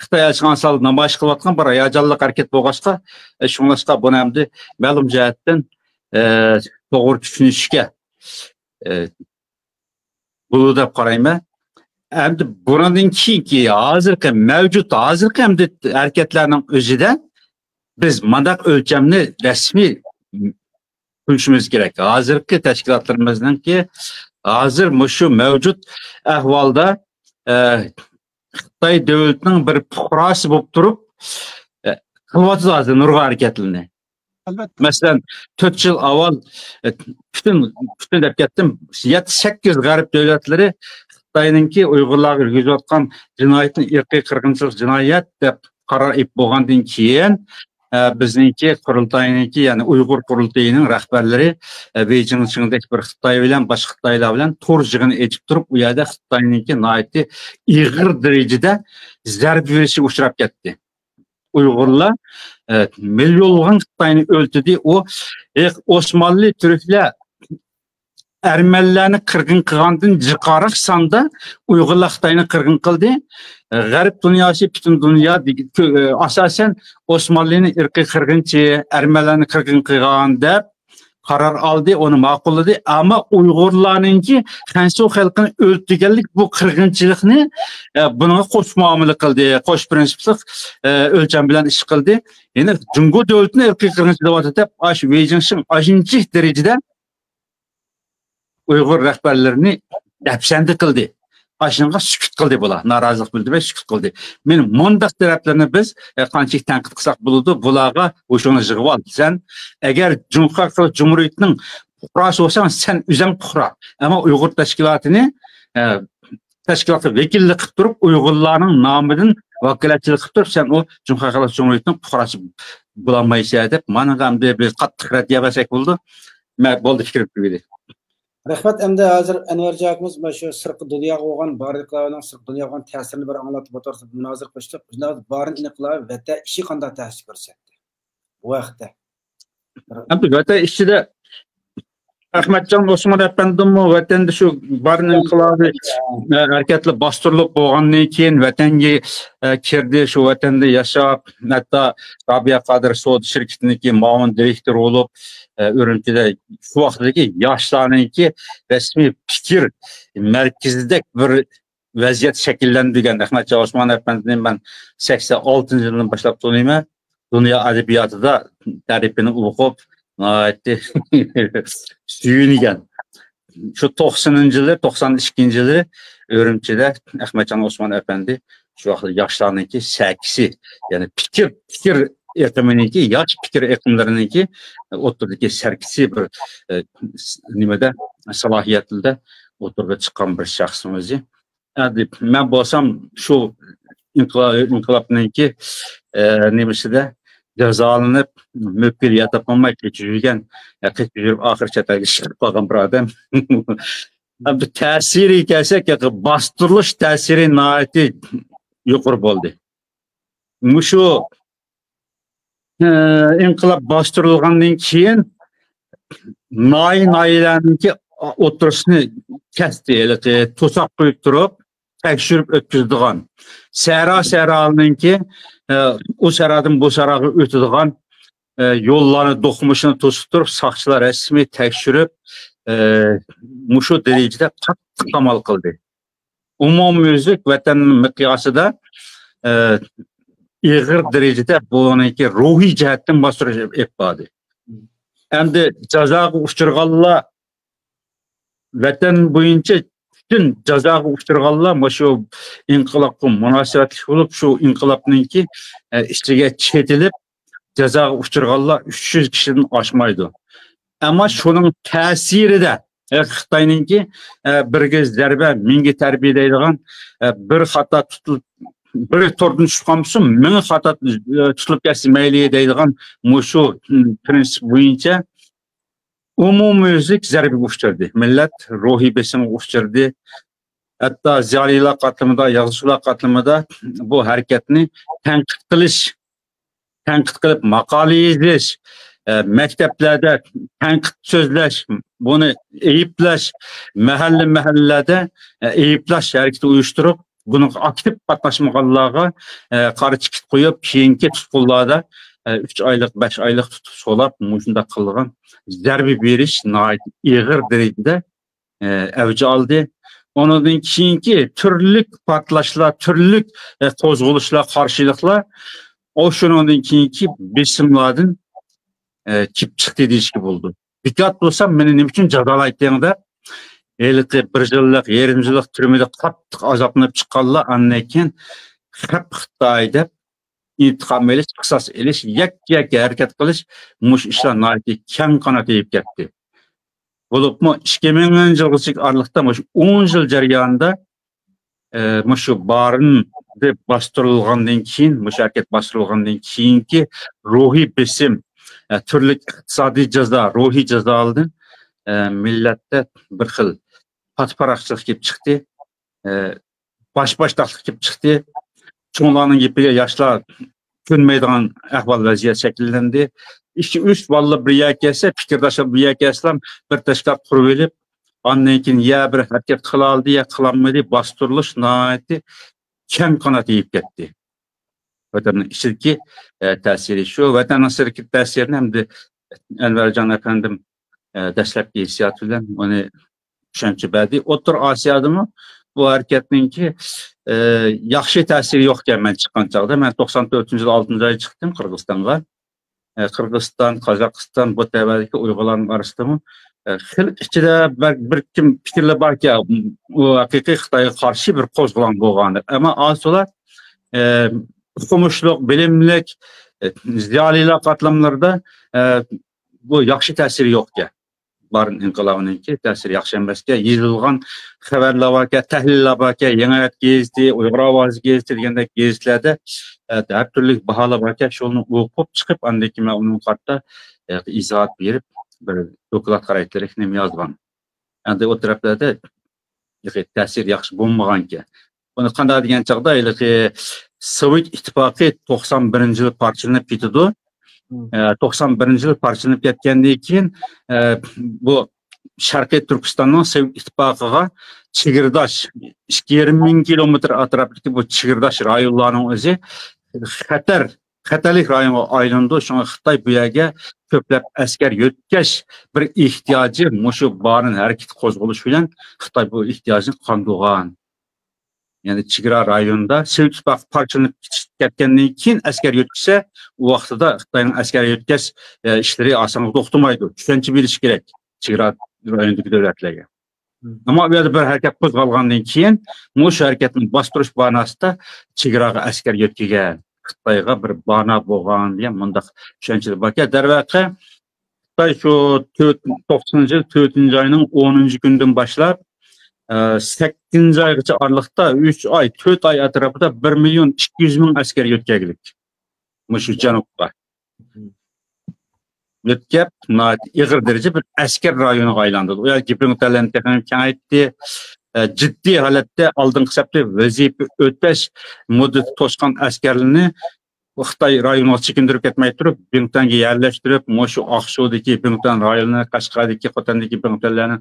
Xitoy elchixonasi sal namoyish qilayotgan bir hayajonli harakat bo'lg'achqa, shunlashqa buni hamda ma'lum jihatdan to'g'ri tushunishga bo'ladi deb qarayman. Endi bundan keyingi hozirgi mavjud hamda harakatlarning o'zida biz mandaq o'lchamni rasmiy tushunishimiz kerak. Hozirgi tashkilotlarimizningki hozir shu mavjud ahvolda Xitoy davlatining bir fuqarosi bo'lib turib, qilyapti hozir nurg'a harakatlarni. Albatta. Masalan, 4 yil avval butun deb ketdim, 7-8 g'arb davlatlari Xitoyninki Uyg'urlarga yurgizayotgan jinoyatni irqiy qirg'inchilik jinoyat deb qaror qilib bo'lgandan keyin bizningki qurultayninki, ya'ni Uyg'ur qurultayining rahbarlari Beijingdagi bir Xitoy bilan boshqa Xitoylar bilan to'g'ri yig'ini etib turib, u yerda Xitoyninki nihoyatda ig'ir darajada zarb berishga uchrab ketdi. Uyg'urlar millionlagan Xitoyni o'ldirdi. O Osmanlı Türklar Ermenilarni qirg'in qilgandan jiqariq sonda Uyg'urlar Xitoyni qirg'in qildi. G'arb dunyosi, butun dunyo asosan Osmanlıni irqiy qirg'inchi, Ermenilarni qirg'in qilgan deb qaror oldi, uni ma'qulladi. Ammo Uyg'urlarningki Xansu xalqini o'ldirganlik bu qirg'inchilikni bunga qo'sh muomala qildi, qo'sh prinsipli o'lcham bilan ish qildi. Ya'ni Jungo davlatini irqiy qirg'inchilik deb shu Beijingning 5-chi darajada Uyg'ur rahbarlarini dafsandi qildi. Aşınğa sükut qildi bular, norozilik bildirib sükut qildi. Men mundaq taraflarni biz qancha tanqid qilsak bo'ladi, bularga o'shani yig'ib ol. Sen agar Jumhuriyat Xalq Jumhuriyatining fuqarosi bo'lsang, sen o'zing fuqaro. Ammo Uyg'ur tashkilotini tashkilotga vakillik qilib turib, Uyg'urlarning nomidan vakolatchilik qilib turib, sen o Jumhuriyat Xalq Jumhuriyatining fuqarosi bo'lolmaysan deb, mana hamda bir qattiq rad yapasak bo'ldi. Men bo'ldi fikrim tugadi. Rahmat, endi hozir Anvarjon akamiz shu sirqi dunyoga bo'lgan barliqlarning sirqi dunyoga bo'lgan ta'sirini bir anglatib o'tirsa, munozir qilishdi. Bular barin inqilob va ishi qanday ta'sir ko'rsatdi? bu vaqtda. Albatta ichida Ahmetcan Osman Efendim vatanda shu barın inqilobi harekatli bostirilib bo'lgandan keyin vatanga kirdi, shu vatanda yashab, hatto Rabia Qadir Savdo shirkatiniki muavin direktor bo'lib, Urumchida shu vaqtdagi yoshlarniki rasmiy fikr markazida bir vaziyat shakllantirgan Ahmetcan Osman Efendim ben 86-yildan boshlab taniyman. Dunyo adabiyotida ta'rifini o'qib suyunigan. Şu 90-yılı, 92-yılı Örümçide Ahmetcan Osman Efendi şu vaqtda yoshlarniki 8'i, yani fikir ertemeniki, yaş fikir ekimleriniki o'rtadagi serkisi bir nimada salohiyatida o'tirga chiqqan bir shaxsning o'zi. Hadi men bo'lsam shu inqilobniki nimasida jazolanib müpkil yapamay geçirgen geçirip ahir çetagi chiqib qolgan bir odam. Bu ta'siri kelsak, bastırılış ta'siri nihoyatda yuqori bo'ldi. Mushu inqilob bastırılgandan keyin nayilarniki o'tirisini kesdi, to'saq qo'yib turib tekshirib o'tkazdigan. Saralarniki o saradan bu saraga o'tadigan yo'llarni do'qmishini to'sib turib, soqchilar rasmiy tekshirib, mushu darajada qattiq qamal qildi. Umumyuzlik vatanning miqyosida ig'ir darajada buniki ruhiy jihatdan bostirish etdi. Endi jazoga uchirganlar vatan bo'yicha bütün jazoga uchirganlar shu inqilobga munosabatli bo'lib, shu inqilobningki ichiga chetilib jazoga uchirganlar 300 kishidan oshmaydi. Ammo shuning ta'sirida Xitoyningki birga zarba menga tarbiyalaydigan bir xato tutilib bir tordan tushib qolsa, ming xato tutilib ketsa mayli deydigan shu prinsip bo'yicha umumyuzlik zarba uchirdi. Millat ruhiy besimga uchirdi. Hatta ziyolilar qatlamida, yozuvchilar qatlamida bu harakatni tanqid qilib maqola yozish, maktablarda tanqid so'zlash, buni ayiblash, mahalla-mahallada ayiblash harakati uyushtirib, buni aktiv qatnashmaganlarga qora chekit qo'yib, keyingi tutqunlarda 3 oylik, 5 oylik tutib solab, shunday qilgan zarba berish ig'ir darajada avj oldi. Ondan keyingi turli portlashlar, turli qo'zg'olishlar, qarshiliklar o shundan keyingi besimlardan chip chiqdi deyishga bo'ldi. Diqqat bo'lsa, meni nima uchun jazolayotganda, bir yillik, yarim yillik turmada qattiq azoblanib chiqqanlar, andan keyin Xitoyda intiqom elish, qisos elish, yakka harakat qilish, mush ishlar nihoyatda keng qanot yeyib ketdi. Bo'libmi 2000-yilgacha oralig'da 10 yil jarayonida shu barin deb bostirilgandan keyin, mushakat bostirilgandan keyingi ruhiy besim, turli iqtisodiy jazo, ruhiy jazolardan millatda bir xil patparaqchilik kelib chiqdi, bosh-boshdoqlik kelib chiqdi. Cho'nglarning gapiga yoshlar ko'nmaydigan ahvol vaziyat shakllandi. 2-3 balla bir yakasa, fikrdoshlar bir yakaslar bir tashkilot qurib olib, ondan keyin ya bir harakat qila oldi, ya qilolmadi, bostirilish nihoyatda keng qanot yeyib ketdi. Vatanning ichidagi ta'siri shu, vatanning ichidagi ta'sirini hamda Anvarjon afandim dastlabki hissiyot bilan uni tushuncha berdi. O'rta Osiyodami bu harakatningki yaxshi ta'siri yo'q ekan men chiqqan chog'da. Men 94-yil 6-oy chiqdim Qirg'izistonga. Qirg'iziston, Qozog'iston bu tavadagi Uyg'urlarning orasidami xil ichida bir kim fikrlar borki, u haqiqiy Xitoyga qarshi bir qo'zg'olon bo'lgan. Ammo asoslar o'qimishliq, bilimlik, ziyolilar qatlamlarida bu yaxshi ta'siri yo'q ekan. Barin inqilobininki ta'siri yaxshi emasga, yozilgan xabarlar bor ekan, tahlillar bor ekan, Yangiyo'l gazeti, Uyg'ur ovozi gazeti degandek gazetlarda har turli baholar bor ekan, shuni o'qib chiqib, andan keyin men uning qarta izoh berib, bir doklad qaraytirib nima yozgan. Endi o taraflarda ta'sir yaxshi bo'lmagan ekan. Buni qanday degan chog'da Sovet ittifoqi 91-yil parchalanib ketdi. 91 yıl parçalanıp ketgandan keyin bu Sharqiy Turkistonning Sovet ittifoqiga chegirdosh 2,5 ming kilometr atrofidagi bu chegirdosh rayonlarning o'zi xatarlik rayonga aylandi. Shunga Xitoy bu yerga ko'plab askar yo'tkash bir ehtiyoji mushu barin harakat qo'zg'alish bilan Xitoy bu ehtiyojni qondirgan. Yani chegara rayonida Sovet ittifoqi parchalanib ketgandan keyin askar yo'tkasa, u vaqtida Xitoyning askar yo'tkash ishlari osonga to'xtamaydi. Tushuncha berish kerak chegara rayonidagi davlatlarga. Ammo bu yerda bir harakat qo'zg'algandan keyin, o'sha harakatning bostirish banasida chegaraga askar yo'tkagan, Xitoyga bir bana bo'lgan degan mundaq tushunchalar bor. Darvaqa Xitoy shu 90-yil 4-oyning 10-kundan boshlab 8-oygacha oralig'da 3 oy, 4 oy atrofida 1,200,000 askar yo'tkaglik. Mushu janubga. Yo'tkab, ig'ir darajada bir askar rayoniga aylandi. U yerga punklarni texnik kengaytdi. Ciddi holatda oldingi hisobda vazifa o'tash muddati to'sgan askarlarni Xitoy rayoniga chekindirib ketmay turib, punktlarga yerlashtirib, mushu Oqsuvdagi punktlar rayonini, Qashqardagi, Xotandagi punktlarni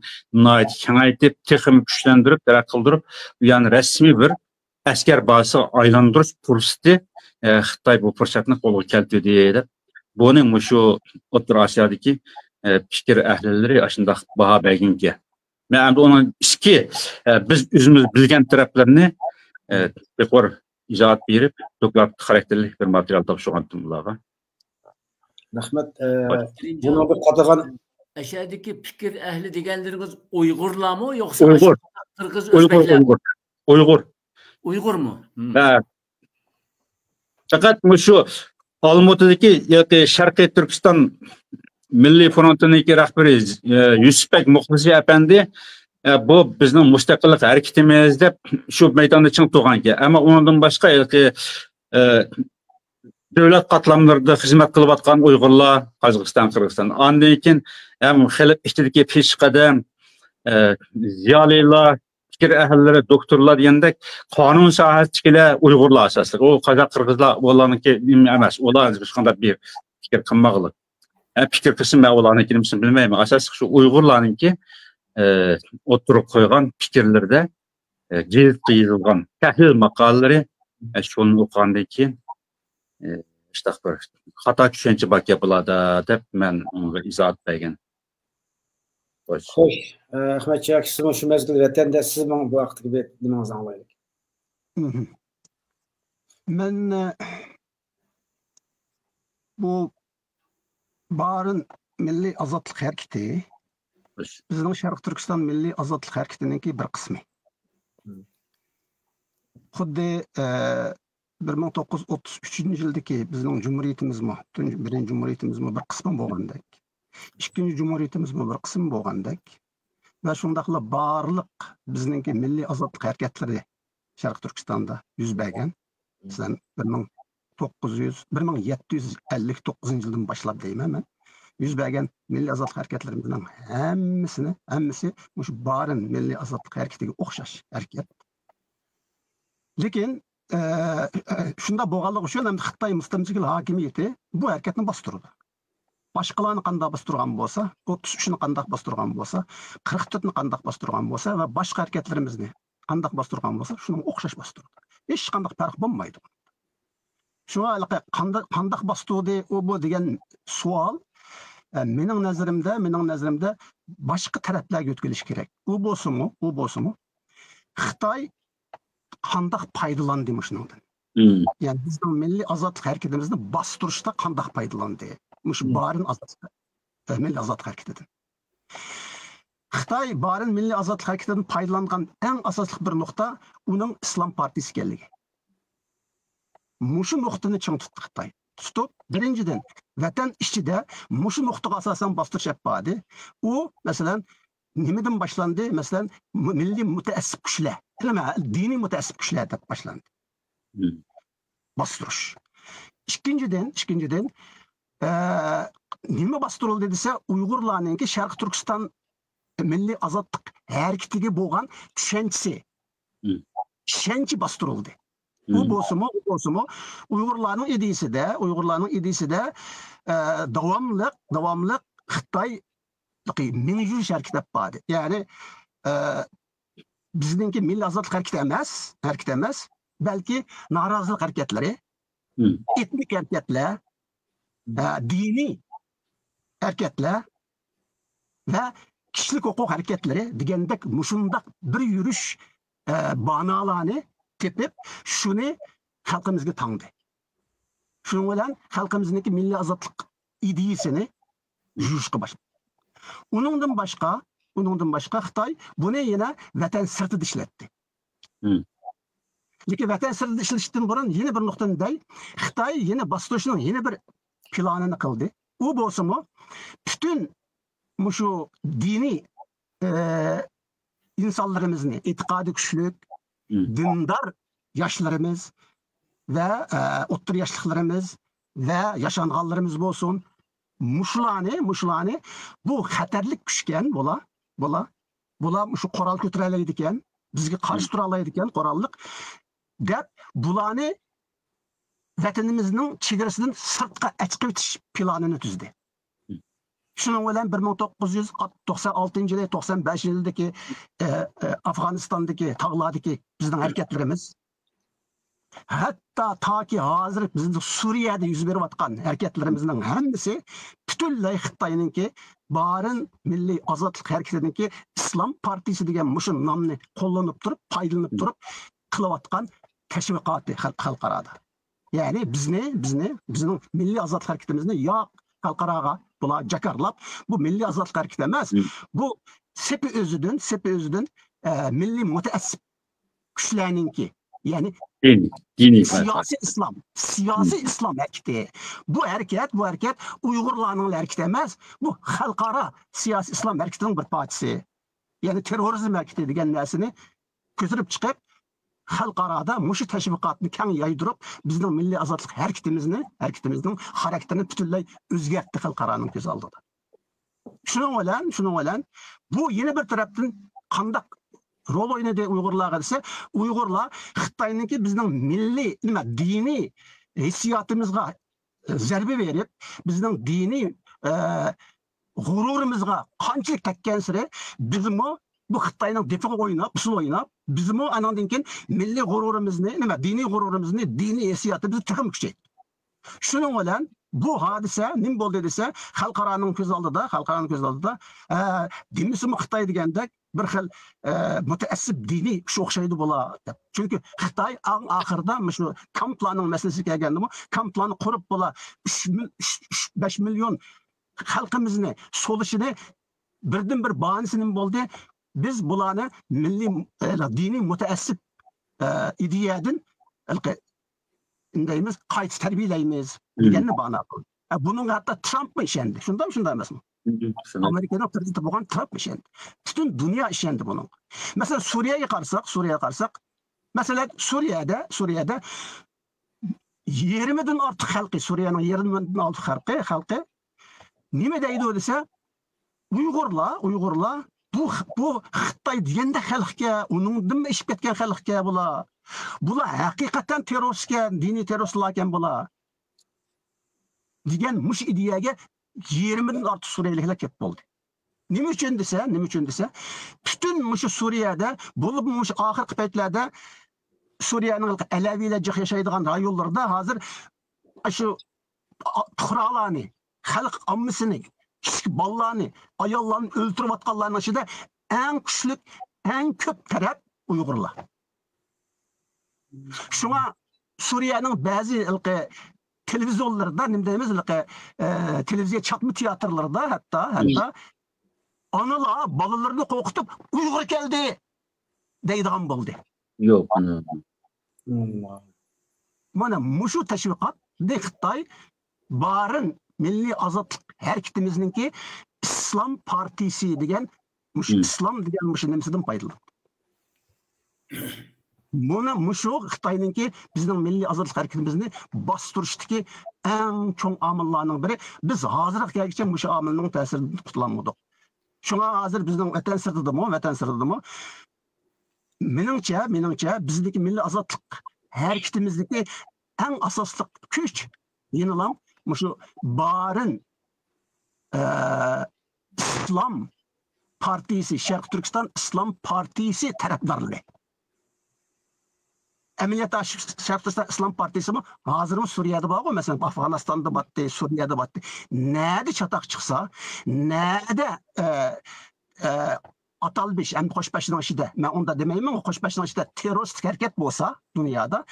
kengaytib, texnik kuchlantirib, taraq qildirib, bu yani rasmiy bir askar bazasiga aylantirish fursati Xitoy bu fursatni qo'lga keltirdi deb. Buning mushu O'rta Osiyodagi fikr ahlilari shunday baho berganki. Men onun iski biz o'zimiz bilgan taraflarni yuqori izohat berib, doklad xarakterli bir material topshirgandim ularga. Rahmat. Buni bir qatag'an Aşağıdaki fikir ehli deganlaringiz Uyg'urlarmi yo'qsa Uyg'ur, Qirg'iz, O'zbeklar? Uyg'ur mu? Faqat mushu Olmaotadagi yoki Sharqiy Turkiston Milliy frontining rahbari Yusufbek Muxlisi apandi bu bizning mustaqillik harakatimiz deb shu maydonda chiqib turganki, ammo undan boshqa davlat qatlamlarida xizmat qilayotgan Uyg'urlar, Qozog'iston, Qirg'iziston, ondan keyin ham xalq ichidagi peshqadam ziyolilar, fikr ahllari, doktorlar degandek qonun sohasidagilar Uyg'urlar asosli. U qozoq, qirg'izlar ularniki emas, ular hech qanday bir fikr qilmag'li. Fikir qilsin, men ularni kimsin bilmayman. Asosiy shu Uyg'urlarningki o'tirib qo'ygan fikrlarda yozilgan tahlil maqolalari shuni o'qigandan keyin işte bir xato tushuncha bor bo'ladi deb men unga izoh bergan. Xo'sh, Ahmadcha aka, siz shu mezgil vatanda siz bu vaqtga nimangizni anglaylik. Men bu Barın Milliy Azadlık Hareketi bizning Sharq Turkiston Milliy Azadlık Hareketininki bir qismi. Xuddi 1933-yildagi bizning Cumhuriyetimizmi, birinchi Cumhuriyetimizmi bir qismi bo'lgandek, ikkinchi Cumhuriyetimizmi bir qismi bo'lgandek va shundaqla barliq bizningki Milliy Azadlık Hareketlari Sharq Turkistonda yuz bergan. Sizlar 1759-yildan boshlab deyman men. Yuz bergan Milliy Azadlık harekatlarimizning hammasi shu Barın Milliy Azadlık harekatiga o'xshash harakat. Lekin shunda bo'lganligi uchun ham Xitoy mustamlakalik hokimiyati bu harakatni bostirdi. Boshqalarni qanday bostirgan bo'lsa, 33ni qanday bostirgan bo'lsa, 44ni qanday bostirgan bo'lsa va boshqa harakatlarimizni qanday bostirgan bo'lsa, shuni o'xshash bostirdi. Hech qanday farq bo'lmaydi. Şuna qanday bostirdi bu degan savol mening nazarimda boshqa taraflarga o'tkazilish kerak. U bo'lsa-mu Xitoy qanday foydalandi shundan? Yani bizning milliy azadlik harakatimizni bostirishda qanday foydalandi? Shu Barın azadlik milliy azadlik harakatidan. Xitoy Barın milliy azadlik harakatidan foydalangan eng asosli bir nuqta uning Islom partiyasi ekanligi. Muşu nuqtani ching tutdi Xitoy. Tutib, birinchidan vatan ichida muşu nuqtaga asosan bostirish yapadi. U, masalan, nimadan boshlandi? Masalan, milliy mutaassib kuchlar, diniy mutaassib kuchlar deb boshlandi. Bostirish. Ikkinchidan, nima bostirildi desa, Uyg'urlarningki Sharq Turkiston milliy azadlik harakatiga bo'lgan tushunchasi. Tushuncha bostirildi. Bu bolsunmu, Uygurlarning idisida davamlıq Xitay ming yuz harekat bor. Ya'ni bizdeki milli azadlık hareket emas, belki narazilik hareketleri, etnik hareketler, dini hareketler ve kişilik hukuk hareketleri degandek muşundak bir yürüyüş banalarını tepip şunu halkımızga tanıdı. Şunun bilen halkımızdaki milli azadlık ideyasını yürüyüşke başladı. Onundan başka Xitay bunu yine vatan sırtı işletti. Lekin vatan sırtı işletishdan burun yine bir noktadan day Xitay yine bastırışının yine bir planını kıldı. O bolsunmu bütün şu dini insanlarımızın itikadi güçlük, dindar yaşlarımız ve otur yaşlıklarımız ve yaşanğanlarımız bolsun. Muşulani bu xatarlik güçken bola şu qoral kötürelaydiken, bizga qarshi turalaydiken qorallik deb bulani vatanimizning chegarasidan sirtqa chiqib o'tish planini tuzdi. Şunun bilan 1996-yılı, 95-yildagi Afg'onistondagi tog'lardagi bizning hareketlerimiz, hatta ta ki hazır bizim Suriye'de yüz beriyotgan hareketlerimizin hemmisi bütünlay Xitayninki barın milli azadlık hareketininki İslam Partisi degan muşun namını kullanıp durup, paylanıp durup kılavatgan teşvikatı halkarada. Yani bizim milli azadlık hareketimizni ya halkaraga bula jakarlap bu milli azadlık hareketi emas. Bu sepi özüdün milli müteessip güçlerininki. Yani dini siyasi İslam hareketi. Bu hareket Uygurlarning hareketi emas. Bu xalqaro siyasi İslam hareketining bir partisi. Yani terrorizm hareketi degan narsani ko'tarib chiqib, xalqaroda mushu tashviqotni keng yaydırıp bizning milliy azadlik hareketimizning xarakterini butunlay o'zgartdi xalqaroning ko'z oldida. Şunun bilan bu yeni bir tarafdan qandaq rol oynadı Uygurlarga dese, Uygurlar Xitayninki bizning milli dini hissiyatımızga zarbe verip, bizning dini g'ururumizga qanchalik tekkan siri bizmi bu Xitayning defiga o'ynab, usul o'ynab, bizmi anandan keyin milli g'ururimizni, dini g'ururimizni, dini hissiyatimizni taxim kuchaytirdi. Şunun bilan bu hadise nim bo'ldi desa, xalqaroning ko'z oldida, demisimi Xitoy deganda bir xil müteessip dini şu o'xshaydi bo'la. Çünkü Xitoy oxirida shu kamplarning masalasiga kelganda, kamplarni qurib bo'la 5 milyon xalqimizni solishini birdan bir bahanasinin bo'ldi. Biz bularni milliy dini müteessip ideyadan indeymiz, qayta tarbiyalaymiz deganni bahona qildi. Bunun hatta Trump mı işendi? Şunday emasmi? Amerika'da prezident bo'lgan Trump işendi. Bütün dünya işendi bunun. Mesela Suriye'ye qarsak, mesela Suriye'de 20'den artıq xalqi, Suriye'nin 20'den artıq xalqi nima deydi o desa, Uygurlar bu Xitoy deganda xalqga, uningdan ishib ketgan xalqga bular haqiqatan terroristga, diniy terroristlar ekan bular degan mush ideyaga 20'den artıq Suriyeliklar kelib bo'ldi. Nima uchun desa, bütün mush Suriyada bo'lib mush oxirgi paytlarda Suriyaning Alaviylar yashaydigan rayonlarda hozir shu fuqarolarni, xalq ommasini, kichik bolalarni, ayollarni o'ltirayotganlarning ichida eng kuchli, eng ko'p taraf Uyg'urlar. Shunga Suriyaning ba'zi televizyonlarda, televiziya çatma tiyatrolarda hatta analar balalarını korkutup Uygur geldi deydigan bo'ldi. Yok. Mana mushu tashviqot de Xitoy barın milli azadlık hareketimizningki İslam Partisi degan İslam degan nimasidan foydalanadi. Buna mushu Xitoyninki bizning milliy azadlik hareketimizni bostirishdagi eng chong omillarning biri. Biz hozirgacha mushu omilning ta'siridan qutulolmadik. Shunga hozir bizning vatan sirtidimi? Meningcha bizdagi milliy azadlik hareketimizdeki en asaslı güç yenilam şu barın İslam Partisi, Şarkı Türkistan İslam Partisi taraftarları. Emniyet Şarkı Türkistan İslam Partisi mi? Hazır mı Suriye'de bağlı? Mesela Afganistan'da battı, Suriye'de battı. Nerede çatak çıksa, nerede Atalbeş, hem Koçbaşı'nın işide, ben onu da demeyeyim ama Koçbaşı'nın işide terörist hareket olsa dünyada,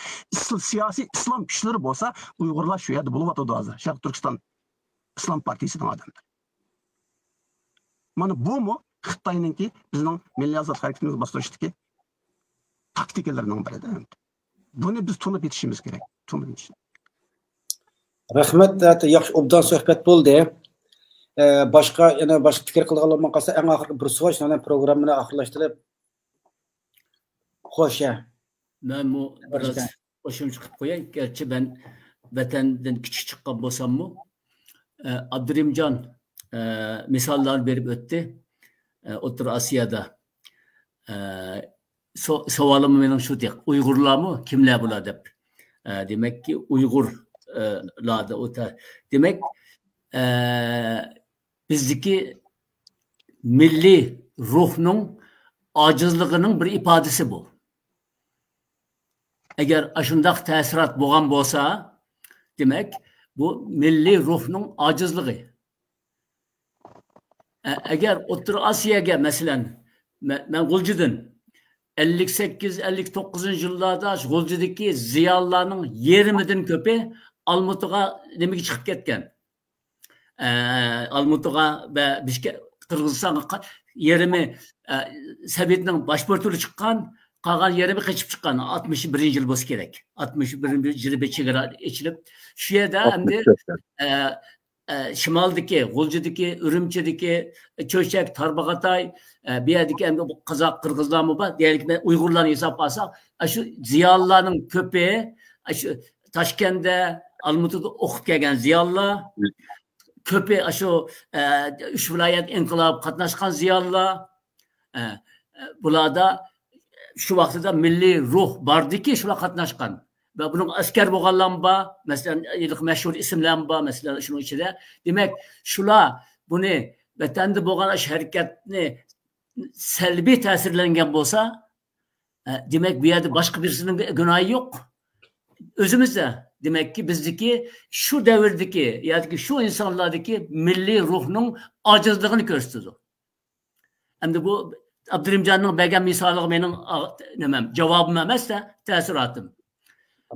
siyasi İslam güçleri olsa Uygurlar şu yerde bulup hazır. Şarkı Türkistan İslam Partisi'nin adamdır. Mana bu mu? Xitay'nınki bizning Milliy Azadlik hareketimiz bastırıştaki taktikalarının biridir. Bunu biz tunib yetişimiz gerek. Rahmet, yaxshi obdan suhbat bo'ldi. Başka fikir qilgan olmaqasa eng oxirgi bir savol shuni programmani oxirlashtirib xo'sh. Ben bu biraz hoşum çıkıp koyayım. Gerçi ben vatenden küçük çıkan bolsam Abdurrahimcan misallar verip öttü. Otur Asya'da savalım benim şu diye Uygurlar mı kimler bular dep. Demek ki Uygurlarda otar. Demek bizdeki milli ruhunun acizliğinin bir ifadesi bu. Eğer aşındak tesirat boğan bolsa demek bu milli ruhunun acizliği. Eğer Otur Asya'ya mesela ben Gulcu'dun 58-59 yıllarda Gulcu'daki ziyalılarının yerimidin köpe Almutuğa demek çıkıp ketken. Almutuğa ve Kırgızistan yerimi Sovet'nin başportörü çıkan Kalan yerimi kaçıp çıkan 61. yıl boz gerek. 61. yılı bir çegara içilip şu yerde hem de Şimaldaki, Gulcu'daki, Ürümçi'deki, Çöşek, Tarbağatay, bir yerdeki hem de Kazak, Kırgızlar mı var? Diğer ki Uygurların hesap alsak, şu ziyalıların köpeği, şu Taşkent'te, Almutu'da okup gelgen ziyalılar, köpeği, şu üç vilayet inkılap katnaşkan ziyalılar, burada şu vaxtda milli ruh vardı ki şuna katnaşkan. Ve bunun asker boğalanba, mesela meşhur isimlenba, mesela şunun içinde. Demek şula bunu vatanda boğan hareketini selbi tesirlengen bolsa, demek bir yerde başka birisinin günahı yok. Özümüzde demek ki bizdeki şu devirdeki, yani şu insanlardaki milli ruhunun acizliğini gösteriyor. Hem de bu Abdurrahimcan'ın belgen misalı benim cevabım emezse tesiratım.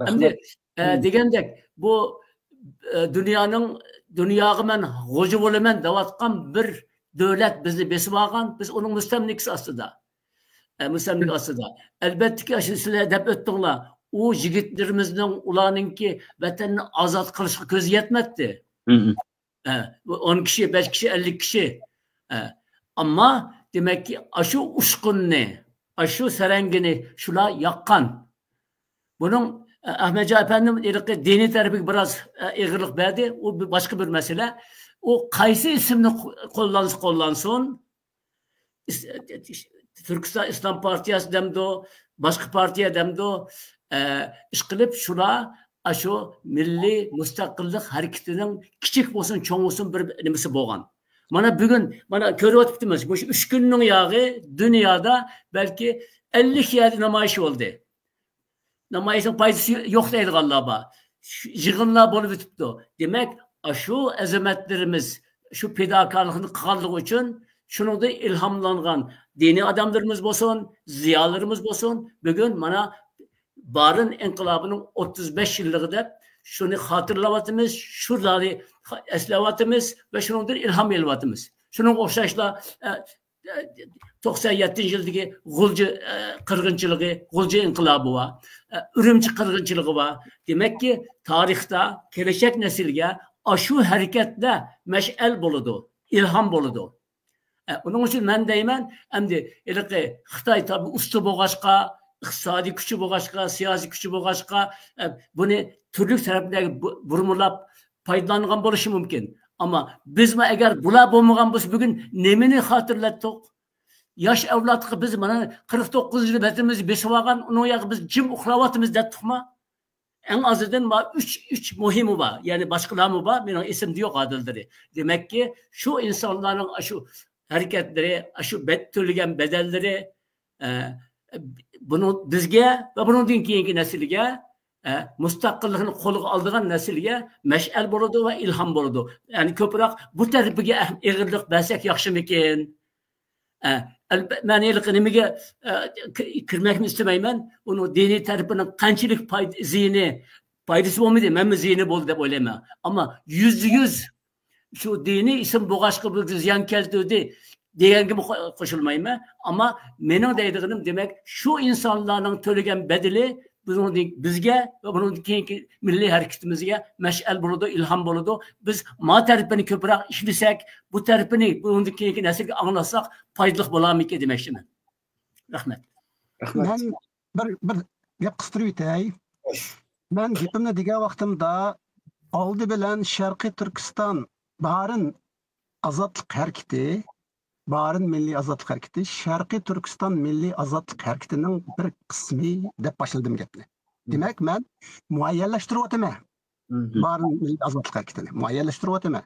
Hem de degendek bu dünyanın men hoca bolemen davatkan bir devlet bizi besip algan, biz onun müstemlikisi aslında. Müstemlik aslında. Elbette ki aşısıyla dep öttüğünler, o jigitlerimizden ulanınki vatanını azat kılışık közü yetmedi. 10 kişi, 5 kişi, 50 kişi. Ama demek ki aşı uşkununu, aşı serengini şula yakkan. Bunun Ahmet Can Efendim dini tarafi biraz eğirlik verdi. O başka bir mesele. O kaysi isimli kullansın. Türkistan İslam Partiyası demdi o, başka partiye demdi o. İşkilip şula aşı milli müstakillik hareketinin küçük olsun, çoğun olsun bir nemesi boğan. Bugün körü otuptumuz. Bu 3 günün yağı dünyada belki 50 yerde namayış oldu. Namayışın payısı yok deydi galiba. Yığınlar bolup ötüptü. Demek şu azametlerimiz, şu fedakarlığını kıldığı için şunu da ilhamlangan dini adamlarımız olsun, ziyalarımız olsun. Bugün barın inkılabının 35 yıllığıda şunu hatırlavatımız, şuraları eslavatımız ve şunundur ilham elvatımız. Şunun okşaşla 97 yıldaki Gulcu kırgınçılığı, Gulcu inkılabı var. Ürümçi kırgınçılığı var. Demek ki tarihte gelecek nesilge aşı hareketle meş'el boludu, ilham boludu. Onun için ben deymen, hem de Xitay tabi usta boğaşka, iqtisadi gücü boğaşka, siyasi gücü boğaşka, bunu türlü taraflarga burmulap faydalangan bo'lishi mumkin. Ama biz mi eğer bular bo'lmagan bo'lsa bugün nemini hatırlattık? Yaş evlatlığı biz 49 yıl betimiz besip algan, onu biz jim uxlavatımız dettik mi? en azından üç muhimi var. Yani başkaları mı var? Benim isim diyor adilleri. Demek ki şu insanların şu hareketleri, şu türlügen bedelleri bunu bizge ve bunun keyingi nesilge müstakilliğini koluga aldığan nesilge meş'al boludu ve ilham boludu. Yani köpürak bu tarifiga ağırlık versek yaxşimikin? Ben nimaga kirmakni istamayman. Uni diniy tarafinin qanchalik ziyni foydasi bo'lmaydi. Men ziyni bo'ldi deb o'ylayman. Ammo %100 shu diniy ism bo'g'ashqa bizga ziyon keltirdi deganga qo'shilmayman. Ammo mening deydiganim demak shu insonlarning to'lagan bedeli bizga va bunun keyingi milliy harakatimizga mash'al bo'ladi, ilhom bo'ladi. Biz ma tarafini ko'proq ishlasak, bu tarafini bunun keyingi naslga anglasak foydali bo'larmikin demoqchiman. Rahmat. Men bir gap qistirib o'tay. Men gapimni degan vaqtimda oldi bilan Sharqiy Turkiston barin azodlik harakati, barin milliy azodlik harakati, Sharqiy Turkiston milliy azodlik harakatining bir qismi deb boshladim gapni. Demak, men muayyanlashtirib o'taman. Barin milliy azodlik harakatini muayyanlashtirib o'taman.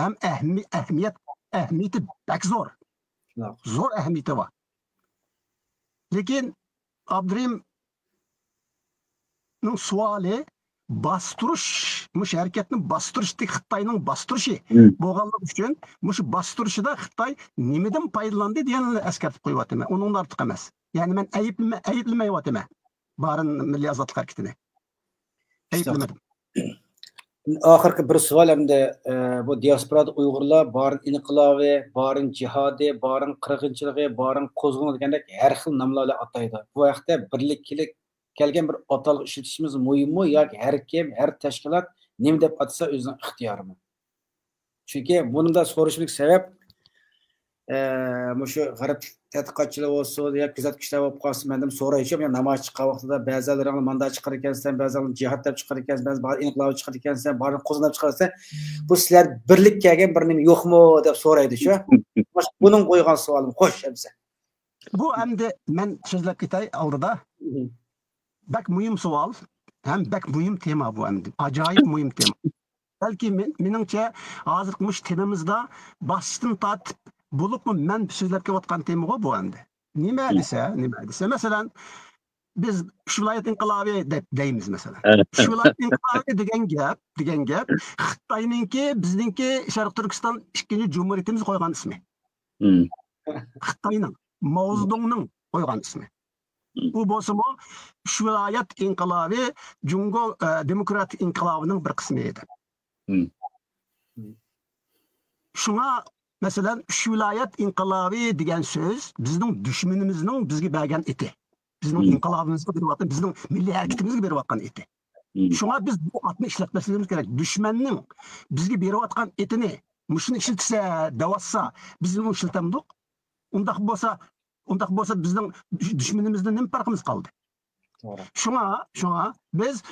Ham ahamiyati bak zo'r. Zo'r ahamiyati bor. Lekin Abdurimning savoli bastirish, mush harakatni bastirish, Xitoyning bastirishi bo'lganligi uchun mush bastirishida Xitoy nimadan foydalandi deganini eskartib qo'yapman. Undan ortiq emas. Ya'ni men ayblamayapman. Barin milliy azodlik harakatini. Ayblamadim. Oxirgi bir savol hamda bu diasporada Uyg'urlar barin inqilobi, barin jihodi, barin qirg'inchiligi, barin qo'zg'oloni degandek har xil nomlarla ataydi. Bu vaqtda birlikkilik kelgan bir atalg'i ishlatishimiz muhimmi yoki har kim, har tashkilot nima deb atasa o'zining ixtiyorimi? Chunki bunda so'rashlik sabab shu g'arb tadqiqotchilar bo'lsin yoki kuzatuvchilar bo'lib qolsin, men so'rayishim, yani namoyish chiqqan vaqtida ba'zilaring manda chiqar ekansan, ba'zilaring jihad deb chiqar ekansan, ba'zi inqilob chiqar ekansan, ba'zi qo'zg'olon deb chiqarsan, bu sizlar birlik kelgan bir nima yo'qmi deb so'raydi shu. Buning qo'ygan savolim xo'sh hamsa. Bu endi men so'zlab ketay oldida. Bak muhim savol, ham bak muhim tema bu endi. Ajoyib muhim tema. Balki meningcha hozir mush temamizda bosishdan tortib bo'libmi men so'zlab kelayotgan tema bu endi. Nima desa, masalan biz shu viloyat inqilobi deb deymiz masalan. Shu viloyat inqilobi degan gap Xitoyninki, bizningki Sharq Turkiston ikkinchi jumhuriyatimiz qo'ygan ismi. Xitoyning, Mao Zedongning qo'ygan ismi. Bu bo'lsa-mu shu viloyat inqilobi Jungo demokratik inqilobining bir qismi edi. Shunga masalan shu viloyat inqilobi degan so'z bizning dushmanimizning bizga bergan eti. Bizning inqilobimizga berayotgan, bizning milliy harakatimizga berayotgan eti. Shunga biz bu otni ishlatmasligimiz kerak. Dushmanning bizga berayotgan etini mushuni ishlatsa, davassa, biz uni ishlatamiz. Undaq bo'lsa bizning dushmanimizdan nima farqimiz qoldi? Shunga biz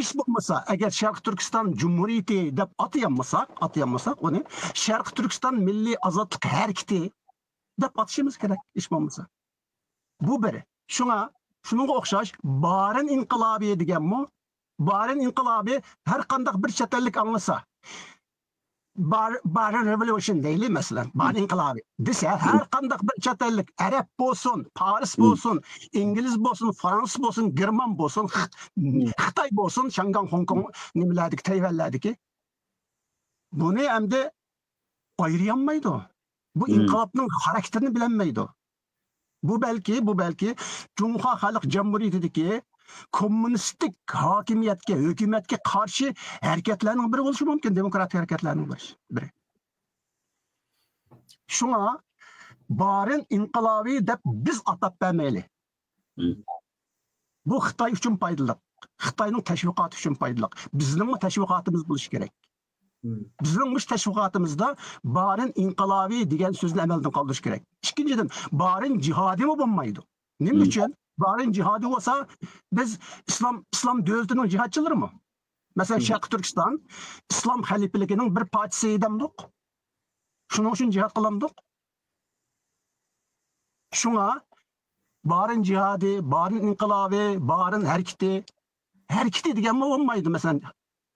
ish bo'lmasa, agar Sharq Turkiston Jumhuriyati deb atayamasak, uni Sharq Turkiston milliy azodlik harakati deb atishimiz kerak, ish bo'lmasa. Bu biri. Shunga o'xshash barin inqilobi deganmi? Barin inqilobi har qanday bir chet ellik anglasa, Barin Revolution deyli mesela, barin inqilobi desa, har qanday bir chet ellik, Arab bo'lsin, Paris bo'lsin, İngiliz bo'lsin, Fransuz bo'lsin, German bo'lsin, Xitoy bo'lsin, Shanghai, Hong Kong, nimalardiki, Tayvanlardiki, buni endi ayiramaydi. Bu inqilobning xarakterini bilmaydi. Bu belki Cumhuriyet Halk Cumhuriyeti'deki kommunistik hakimiyetke, hükümetke karşı hareketlerinin biri oluşu mümkün. Demokratik hareketlerinin biri. Şuna barin inqilobi deb biz atab bermeyli. Bu Xitoy uchun foydali. Xitoyning tashviqoti uchun foydali. Bizning tashviqotimiz bo'lishi kerak. Bizning tashviqotimizda barin inqilobi degan so'zni amaldan qoldirish kerak. Ikkinchidan, barin jihodi bo'lmaydi. Nima uchun? Barin jihadi olsa biz İslam devletinin cihatçıları mı? Mesela Sharq Turkiston İslam halifeliğinin bir partisi edemdik. Şunun için cihat kılamdık. Şuna barin cihadi, barin inqilobi, barin hareketi hareketi deganmi olmaydi. Mesela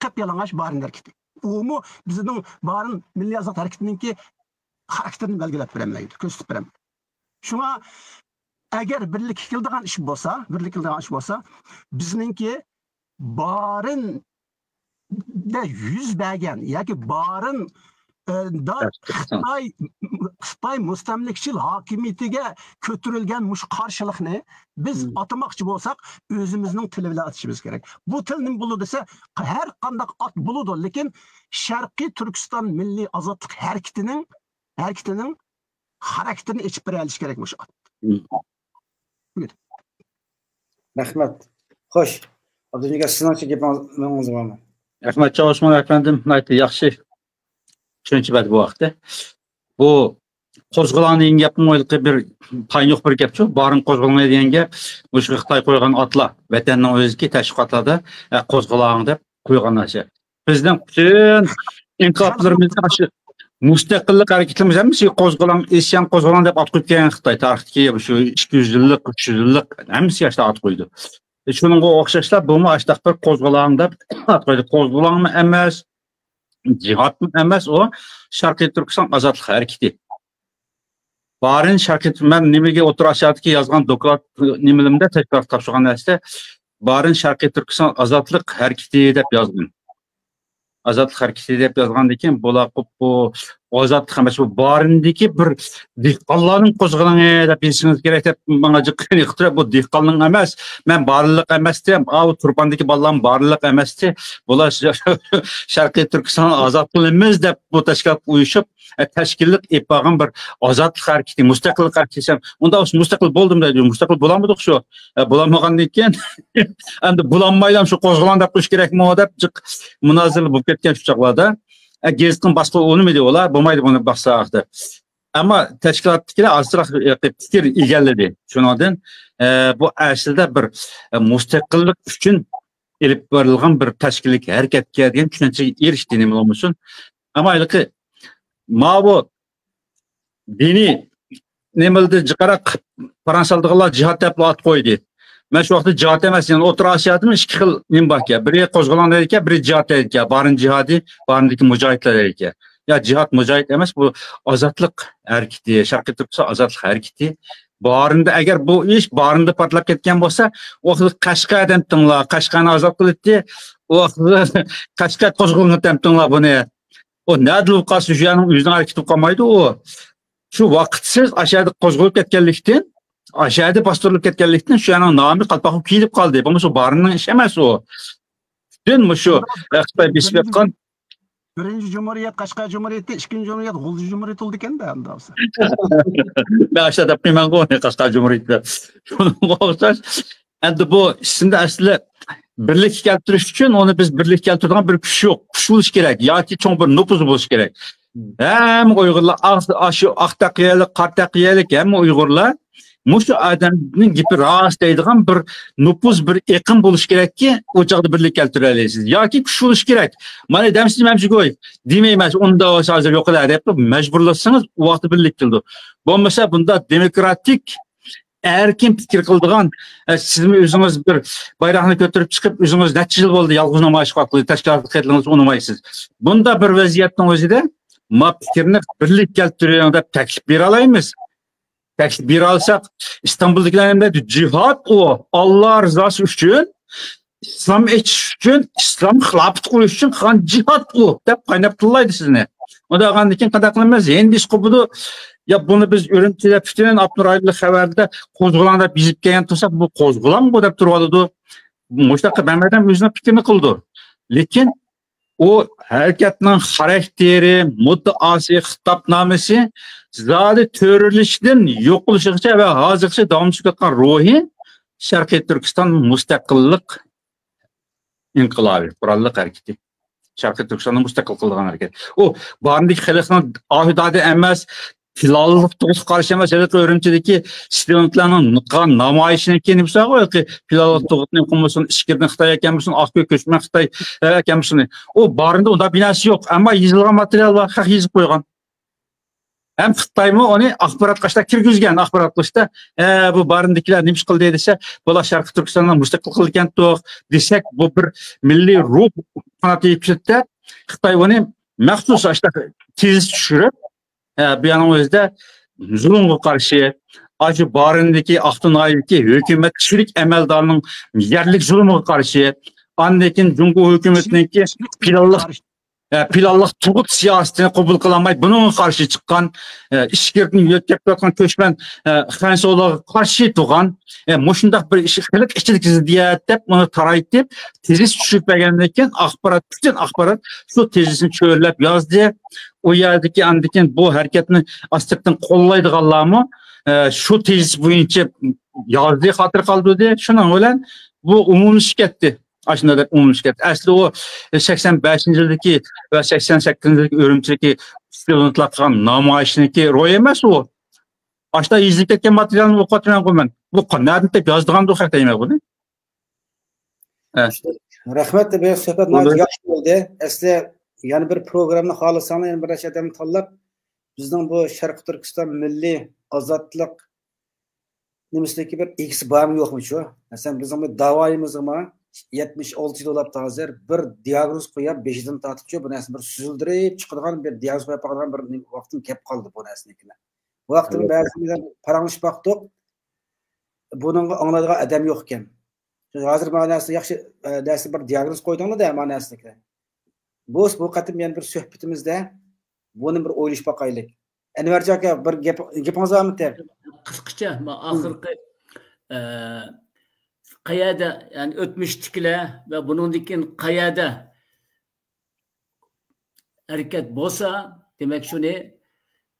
qap-yalang'och barin hareketi. U bizning barin milliy azod harakatiningki xarakterini belgilab bermaydi, ko'rsatib bermaydi. Shunga agar birlik qiladigan ish bo'lsa, bizningki barin da yuz bergan yoki barin da Xitoy mustamlikchil hokimiyatiga ko'tarilgan mush qarshilikni biz atamoqchi bo'lsak, o'zimizning tili bilan atishimiz kerak. Bu til nima bo'ladi desa, har qanday at bo'ladi, lekin Sharqiy Turkiston milliy azodlik harakatining xarakterini ichib bera olish kerak mush at. Rahmat. Xo'sh, Abduljigar sizning gapingiz bormi? Rahmat Chavusman efendim, yaxshi tushuncha berdi bu vaqtda. Bu qo'zg'olonning gapimoylikqa bir payyoq bir gap-ku, barin qo'zg'olmaydi degan gap, o'sha Xitoy qo'ygan atlar, vatanning o'ziki tashviqotlarda qo'zg'olon deb qo'ygan narsa. Bizning butun inqiloblarimizda shu mustaqillik hareketimiz hammasi qo'zg'olon, isyon qo'zg'olon deb at qo'ygan Xitoy tarixidagi shu 200 yillik, 300 yillik hammasi yaşda at qo'ydi. Shuningga o'xshashlar bu ashta bir qo'zg'olon deb at qo'ydi. Qo'zg'olonmi emas, cihatmi emas, o Sharqiy Turkiston azodlik harekati. Barin Sharqiy men nimaga O'rta Osiyodagi yozgan doklad nimalimda tekrar topshirgan narsa, Barin Sharqiy Turkiston azodlik harekati deb yozdim. Azodlik harekati deb yozgandan keyin bu azodlik emas, bu barindagi bir dehqonlarning qo'zg'oloni deb bilsangiz kerak deb menga jiqqan iqtiro. Bu dehqonning emas, men barliq emas deb, Turpandagi bolalarning barliq emas deb, bular Sharqiy Turkiston azod qilamiz deb bu tashkilot uyushib tashkillik epag'in bir azodlik harakati, mustaqillik harakati. Unda mustaqil bo'ldim deydi, mustaqil bo'lamadik shu. Bo'lamagandan keyin endi bo'lanmaylam shu qo'zg'olon deb qo'yish kerakmi deb munozara bo'lib ketgan shu chaqlarda. Gezitning boshqa o'lmaydi ular, bo'lmaydi buni baqsaqda. Ammo tashkilotdagilar ozroq fikr egalladi. Shundan bu aslida bir mustaqillik uchun elib berilgan bir tashkillik harakatga degan tushunchaga erishdi nima bo'lmasin. Ammo bu diniy nimalarni jiqaraq Fransiyaliklar jihad deb at qo'ydi. Men shu vaqtda jihad emas, yani O'rta Osiyodami ikki xil nima bor ekan. Biri qo'zg'olon ekan, biri jihad ekan. Barin jihadi, barindagi mujohidlar ekan. Ya jihad mujohid emas, bu azodlik harakati, Sharqiy Turkiston azodlik harakati. Barinda agar bu ish barinda portlab ketgan bo'lsa, u vaqtda Qashqardan tinglar, Qashqarni azod qildi, u vaqtda Qashqar qo'zg'olondan tinglar buni. O nadil qasi o'shaning o'zining harakati qolmaydi u. Shu vaqtsiz ashada qo'zg'olib ketganlikdan aşağıda bastırılıp ketkenlikten şu an namı qalpaqı kiyilip kaldı. Bu şu barının iş emas o. Dün mü şu Xitoy besip yatkan? Birinci Cumhuriyet, Qashqar Cumhuriyeti, ikinci Cumhuriyet, G'ulji Cumhuriyet oldu eken de anda olsa. Ben aşağıda bilmem ki Qashqar Cumhuriyeti. Şunun o'xshash. Endi bu şimdi aslında birlik keltirish uchun onu biz birlik keltiradigan bir kuch yo'q. Kuch bo'lish kerak yoki cho'ng bir nupuz bo'lish kerak. Hem Uyg'urlar, shu aqtaqiyalik, qartaqiyalik hem Uyg'urlar Muşu adamın gibi rahatsız deydiğen bir nüfus, bir ekim buluş gerek ki ocakta birlik keltireleysiz. Ya ki kuş buluş gerek. Bana demsiz memsi koy. Demeyemez. Onu da o hazır yok kadar yapıp mecburlasanız o vakti birlik kıldı. Bu mesela bunda demokratik erkin fikir kıldığan sizin özünüz bir bayrağını götürüp çıkıp özünüz neçe yıl oldu yalğız namayiş kalkılı teşkilatlık ediliniz onumaysız. Bunda bir vaziyetin özü de ma fikrini birlik keltiriyor da teklif bir alayımız. Teklif bir alsak İstanbul'dakilerinde cihat o Allah rızası için İslam için İslam xilafet qilish için kan cihat o deb qaynab turlaydi sizni. O da qandakin qadaqlanmaz. Endi ish qo'ydi. Ya bunu biz Ürümçi'de bütün Abdurrahim'li xabarda qo'zg'olon deb bizib kelgan tursak bu qo'zg'olon bu deb turadi. Mushtaqa Bamadan o'zining fikrini qildi. Lekin o harekatning xarakteri, muddaosi, xitobnomasi zodi terrorlikdan yo'qolishgacha va hozirgacha davom etayotgan ruhi Sharqiy Turkiston mustaqillik inqilobi, qurolli harakati. Sharqiy Turkistonni mustaqil qilgan harakat. O barindagi xalqning ahudada emas, filallik to'g'ri qarshi emas, Ürümçidagi studentlarning namoyishini keyin bo'lsa, yoki filallik to'g'rining qilmasin, ishkirni Xitoy ekanmisin, Aqko'y ko'chma Xitoy ekanmisin. O barinda unda binasi yo'q, ammo yozilgan material var, haq yozib qo'ygan. Hem Xitoymi onu axborot qilishda kirgizgan, axborot qilishda bu barindikilar nima ish qildi desa, bular Sharqiy Turkistondan mustaqil qilgan to'q desak, bu bir milliy ruh qanoti yetishdi. Xitoy uni maxsus ashta tez tushirib, bu yana o'zida zulmga qarshi, acı barindiki Aqto'nayki hukumat kishilik amaldorning yerlik zulmiga qarshi, andekin Jungo hukumatiniki planlıq tuğut siyasetini kabul kılamayı bunun karşı çıkan işgirtini yötkepken köşmen Xansoğlu'na karşı tuğan muşundak bir işçilik ziddiyet deyip onu tarayıp tezis düşüp beğendikken bütün akbarat şu tezisini çöğürlep yazdı. O yerdeki andikin bu hareketini astıktan kollaydık Allah'ımı şu tezis boyunca yazdığı hatır kaldı diye şundan ölen bu umumi şirketti. Aslında da umumşirket. Aslında o 85 yıldaki ve 88 yıldaki örümçeki stilonatlakan namayişindeki roy emas o. Aslında izleyip etken materyalını okutmayan koyman. Bu nereden de yazdığım da okuyakta yemek bunu. Rahmet de bir sohbet nayet yaxşı oldu. Aslında yani bir programını halısanı yani bir adamı tanlap bizden bu Şarkı Türkistan milli azatlık nimisindeki bir ikisi var mı yok mu şu? Mesela bizim bu davayımız ama 76 dolar hazır bir diagnoz koyup 5'den tartışıyor. Bu nesne bir süzüldürüp çıkılan bir diagnoz koyup bir vaktin kep kaldı bu nesnekine. Bu vaktin bazılarından paranmış baktık. Bunun anladığı adam yokken. Hazır manası yaxşı dersi bir diagnoz koyduğunda da manasındaki. Bu katım yani bir sohbetimizde bunun bir oyluş bakaylık. Enver aka bir gapingiz bormi ter? Qisqacha oxirgi qayerda yani o'tmishdikilar ve buningdan qayerda harakat bo'lsa, demak shuni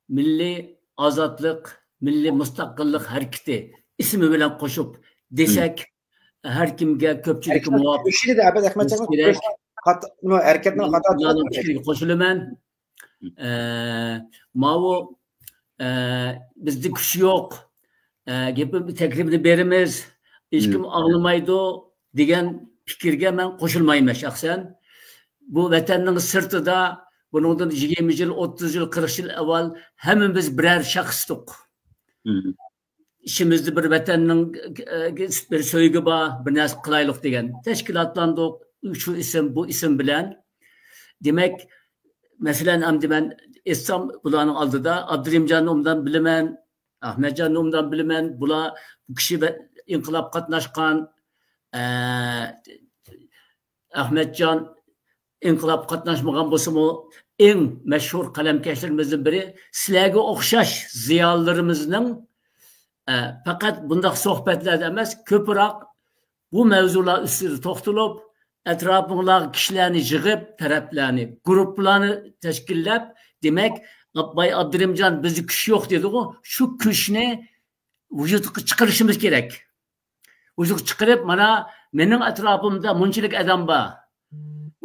milliy ozodlik, milliy mustaqillik harakati ismi bilan qo'shib desak, har kimga ko'pchilik muvofiq. Shuni Abad Ahmadjonov harakatning xato qo'shilaman. Mavu bizde kuch yo'q. Gapimni taklifini beramiz. Hech kim ağlamaydı degan fikrga men qo'shilmayman shaxsan. Bu vatanning sirtida buningdan 20 yil, 30 yil, 40 yil avval hammamiz birer shaxsdik. İşimizde bir vatanning bir so'ygi bor, bir narsa qilaylik degan tashkilotlandik. Şu isim bu isim bilan. Demak, masalan hamda men etsam bularning oldida Abdurimjonni umdan bilaman, Ahmadjonni umdan bilaman. Bular bu kishi inqilab qatnashgan Ahmadjon inqilab qatnashmagan bo'lsa-mu eng mashhur qalamkashlarimizdan biri. Sizlarga o'xshash ziyolilarimizning faqat bunday suhbatlarda emas, ko'proq bu mavzular ustida to'xtalib, atrofingdagi kishilarni yig'ib, taraflarni, guruhlarni tashkillab, demak, Abbay Abdurimjon bizni kuch yo'q dedi-ku, shu kuchni vujudga chiqarishimiz kerak. Vujudga chiqarib, mana mening atrofimda munchilik odam bor,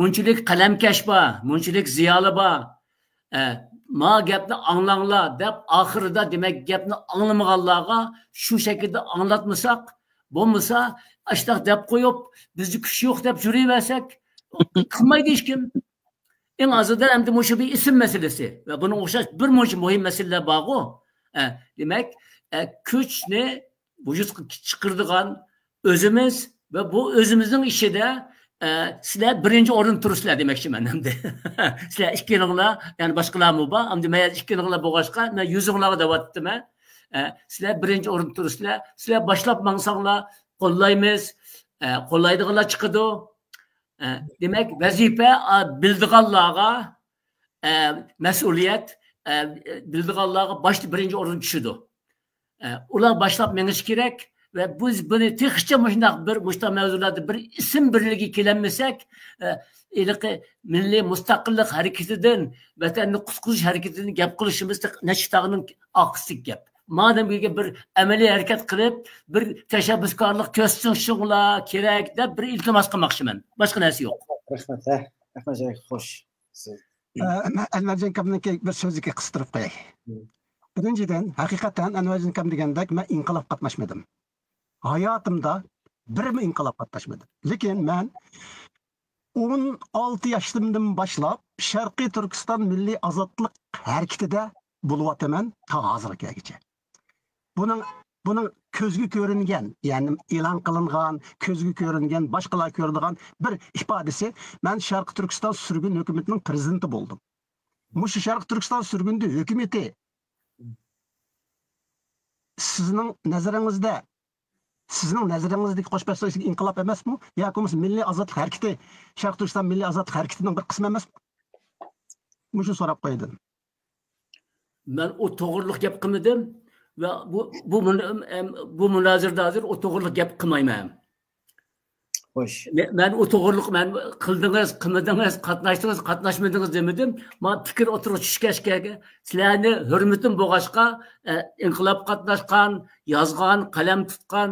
munchilik qalamkash bor, munchilik ziyoli bor. Ma gapni anglanglar deb oxirida demak gapni anglamaganlarga shu shaklda anglatmasak, bo'lmasa ashtaq deb qo'yib, bizni kuch yo'q deb yuraversak, qilmaydi hech kim. Eng azından hem de muşu bir isim meselesi ve bunun o'xshash bir muhim meseleler bor-ku. Demek kuch ne vücutga chiqirdigan özümüz ve bu özümüzün işide sizler birinci o'rin turibsizlar demoqchiman hamda. Sizlar ikkalinglar, yani boshqalarmi bor, hamda men ikkalinglar bo'lg'achqa men yuzinglarga deyaptim. Sizlar birinci o'rin turibsizlar. Sizlar boshlab mangsanglar qo'llaymiz. Qo'llaydiganlar chiqadi. Demek vazife bildiğanlarga mesuliyet bildiğanlarga başta birinci o'rin tushidi. Ular başlap menish kerak ve biz buni texnicha bir mavzularda bir isim birligi kelinmasak, milliy mustaqillik harakatidan vatanni qutqizish harakatini gap qilishimiz nashtag'ning oqisi gap. Madem ki bir ameliy harakat qilib, bir tashabbuskorlik ko'rsatishinglar kerak deb bir iltimos qilmoqchiman. Boshqa narsa yo'q. Rahmat. Rahmat, xo'sh. Anvarjon kamniki bir so'ziga qistirib qo'yay. Birinchidan, haqiqatan Anvarjon kam degandek men inqilob qatnashmadim. Hayotimda bir inqilob qatnashmadim. Lekin men 16 yoshimdan boshlab Sharqiy Turkiston milliy ozodlik harakatida bo'lyapman ta hozirgacha. Buning ko'zga ko'ringan, ya'ni e'lon qilingan, ko'zga ko'ringan, boshqalar ko'radigan bir ifodasi, men Sharqiy Turkiston surgun hukumatining prezidenti bo'ldim. Mushu Sharqiy Turkiston surgundi hukumati sizning nazaringizdagi qo'shbaslik inqilob emasmi yoki milliy ozodlik harakati, Sharqiy Turkiston milliy ozodlik harakatining bir qismi emasmi? Mushu so'rab qo'ydim. Men o to'g'riliq gap qilmadim va bu munozirada hozir o to'g'riliq gap qilmayman. Xo'sh. Men o to'g'riliq men qildingiz, qilmadingiz, qatnashdingiz, qatnashmadingiz demedim. Men fikr o'tirishga sizlarni hurmatim bo'lg'ashqa inqilob qatnashgan, yozgan, qalam tutgan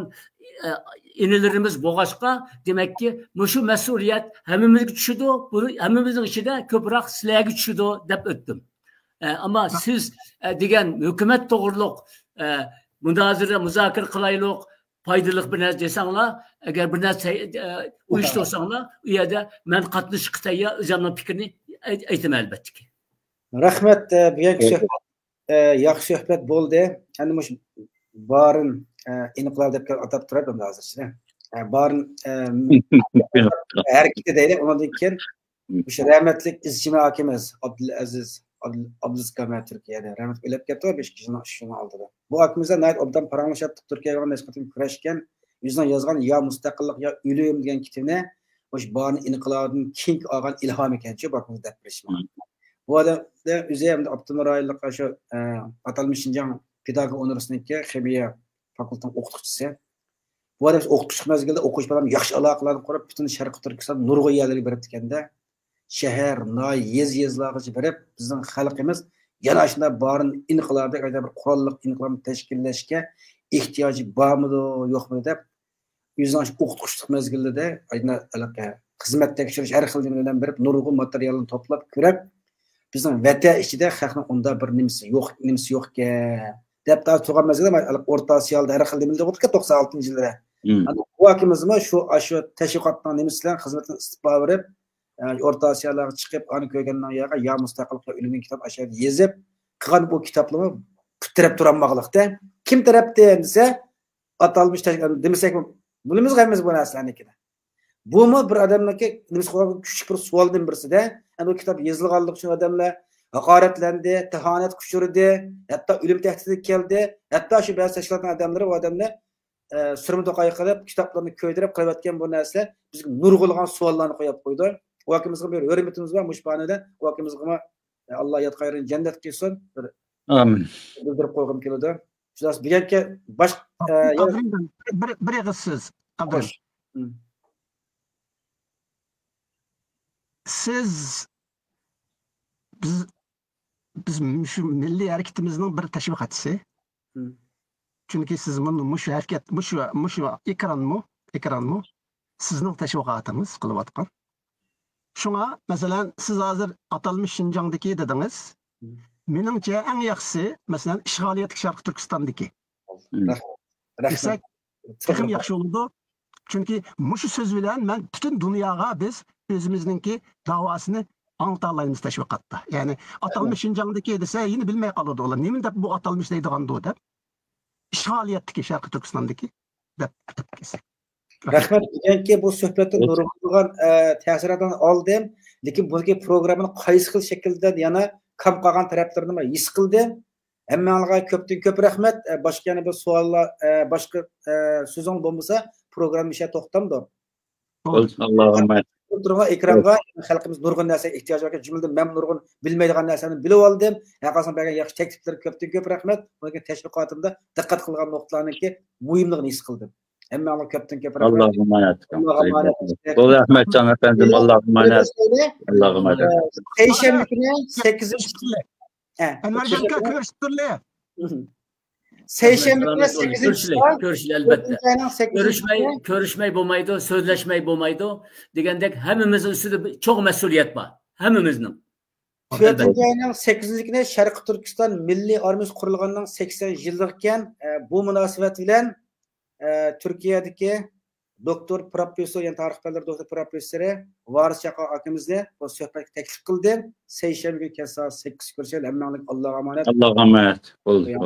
inilerimiz bo'lg'ashqa, demakki, mushu mas'uliyat hammamizga tushidi, buni hammamizning ichida ko'proq sizlarga tushidi deb o'tdim. Ama siz degan hukumat to'g'riliq muzokara qilaylik, foydali bir narsa desanglar, agar bir narsa uyushtirsanglar, u yerda men qatnashishga tayyor o'zimning fikrini aytaman albatta. Rahmat, bugungi suhbat yaxshi suhbat bo'ldi. Endi mush barin inqilob deb atab turadi hozircha. Barin harakati deydi, undan keyin o'sha rahmatlik izchima hakimiz Abdulaziz Kamil Turkiyada rahmat o'ylab ketdi 5 kishini shuni oldida. Bu hakimizlar nayt obdan paranglashib Turkiyaga nisbatan kurashgan, yüzden yazgan ya mustaqillik ya o'lim degan kitobni o'sha barin inqilobidan keng olgan ilhom ekanchi bakimiz deb bilishmoqda. Bu adamda o'zim Abdunur Ayliq shu atalmış Şinjan Pedagog Universitetidagi Ximiya fakültəsinin o'qituvchisi. Bu adam o'qitish mezgilida o'qish bilan yaxshi aloqalarni qurib, butun Sharqiy Turkiston nurg'un yerlarga berib tikanda, shahar, noy, yez-yezlarga berib, bizning xalqimiz yana shunda barin inqilobdagi bir qurolli inqilobni tashkillashga ehtiyoji bormidi, yo'qmi deb yüzden o'qitishlik mezgilida ayna xizmat tekshirish har xil nimalardan berib, nurg'un materialni to'plab ko'rib, bizning vatan ichida xalqning unda bir nimasi yo'qga deb turgan mezgilda O'rta Osiyoda har xil nimalar bo'ldi 96-yillarda. Bu hakimizmi shu tashviqotning nimasidan xizmatini istiqbol berib, O'rta Osiyolarga chiqib, ani ko'rgandan yo'q, ya mustaqillikqa o'limning kitob ashadi yezib, qilgan bu kitoblarni bitirib turanmoqlikda. Kim tarafdan desa, atalmış demasak, bilamiz qaymiz bu narsalarnikida. Bumi bir odamniki nimasi küçük bir savoldan birisida, bu kitob yozilganlik uchun odamlar haqoratlandi, tahanat kuchurdi, hatto o'lim tahdidi keldi. Hatto shu ba'zi tashkilotlar odamlari va odamlar surma to'qay qilib, kitoblarni ko'ydirib qo'yayotgan bu narsa bizga nurg'ulg'an savollarni qo'yib qo'ydi. Vakimizga bir hurmatimiz var mushbanida, vakimizga Alloh yat xayrin jannat qilsin. Amin. Bildirib qo'ygim keladi. Shulas bugungi bosh bir yig'isiz Abdul. Siz biz shu milliy harakatimizning bir tashviqotchisi. Chunki siz mushu harakat, mushu ekranmi sizning tashviqotingiz qilayotgan. Şuna mesela siz hazır atalmış Şinjan'daki dediniz. Menimce en yaxşısı mesela işgaliyetlik Şarkı Türkistan'daki. Desek tekim yaxşı oldu. Çünkü muşu söz bilen ben bütün dünyaya biz özümüzdeki davasını anlatalayımız teşviqatta. Yani atalmış Şinjan'daki dese yine bilmeye kalırdı olan. Niye de bu atalmış deydiğen de o da. İşgaliyetlik Şarkı Türkistan'daki de kesek. Rahmat, bugungi bu suhbatda nurg'un ta'sirotini oldim, lekin bunga programmani qaysi xil shaklda yana kam qolgan taraflarini his qildim. Hammaga ko'pdan ko'p rahmat. Boshqa yana bir savollar, boshqa so'zing bo'lmasa, programma isha to'xtamdi. Allohumma turgan ekranga xalqimiz nurg'un narsa ehtiyoji bor. Jumladan men nurg'un bilmaydigan narsani bilib oldim. Haqiqatan bergan yaxshi takliflar ko'pdan ko'p rahmat. Bunga tashviqotimda diqqat qilgan nuqtalarniki muhimligini his qildim. Allah'a köpten köpek. Allah'a emanet. Bol Ahmetcan efendim. Allah'a emanet. Allah'a emanet. Seyşembe günü 8. Envercan'ka görüştürle. Seyşembe günü 8. Görüşle elbette. Görüşmeyi bulmaydı, sözleşmeyi bulmaydı. Degandek hemimizin üstünde çok mesuliyet var. Hemimizin. 4. ayının 8. günü Şarkı Türkistan Milli Armiyası kurulgandan 80 yıllıkken bu münasebet bilen Türkiye'deki doktor professor, yani tarix fanları doktor professori Varis Chaqa akamizni bu suhbatga taklif qildi. Seshanba kuni kech soat 8 ko'rishaylik. Hammalarga Allohga omonat. Allohga omonat. Bo'ldi.